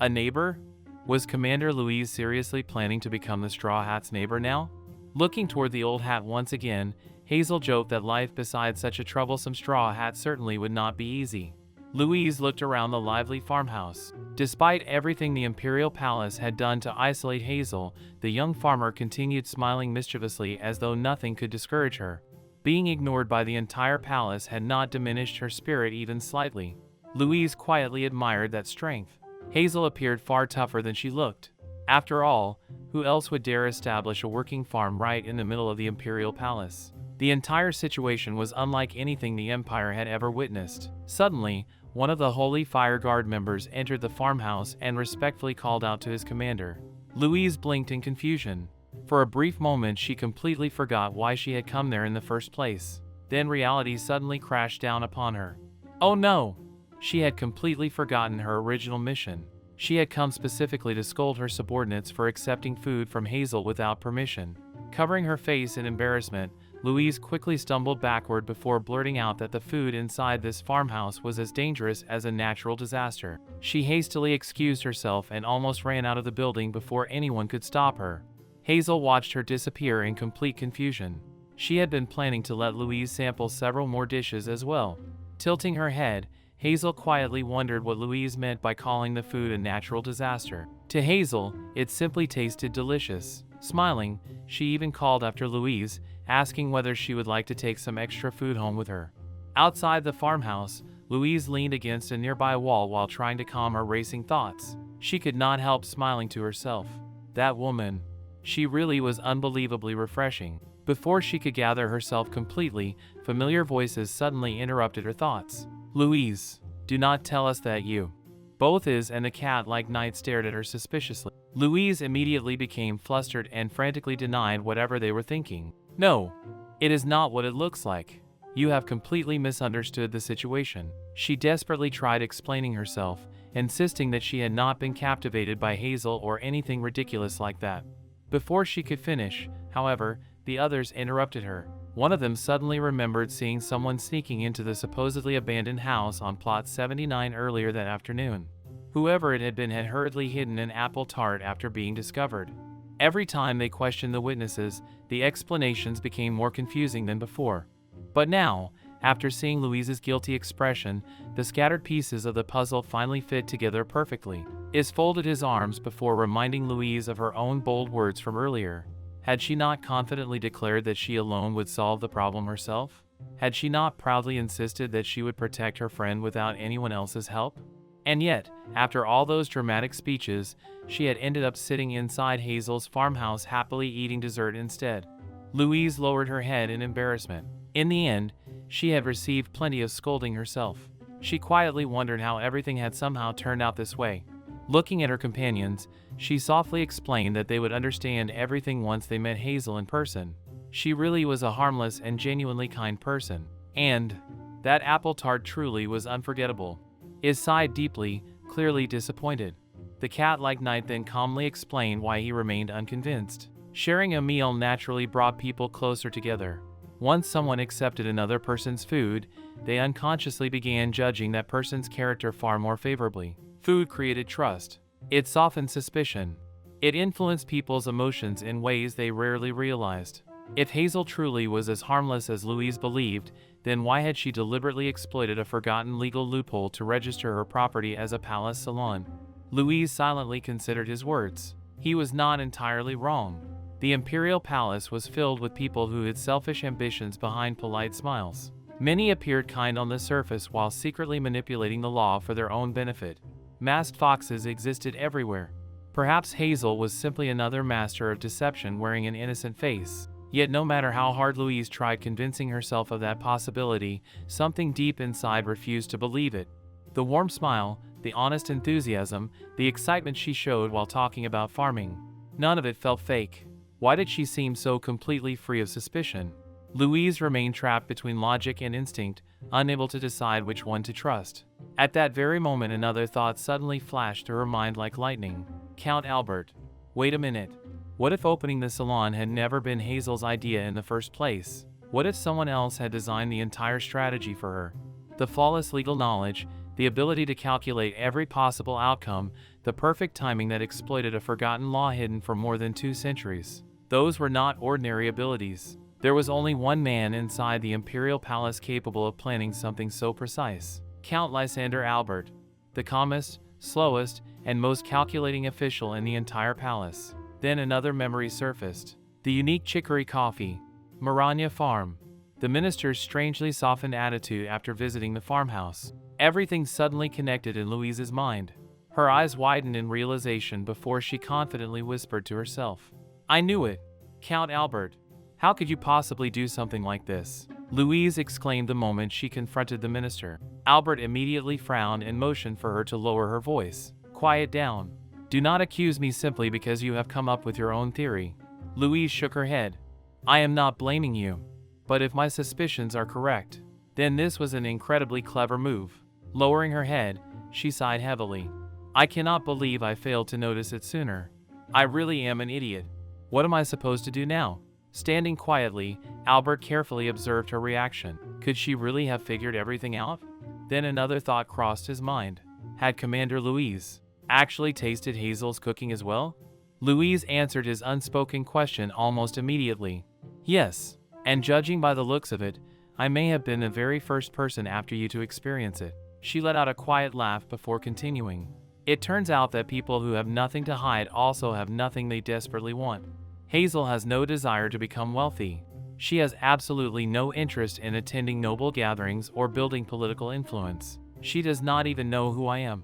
A neighbor? Was Commander Louise seriously planning to become the Straw Hat's neighbor now? Looking toward the old hat once again, Hazel joked that life beside such a troublesome straw hat certainly would not be easy. Louise looked around the lively farmhouse. Despite everything the Imperial Palace had done to isolate Hazel, the young farmer continued smiling mischievously as though nothing could discourage her. Being ignored by the entire palace had not diminished her spirit even slightly. Louise quietly admired that strength. Hazel appeared far tougher than she looked. After all, who else would dare establish a working farm right in the middle of the Imperial Palace? The entire situation was unlike anything the Empire had ever witnessed. Suddenly, one of the Holy Fire Guard members entered the farmhouse and respectfully called out to his commander. Louise blinked in confusion. For a brief moment she completely forgot why she had come there in the first place. Then reality suddenly crashed down upon her. Oh no! She had completely forgotten her original mission. She had come specifically to scold her subordinates for accepting food from Hazel without permission. Covering her face in embarrassment, Louise quickly stumbled backward before blurting out that the food inside this farmhouse was as dangerous as a natural disaster. She hastily excused herself and almost ran out of the building before anyone could stop her. Hazel watched her disappear in complete confusion. She had been planning to let Louise sample several more dishes as well. Tilting her head, Hazel quietly wondered what Louise meant by calling the food a natural disaster. To Hazel, it simply tasted delicious. Smiling, she even called after Louise, asking whether she would like to take some extra food home with her. Outside the farmhouse, Louise leaned against a nearby wall while trying to calm her racing thoughts. She could not help smiling to herself. That woman. She really was unbelievably refreshing. Before she could gather herself completely, familiar voices suddenly interrupted her thoughts. Louise, do not tell us that you. Both Iz and the cat-like knight stared at her suspiciously. Louise immediately became flustered and frantically denied whatever they were thinking. No, it is not what it looks like. You have completely misunderstood the situation. She desperately tried explaining herself, insisting that she had not been captivated by Hazel or anything ridiculous like that. Before she could finish, however, the others interrupted her. One of them suddenly remembered seeing someone sneaking into the supposedly abandoned house on plot 79 earlier that afternoon. Whoever it had been had hurriedly hidden an apple tart after being discovered. Every time they questioned the witnesses, the explanations became more confusing than before. But now, after seeing Louise's guilty expression, the scattered pieces of the puzzle finally fit together perfectly. Iz folded his arms before reminding Louise of her own bold words from earlier. Had she not confidently declared that she alone would solve the problem herself? Had she not proudly insisted that she would protect her friend without anyone else's help? And yet, after all those dramatic speeches, she had ended up sitting inside Hazel's farmhouse happily eating dessert instead. Louise lowered her head in embarrassment. In the end, she had received plenty of scolding herself. She quietly wondered how everything had somehow turned out this way. Looking at her companions, she softly explained that they would understand everything once they met Hazel in person. She really was a harmless and genuinely kind person. And that apple tart truly was unforgettable. Iz sighed deeply, clearly disappointed. The cat-like knight then calmly explained why he remained unconvinced. Sharing a meal naturally brought people closer together. Once someone accepted another person's food, they unconsciously began judging that person's character far more favorably. Food created trust. It softened suspicion. It influenced people's emotions in ways they rarely realized. If Hazel truly was as harmless as Louise believed, then why had she deliberately exploited a forgotten legal loophole to register her property as a palace salon? Louise silently considered his words. He was not entirely wrong. The imperial palace was filled with people who had selfish ambitions behind polite smiles. Many appeared kind on the surface while secretly manipulating the law for their own benefit. Masked foxes existed everywhere. Perhaps Hazel was simply another master of deception wearing an innocent face. Yet no matter how hard Louise tried convincing herself of that possibility, something deep inside refused to believe it. The warm smile, the honest enthusiasm, the excitement she showed while talking about farming. None of it felt fake. Why did she seem so completely free of suspicion? Louise remained trapped between logic and instinct, unable to decide which one to trust. At that very moment, another thought suddenly flashed through her mind like lightning. Count Albert. Wait a minute. What if opening the salon had never been Hazel's idea in the first place? What if someone else had designed the entire strategy for her? The flawless legal knowledge, the ability to calculate every possible outcome, the perfect timing that exploited a forgotten law hidden for more than 2 centuries. Those were not ordinary abilities. There was only one man inside the imperial palace capable of planning something so precise. Count Lysander Albert, the calmest, slowest, and most calculating official in the entire palace. Then another memory surfaced. The unique chicory coffee. Maranya Farm. The minister's strangely softened attitude after visiting the farmhouse. Everything suddenly connected in Louise's mind. Her eyes widened in realization before she confidently whispered to herself. I knew it. Count Albert. How could you possibly do something like this? Louise exclaimed the moment she confronted the minister. Albert immediately frowned and motioned for her to lower her voice. Quiet down. Do not accuse me simply because you have come up with your own theory. Louise shook her head. I am not blaming you. But if my suspicions are correct, then this was an incredibly clever move. Lowering her head, she sighed heavily. I cannot believe I failed to notice it sooner. I really am an idiot. What am I supposed to do now? Standing quietly, Albert carefully observed her reaction. Could she really have figured everything out? Then another thought crossed his mind. Had Commander Louise actually tasted Hazel's cooking as well? Louise answered his unspoken question almost immediately. Yes, and judging by the looks of it, I may have been the very first person after you to experience it. She let out a quiet laugh before continuing. It turns out that people who have nothing to hide also have nothing they desperately want. Hazel has no desire to become wealthy. She has absolutely no interest in attending noble gatherings or building political influence. She does not even know who I am.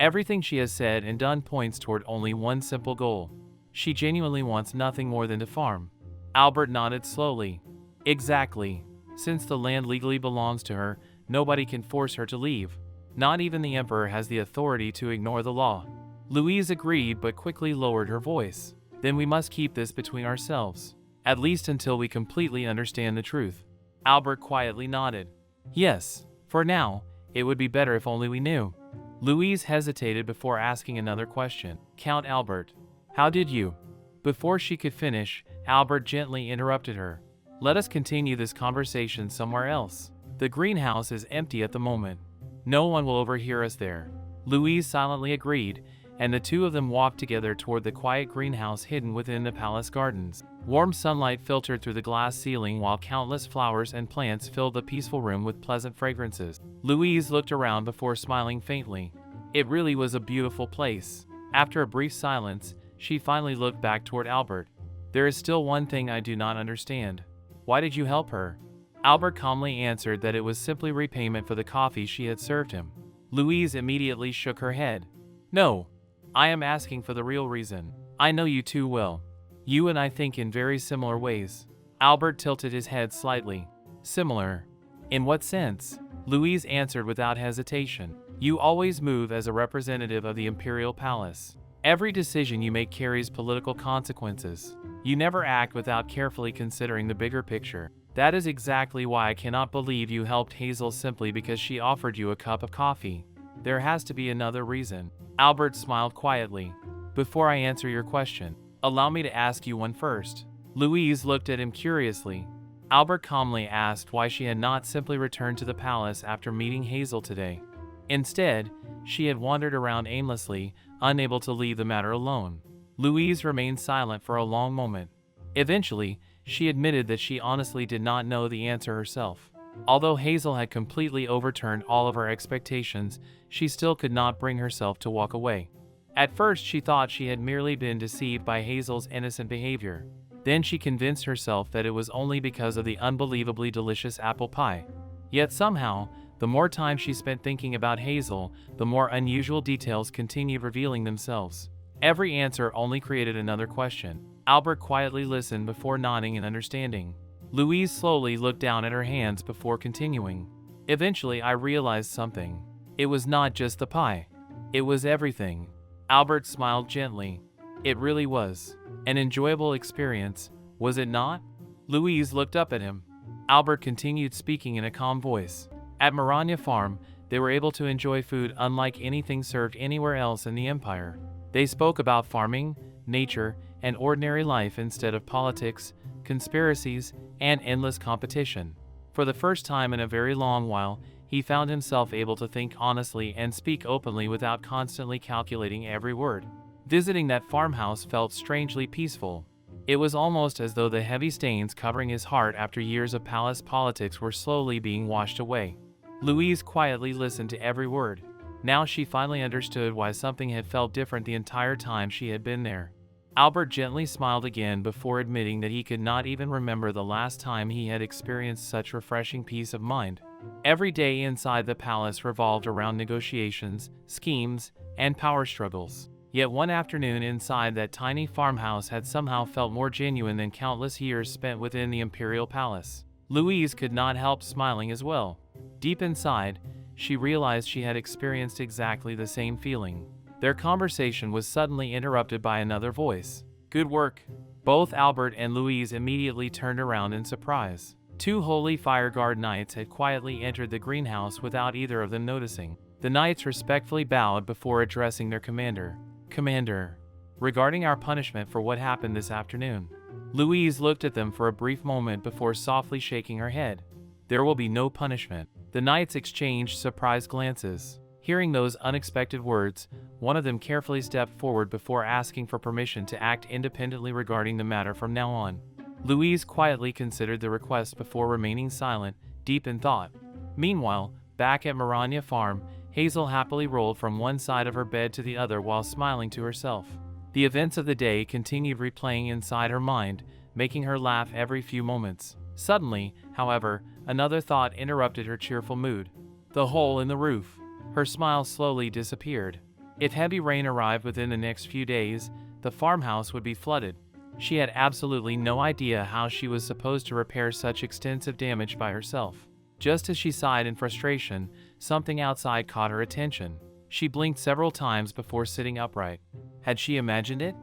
Everything she has said and done points toward only one simple goal. She genuinely wants nothing more than to farm. Albert nodded slowly. Exactly. Since the land legally belongs to her, nobody can force her to leave. Not even the Emperor has the authority to ignore the law. Louise agreed but quickly lowered her voice. Then we must keep this between ourselves, at least until we completely understand the truth. Albert quietly nodded. Yes, for now, it would be better if only we knew. Louise hesitated before asking another question. Count Albert, how did you? Before she could finish, Albert gently interrupted her. Let us continue this conversation somewhere else. The greenhouse is empty at the moment. No one will overhear us there. Louise silently agreed, and the two of them walked together toward the quiet greenhouse hidden within the palace gardens. Warm sunlight filtered through the glass ceiling while countless flowers and plants filled the peaceful room with pleasant fragrances. Louise looked around before smiling faintly. It really was a beautiful place. After a brief silence, she finally looked back toward Albert. There is still one thing I do not understand. Why did you help her? Albert calmly answered that it was simply repayment for the coffee she had served him. Louise immediately shook her head. No, I am asking for the real reason. I know you too well. You and I think in very similar ways. Albert tilted his head slightly. Similar? In what sense? Louise answered without hesitation. You always move as a representative of the imperial palace. Every decision you make carries political consequences. You never act without carefully considering the bigger picture. That is exactly why I cannot believe you helped Hazel simply because she offered you a cup of coffee. There has to be another reason. Albert smiled quietly. Before I answer your question, allow me to ask you one first. Louise looked at him curiously. Albert calmly asked why she had not simply returned to the palace after meeting Hazel today. Instead, she had wandered around aimlessly, unable to leave the matter alone. Louise remained silent for a long moment. Eventually, she admitted that she honestly did not know the answer herself. Although Hazel had completely overturned all of her expectations, she still could not bring herself to walk away. At first, she thought she had merely been deceived by Hazel's innocent behavior. Then she convinced herself that it was only because of the unbelievably delicious apple pie. Yet somehow, the more time she spent thinking about Hazel, the more unusual details continued revealing themselves. Every answer only created another question. Albert quietly listened before nodding in understanding. Louise slowly looked down at her hands before continuing. Eventually, I realized something. It was not just the pie. It was everything. Albert smiled gently. It really was. An enjoyable experience, was it not? Louise looked up at him. Albert continued speaking in a calm voice. At Maranya Farm, they were able to enjoy food unlike anything served anywhere else in the empire. They spoke about farming, nature, and ordinary life instead of politics, conspiracies, and endless competition. For the first time in a very long while, he found himself able to think honestly and speak openly without constantly calculating every word. Visiting that farmhouse felt strangely peaceful. It was almost as though the heavy stains covering his heart after years of palace politics were slowly being washed away. Louise quietly listened to every word. Now she finally understood why something had felt different the entire time she had been there. Albert gently smiled again before admitting that he could not even remember the last time he had experienced such refreshing peace of mind. Every day inside the palace revolved around negotiations, schemes, and power struggles. Yet one afternoon inside that tiny farmhouse had somehow felt more genuine than countless years spent within the imperial palace. Louise could not help smiling as well. Deep inside, she realized she had experienced exactly the same feeling. Their conversation was suddenly interrupted by another voice. Good work. Both Albert and Louise immediately turned around in surprise. 2 holy fire guard knights had quietly entered the greenhouse without either of them noticing. The knights respectfully bowed before addressing their commander. "Commander, regarding our punishment for what happened this afternoon." Louise looked at them for a brief moment before softly shaking her head. "There will be no punishment." The knights exchanged surprised glances. Hearing those unexpected words, one of them carefully stepped forward before asking for permission to act independently regarding the matter from now on. Louise quietly considered the request before remaining silent, deep in thought. Meanwhile, back at Maranya Farm, Hazel happily rolled from one side of her bed to the other while smiling to herself. The events of the day continued replaying inside her mind, making her laugh every few moments. Suddenly, however, another thought interrupted her cheerful mood. The hole in the roof. Her smile slowly disappeared. If heavy rain arrived within the next few days, the farmhouse would be flooded. She had absolutely no idea how she was supposed to repair such extensive damage by herself. Just as she sighed in frustration, something outside caught her attention. She blinked several times before sitting upright. Had she imagined it?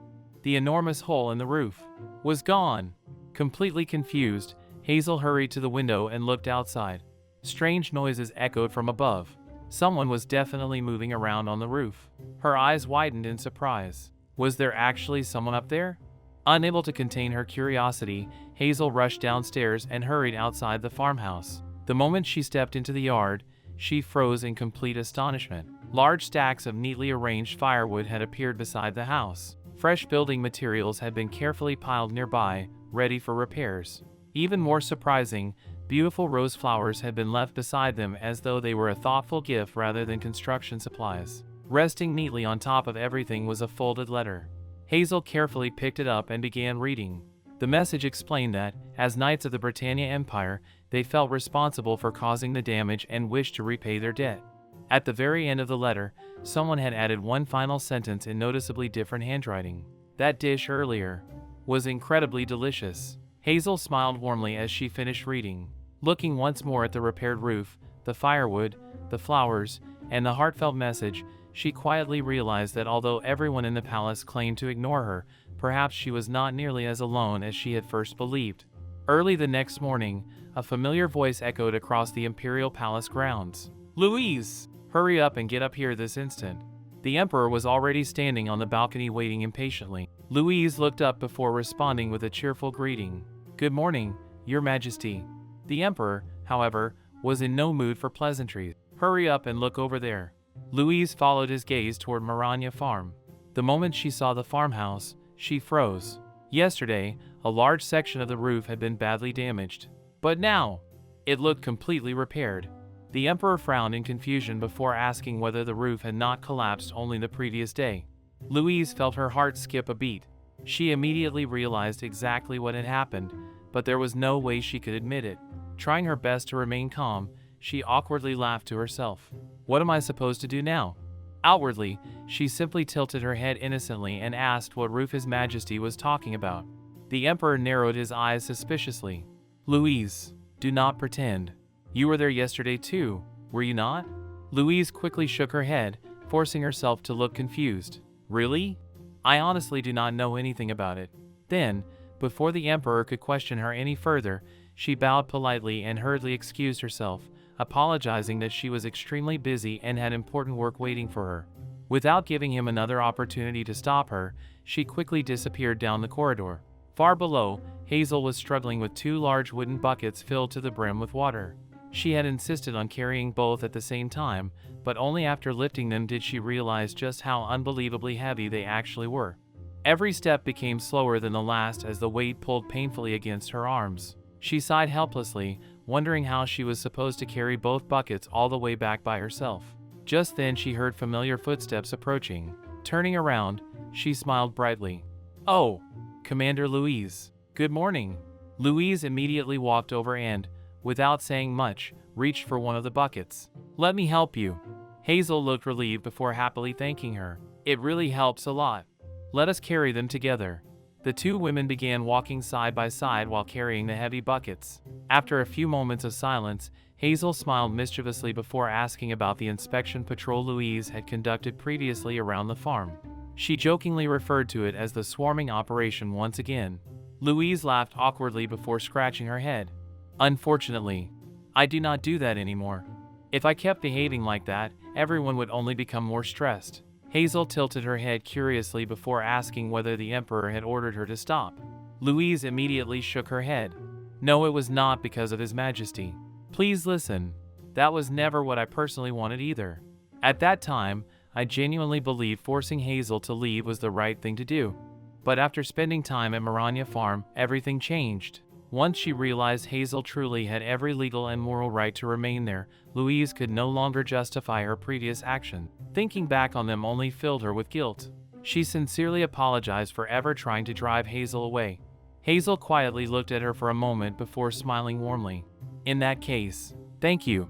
The enormous hole in the roof was gone. Completely confused, Hazel hurried to the window and looked outside. Strange noises echoed from above. Someone was definitely moving around on the roof. Her eyes widened in surprise. Was there actually someone up there? Unable to contain her curiosity, Hazel rushed downstairs and hurried outside the farmhouse. The moment she stepped into the yard, she froze in complete astonishment. Large stacks of neatly arranged firewood had appeared beside the house. Fresh building materials had been carefully piled nearby, ready for repairs. Even more surprising, beautiful rose flowers had been left beside them as though they were a thoughtful gift rather than construction supplies. Resting neatly on top of everything was a folded letter. Hazel carefully picked it up and began reading. The message explained that, as Knights of the Britannia Empire, they felt responsible for causing the damage and wished to repay their debt. At the very end of the letter, someone had added one final sentence in noticeably different handwriting. "That dish earlier was incredibly delicious." Hazel smiled warmly as she finished reading. Looking once more at the repaired roof, the firewood, the flowers, and the heartfelt message, she quietly realized that although everyone in the palace claimed to ignore her, perhaps she was not nearly as alone as she had first believed. Early the next morning, a familiar voice echoed across the imperial palace grounds. "Louise! Hurry up and get up here this instant." The emperor was already standing on the balcony waiting impatiently. Louise looked up before responding with a cheerful greeting. "Good morning, Your Majesty." The emperor, however, was in no mood for pleasantries. "Hurry up and look over there." Louise followed his gaze toward Maranya Farm. The moment she saw the farmhouse, she froze. Yesterday, a large section of the roof had been badly damaged. But now, it looked completely repaired. The emperor frowned in confusion before asking whether the roof had not collapsed only the previous day. Louise felt her heart skip a beat. She immediately realized exactly what had happened, but there was no way she could admit it. Trying her best to remain calm, she awkwardly laughed to herself. What am I supposed to do now? Outwardly, she simply tilted her head innocently and asked what roof His Majesty was talking about. The emperor narrowed his eyes suspiciously. "Louise, do not pretend. You were there yesterday too, were you not?" Louise quickly shook her head, forcing herself to look confused. "Really? I honestly do not know anything about it." Then, before the emperor could question her any further, she bowed politely and hurriedly excused herself, apologizing that she was extremely busy and had important work waiting for her. Without giving him another opportunity to stop her, she quickly disappeared down the corridor. Far below, Hazel was struggling with 2 large wooden buckets filled to the brim with water. She had insisted on carrying both at the same time, but only after lifting them did she realize just how unbelievably heavy they actually were. Every step became slower than the last as the weight pulled painfully against her arms. She sighed helplessly, wondering how she was supposed to carry both buckets all the way back by herself. Just then she heard familiar footsteps approaching. Turning around, she smiled brightly. "Oh, Commander Louise. Good morning." Louise immediately walked over and, without saying much, reached for one of the buckets. "Let me help you." Hazel looked relieved before happily thanking her. "It really helps a lot. Let us carry them together." The 2 women began walking side by side while carrying the heavy buckets. After a few moments of silence, Hazel smiled mischievously before asking about the inspection patrol Louise had conducted previously around the farm. She jokingly referred to it as the swarming operation once again. Louise laughed awkwardly before scratching her head. Unfortunately, I do not do that anymore. If I kept behaving like that, everyone would only become more stressed. Hazel tilted her head curiously before asking whether the Emperor had ordered her to stop. Louise immediately shook her head. No, it was not because of His Majesty. Please listen. That was never what I personally wanted either. At that time, I genuinely believed forcing Hazel to leave was the right thing to do. But after spending time at Maranya Farm, everything changed. Once she realized Hazel truly had every legal and moral right to remain there, Louise could no longer justify her previous action. Thinking back on them only filled her with guilt. She sincerely apologized for ever trying to drive Hazel away. Hazel quietly looked at her for a moment before smiling warmly. In that case, thank you.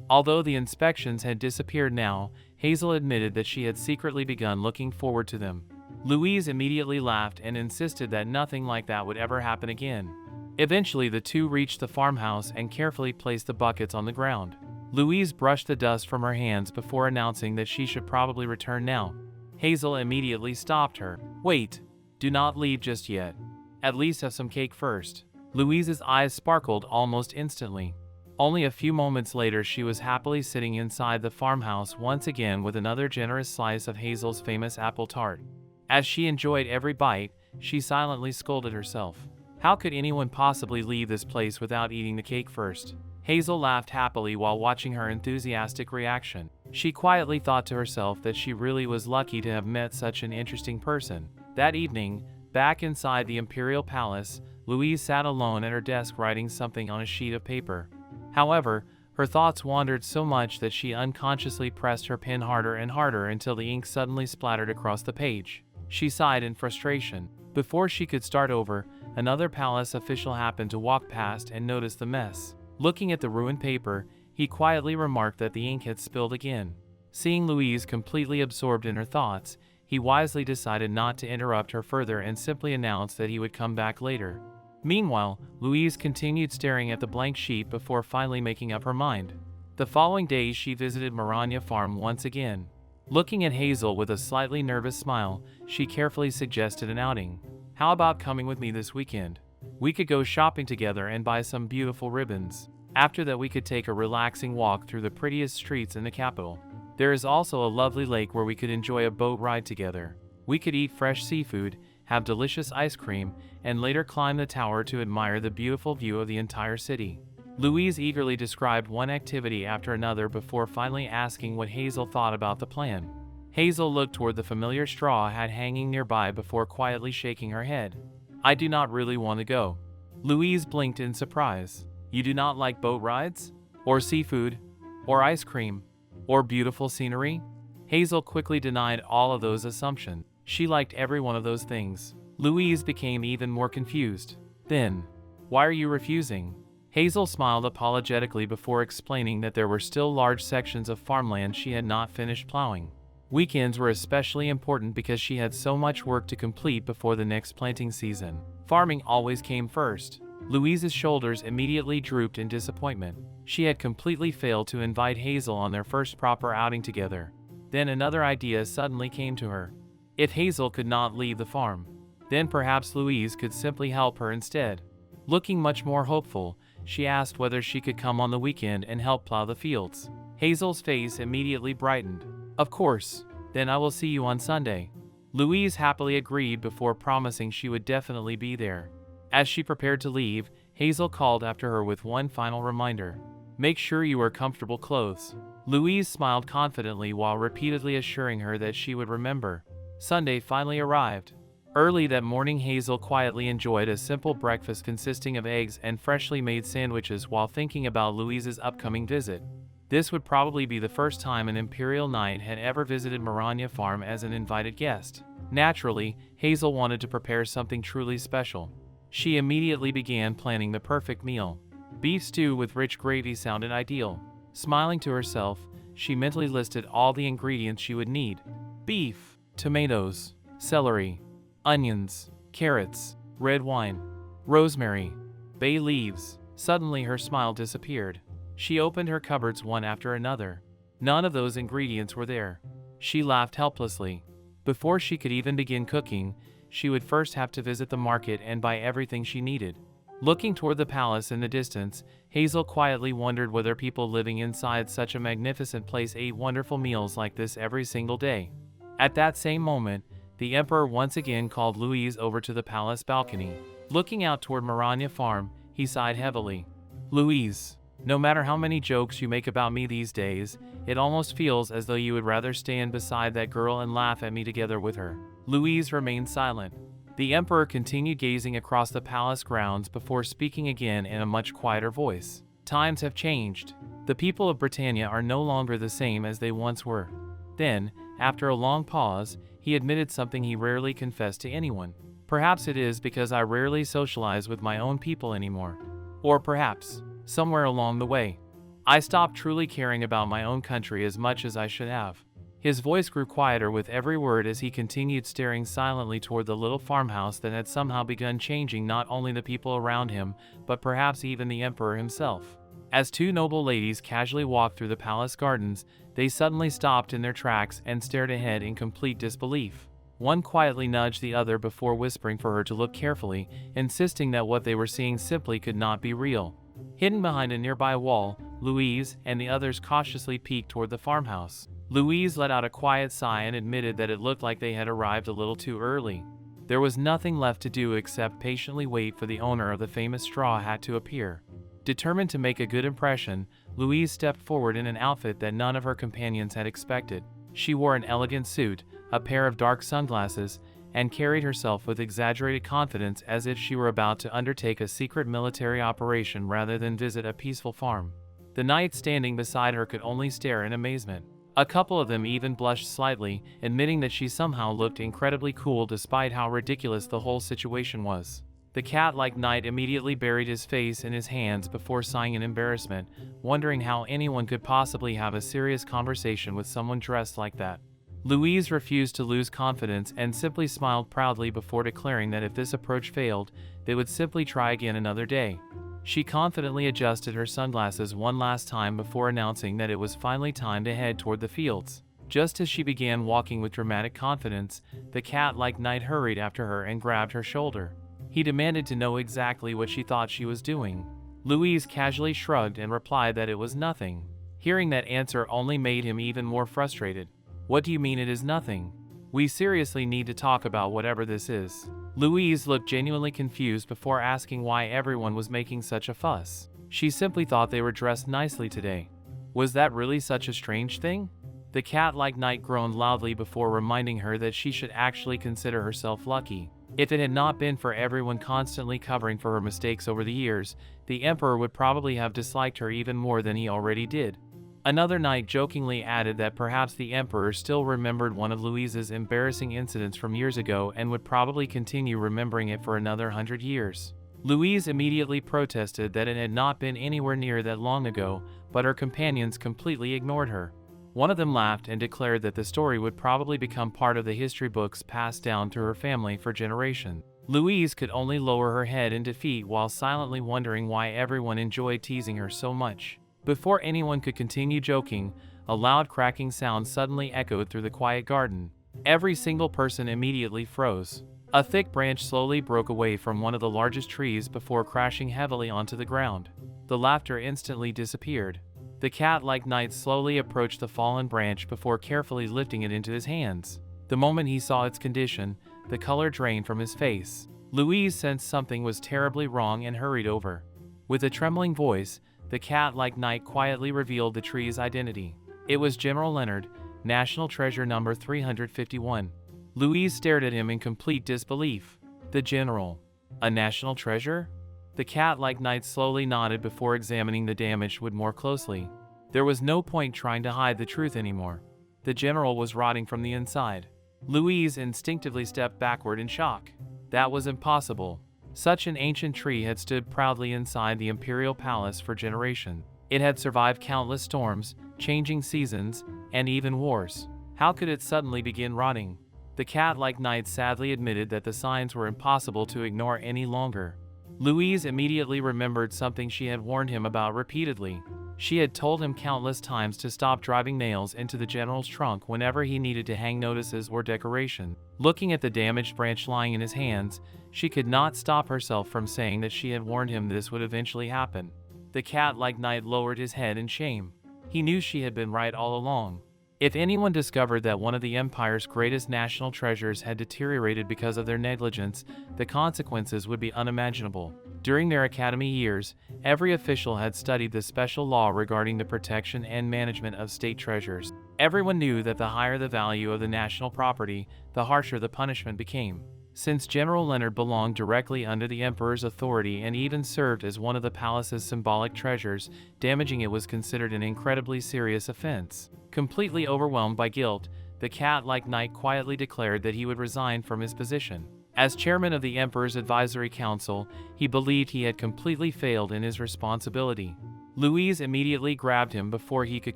Although the inspections had disappeared now, Hazel admitted that she had secretly begun looking forward to them. Louise immediately laughed and insisted that nothing like that would ever happen again. Eventually, the two reached the farmhouse and carefully placed the buckets on the ground. Louise brushed the dust from her hands before announcing that she should probably return now. Hazel immediately stopped her. Wait, do not leave just yet. At least have some cake first. Louise's eyes sparkled almost instantly. Only a few moments later, she was happily sitting inside the farmhouse once again with another generous slice of Hazel's famous apple tart. As she enjoyed every bite, she silently scolded herself. How could anyone possibly leave this place without eating the cake first? Hazel laughed happily while watching her enthusiastic reaction. She quietly thought to herself that she really was lucky to have met such an interesting person. That evening, back inside the Imperial Palace, Louise sat alone at her desk writing something on a sheet of paper. However, her thoughts wandered so much that she unconsciously pressed her pen harder and harder until the ink suddenly splattered across the page. She sighed in frustration. Before she could start over, another palace official happened to walk past and notice the mess. Looking at the ruined paper, he quietly remarked that the ink had spilled again. Seeing Louise completely absorbed in her thoughts, he wisely decided not to interrupt her further and simply announced that he would come back later. Meanwhile, Louise continued staring at the blank sheet before finally making up her mind. The following day, she visited Maranya Farm once again. Looking at Hazel with a slightly nervous smile, she carefully suggested an outing. How about coming with me this weekend? We could go shopping together and buy some beautiful ribbons. After that, we could take a relaxing walk through the prettiest streets in the capital. There is also a lovely lake where we could enjoy a boat ride together. We could eat fresh seafood, have delicious ice cream, and later climb the tower to admire the beautiful view of the entire city. Louise eagerly described one activity after another before finally asking what Hazel thought about the plan. Hazel looked toward the familiar straw hat hanging nearby before quietly shaking her head. I do not really want to go. Louise blinked in surprise. You do not like boat rides? Or seafood? Or ice cream? Or beautiful scenery? Hazel quickly denied all of those assumptions. She liked every one of those things. Louise became even more confused. Then, why are you refusing? Hazel smiled apologetically before explaining that there were still large sections of farmland she had not finished plowing. Weekends were especially important because she had so much work to complete before the next planting season. Farming always came first. Louise's shoulders immediately drooped in disappointment. She had completely failed to invite Hazel on their first proper outing together. Then another idea suddenly came to her. If Hazel could not leave the farm, then perhaps Louise could simply help her instead. Looking much more hopeful, she asked whether she could come on the weekend and help plow the fields. Hazel's face immediately brightened. Of course, then I will see you on Sunday. Louise happily agreed before promising she would definitely be there. As she prepared to leave, Hazel called after her with one final reminder. Make sure you wear comfortable clothes. Louise smiled confidently while repeatedly assuring her that she would remember. Sunday finally arrived. Early that morning, Hazel quietly enjoyed a simple breakfast consisting of eggs and freshly made sandwiches while thinking about Louise's upcoming visit. This would probably be the first time an Imperial Knight had ever visited Maranya Farm as an invited guest. Naturally, Hazel wanted to prepare something truly special. She immediately began planning the perfect meal. Beef stew with rich gravy sounded ideal. Smiling to herself, she mentally listed all the ingredients she would need. Beef, tomatoes, celery, onions, carrots, red wine, rosemary, bay leaves. Suddenly her smile disappeared. She opened her cupboards one after another. None of those ingredients were there. She laughed helplessly. Before she could even begin cooking, she would first have to visit the market and buy everything she needed. Looking toward the palace in the distance, Hazel quietly wondered whether people living inside such a magnificent place ate wonderful meals like this every single day. At that same moment, the emperor once again called Louise over to the palace balcony. Looking out toward Maranya Farm, he sighed heavily. "Louise, no matter how many jokes you make about me these days, it almost feels as though you would rather stand beside that girl and laugh at me together with her." Louise remained silent. The emperor continued gazing across the palace grounds before speaking again in a much quieter voice. "Times have changed. The people of Britannia are no longer the same as they once were." Then, after a long pause, he admitted something he rarely confessed to anyone. "Perhaps it is because I rarely socialize with my own people anymore. Or perhaps, somewhere along the way, I stopped truly caring about my own country as much as I should have." His voice grew quieter with every word as he continued staring silently toward the little farmhouse that had somehow begun changing not only the people around him, but perhaps even the emperor himself. As two noble ladies casually walked through the palace gardens, they suddenly stopped in their tracks and stared ahead in complete disbelief. One quietly nudged the other before whispering for her to look carefully, insisting that what they were seeing simply could not be real. Hidden behind a nearby wall, Louise and the others cautiously peeked toward the farmhouse. Louise let out a quiet sigh and admitted that it looked like they had arrived a little too early. There was nothing left to do except patiently wait for the owner of the famous straw hat to appear. Determined to make a good impression, Louise stepped forward in an outfit that none of her companions had expected. She wore an elegant suit, a pair of dark sunglasses, and carried herself with exaggerated confidence as if she were about to undertake a secret military operation rather than visit a peaceful farm. The knights standing beside her could only stare in amazement. A couple of them even blushed slightly, admitting that she somehow looked incredibly cool despite how ridiculous the whole situation was. The cat-like knight immediately buried his face in his hands before sighing in embarrassment, wondering how anyone could possibly have a serious conversation with someone dressed like that. Louise refused to lose confidence and simply smiled proudly before declaring that if this approach failed, they would simply try again another day. She confidently adjusted her sunglasses one last time before announcing that it was finally time to head toward the fields. Just as she began walking with dramatic confidence, the cat-like knight hurried after her and grabbed her shoulder. He demanded to know exactly what she thought she was doing. Louise casually shrugged and replied that it was nothing. Hearing that answer only made him even more frustrated. "What do you mean it is nothing? We seriously need to talk about whatever this is." Louise looked genuinely confused before asking why everyone was making such a fuss. She simply thought they were dressed nicely today. Was that really such a strange thing? The cat-like knight groaned loudly before reminding her that she should actually consider herself lucky. If it had not been for everyone constantly covering for her mistakes over the years, the emperor would probably have disliked her even more than he already did. Another knight jokingly added that perhaps the emperor still remembered one of Louise's embarrassing incidents from years ago and would probably continue remembering it for another 100 years. Louise immediately protested that it had not been anywhere near that long ago, but her companions completely ignored her. One of them laughed and declared that the story would probably become part of the history books passed down through her family for generations. Louise could only lower her head in defeat while silently wondering why everyone enjoyed teasing her so much. Before anyone could continue joking, a loud cracking sound suddenly echoed through the quiet garden. Every single person immediately froze. A thick branch slowly broke away from one of the largest trees before crashing heavily onto the ground. The laughter instantly disappeared. The cat-like knight slowly approached the fallen branch before carefully lifting it into his hands. The moment he saw its condition, the color drained from his face. Louise sensed something was terribly wrong and hurried over. With a trembling voice, the cat-like knight quietly revealed the tree's identity. It was General Leonard, National Treasure number 351. Louise stared at him in complete disbelief. The general? A national treasure? The cat-like knight slowly nodded before examining the damage wood more closely. There was no point trying to hide the truth anymore. The general was rotting from the inside. Louise instinctively stepped backward in shock. That was impossible. Such an ancient tree had stood proudly inside the imperial palace for generations. It had survived countless storms, changing seasons, and even wars. How could it suddenly begin rotting? The cat-like knight sadly admitted that the signs were impossible to ignore any longer. Louise immediately remembered something she had warned him about repeatedly. She had told him countless times to stop driving nails into the general's trunk whenever he needed to hang notices or decoration. Looking at the damaged branch lying in his hands, she could not stop herself from saying that she had warned him this would eventually happen. The cat-like knight lowered his head in shame. He knew she had been right all along. If anyone discovered that one of the Empire's greatest national treasures had deteriorated because of their negligence, the consequences would be unimaginable. During their academy years, every official had studied the special law regarding the protection and management of state treasures. Everyone knew that the higher the value of the national property, the harsher the punishment became. Since General Leonard belonged directly under the Emperor's authority and even served as one of the palace's symbolic treasures, damaging it was considered an incredibly serious offense. Completely overwhelmed by guilt, the cat-like knight quietly declared that he would resign from his position. As chairman of the Emperor's advisory council, he believed he had completely failed in his responsibility. Louise immediately grabbed him before he could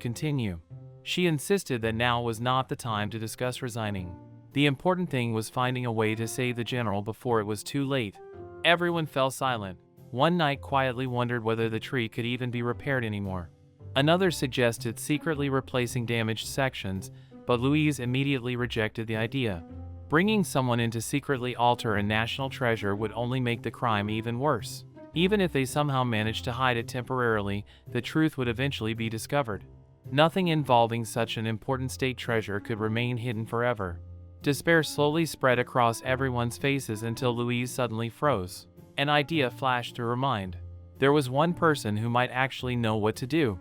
continue. She insisted that now was not the time to discuss resigning. The important thing was finding a way to save the general before it was too late. Everyone fell silent. One knight quietly wondered whether the tree could even be repaired anymore. Another suggested secretly replacing damaged sections, but Louise immediately rejected the idea. Bringing someone in to secretly alter a national treasure would only make the crime even worse. Even if they somehow managed to hide it temporarily, the truth would eventually be discovered. Nothing involving such an important state treasure could remain hidden forever. Despair slowly spread across everyone's faces until Louise suddenly froze. An idea flashed through her mind. There was one person who might actually know what to do.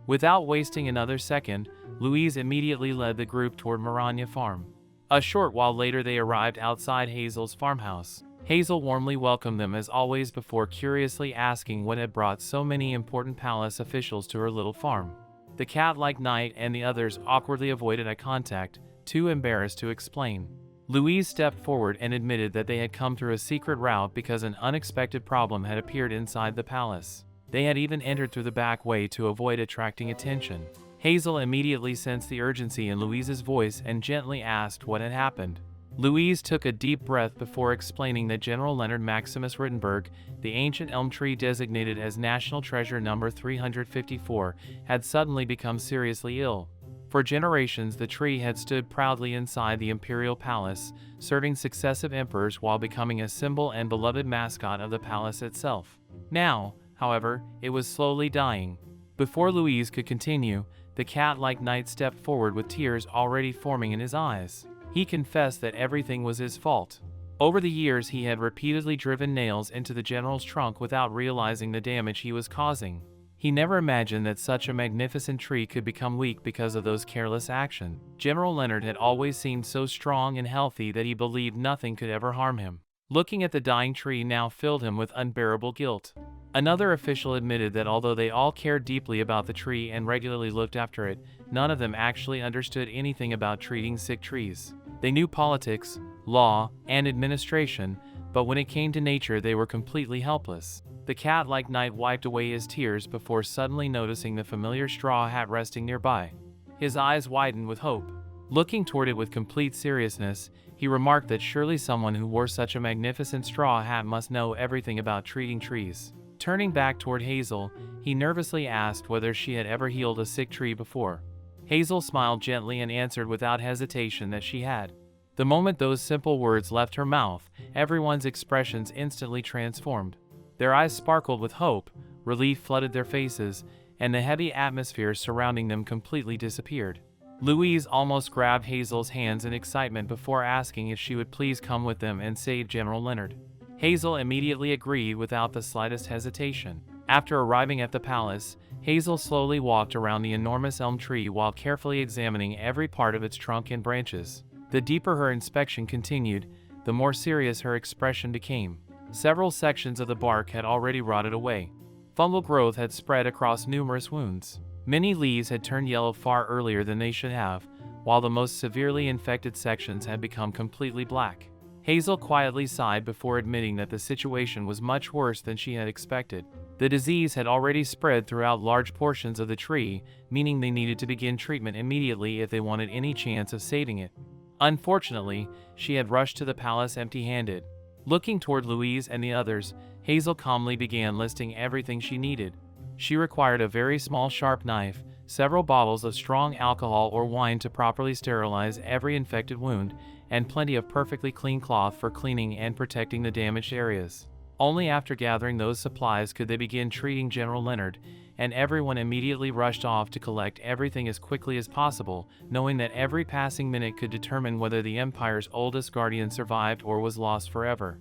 Without wasting another second, Louise immediately led the group toward Maranya Farm. A short while later they arrived outside Hazel's farmhouse. Hazel warmly welcomed them as always before curiously asking what had brought so many important palace officials to her little farm. The cat-like knight and the others awkwardly avoided eye contact, too embarrassed to explain. Louise stepped forward and admitted that they had come through a secret route because an unexpected problem had appeared inside the palace. They had even entered through the back way to avoid attracting attention. Hazel immediately sensed the urgency in Louise's voice and gently asked what had happened. Louise took a deep breath before explaining that General Leonard Maximus Rittenberg, the ancient elm tree designated as National Treasure number 354, had suddenly become seriously ill. For generations, the tree had stood proudly inside the imperial palace, serving successive emperors while becoming a symbol and beloved mascot of the palace itself. Now, however, it was slowly dying. Before Louise could continue, the cat-like knight stepped forward with tears already forming in his eyes. He confessed that everything was his fault. Over the years, he had repeatedly driven nails into the general's trunk without realizing the damage he was causing. He never imagined that such a magnificent tree could become weak because of those careless actions. General Leonard had always seemed so strong and healthy that he believed nothing could ever harm him. Looking at the dying tree now filled him with unbearable guilt. Another official admitted that although they all cared deeply about the tree and regularly looked after it, none of them actually understood anything about treating sick trees. They knew politics, law, and administration, but when it came to nature they were completely helpless. The cat-like knight wiped away his tears before suddenly noticing the familiar straw hat resting nearby. His eyes widened with hope. Looking toward it with complete seriousness, he remarked that surely someone who wore such a magnificent straw hat must know everything about treating trees. Turning back toward Hazel, he nervously asked whether she had ever healed a sick tree before. Hazel smiled gently and answered without hesitation that she had. The moment those simple words left her mouth, everyone's expressions instantly transformed. Their eyes sparkled with hope, relief flooded their faces, and the heavy atmosphere surrounding them completely disappeared. Louise almost grabbed Hazel's hands in excitement before asking if she would please come with them and save General Leonard. Hazel immediately agreed without the slightest hesitation. After arriving at the palace, Hazel slowly walked around the enormous elm tree while carefully examining every part of its trunk and branches. The deeper her inspection continued, the more serious her expression became. Several sections of the bark had already rotted away. Fungal growth had spread across numerous wounds. Many leaves had turned yellow far earlier than they should have, while the most severely infected sections had become completely black. Hazel quietly sighed before admitting that the situation was much worse than she had expected. The disease had already spread throughout large portions of the tree, meaning they needed to begin treatment immediately if they wanted any chance of saving it. Unfortunately, she had rushed to the palace empty-handed. Looking toward Louise and the others, Hazel calmly began listing everything she needed. She required a very small sharp knife, several bottles of strong alcohol or wine to properly sterilize every infected wound, and plenty of perfectly clean cloth for cleaning and protecting the damaged areas. Only after gathering those supplies could they begin treating General Leonard, and everyone immediately rushed off to collect everything as quickly as possible, knowing that every passing minute could determine whether the Empire's oldest guardian survived or was lost forever.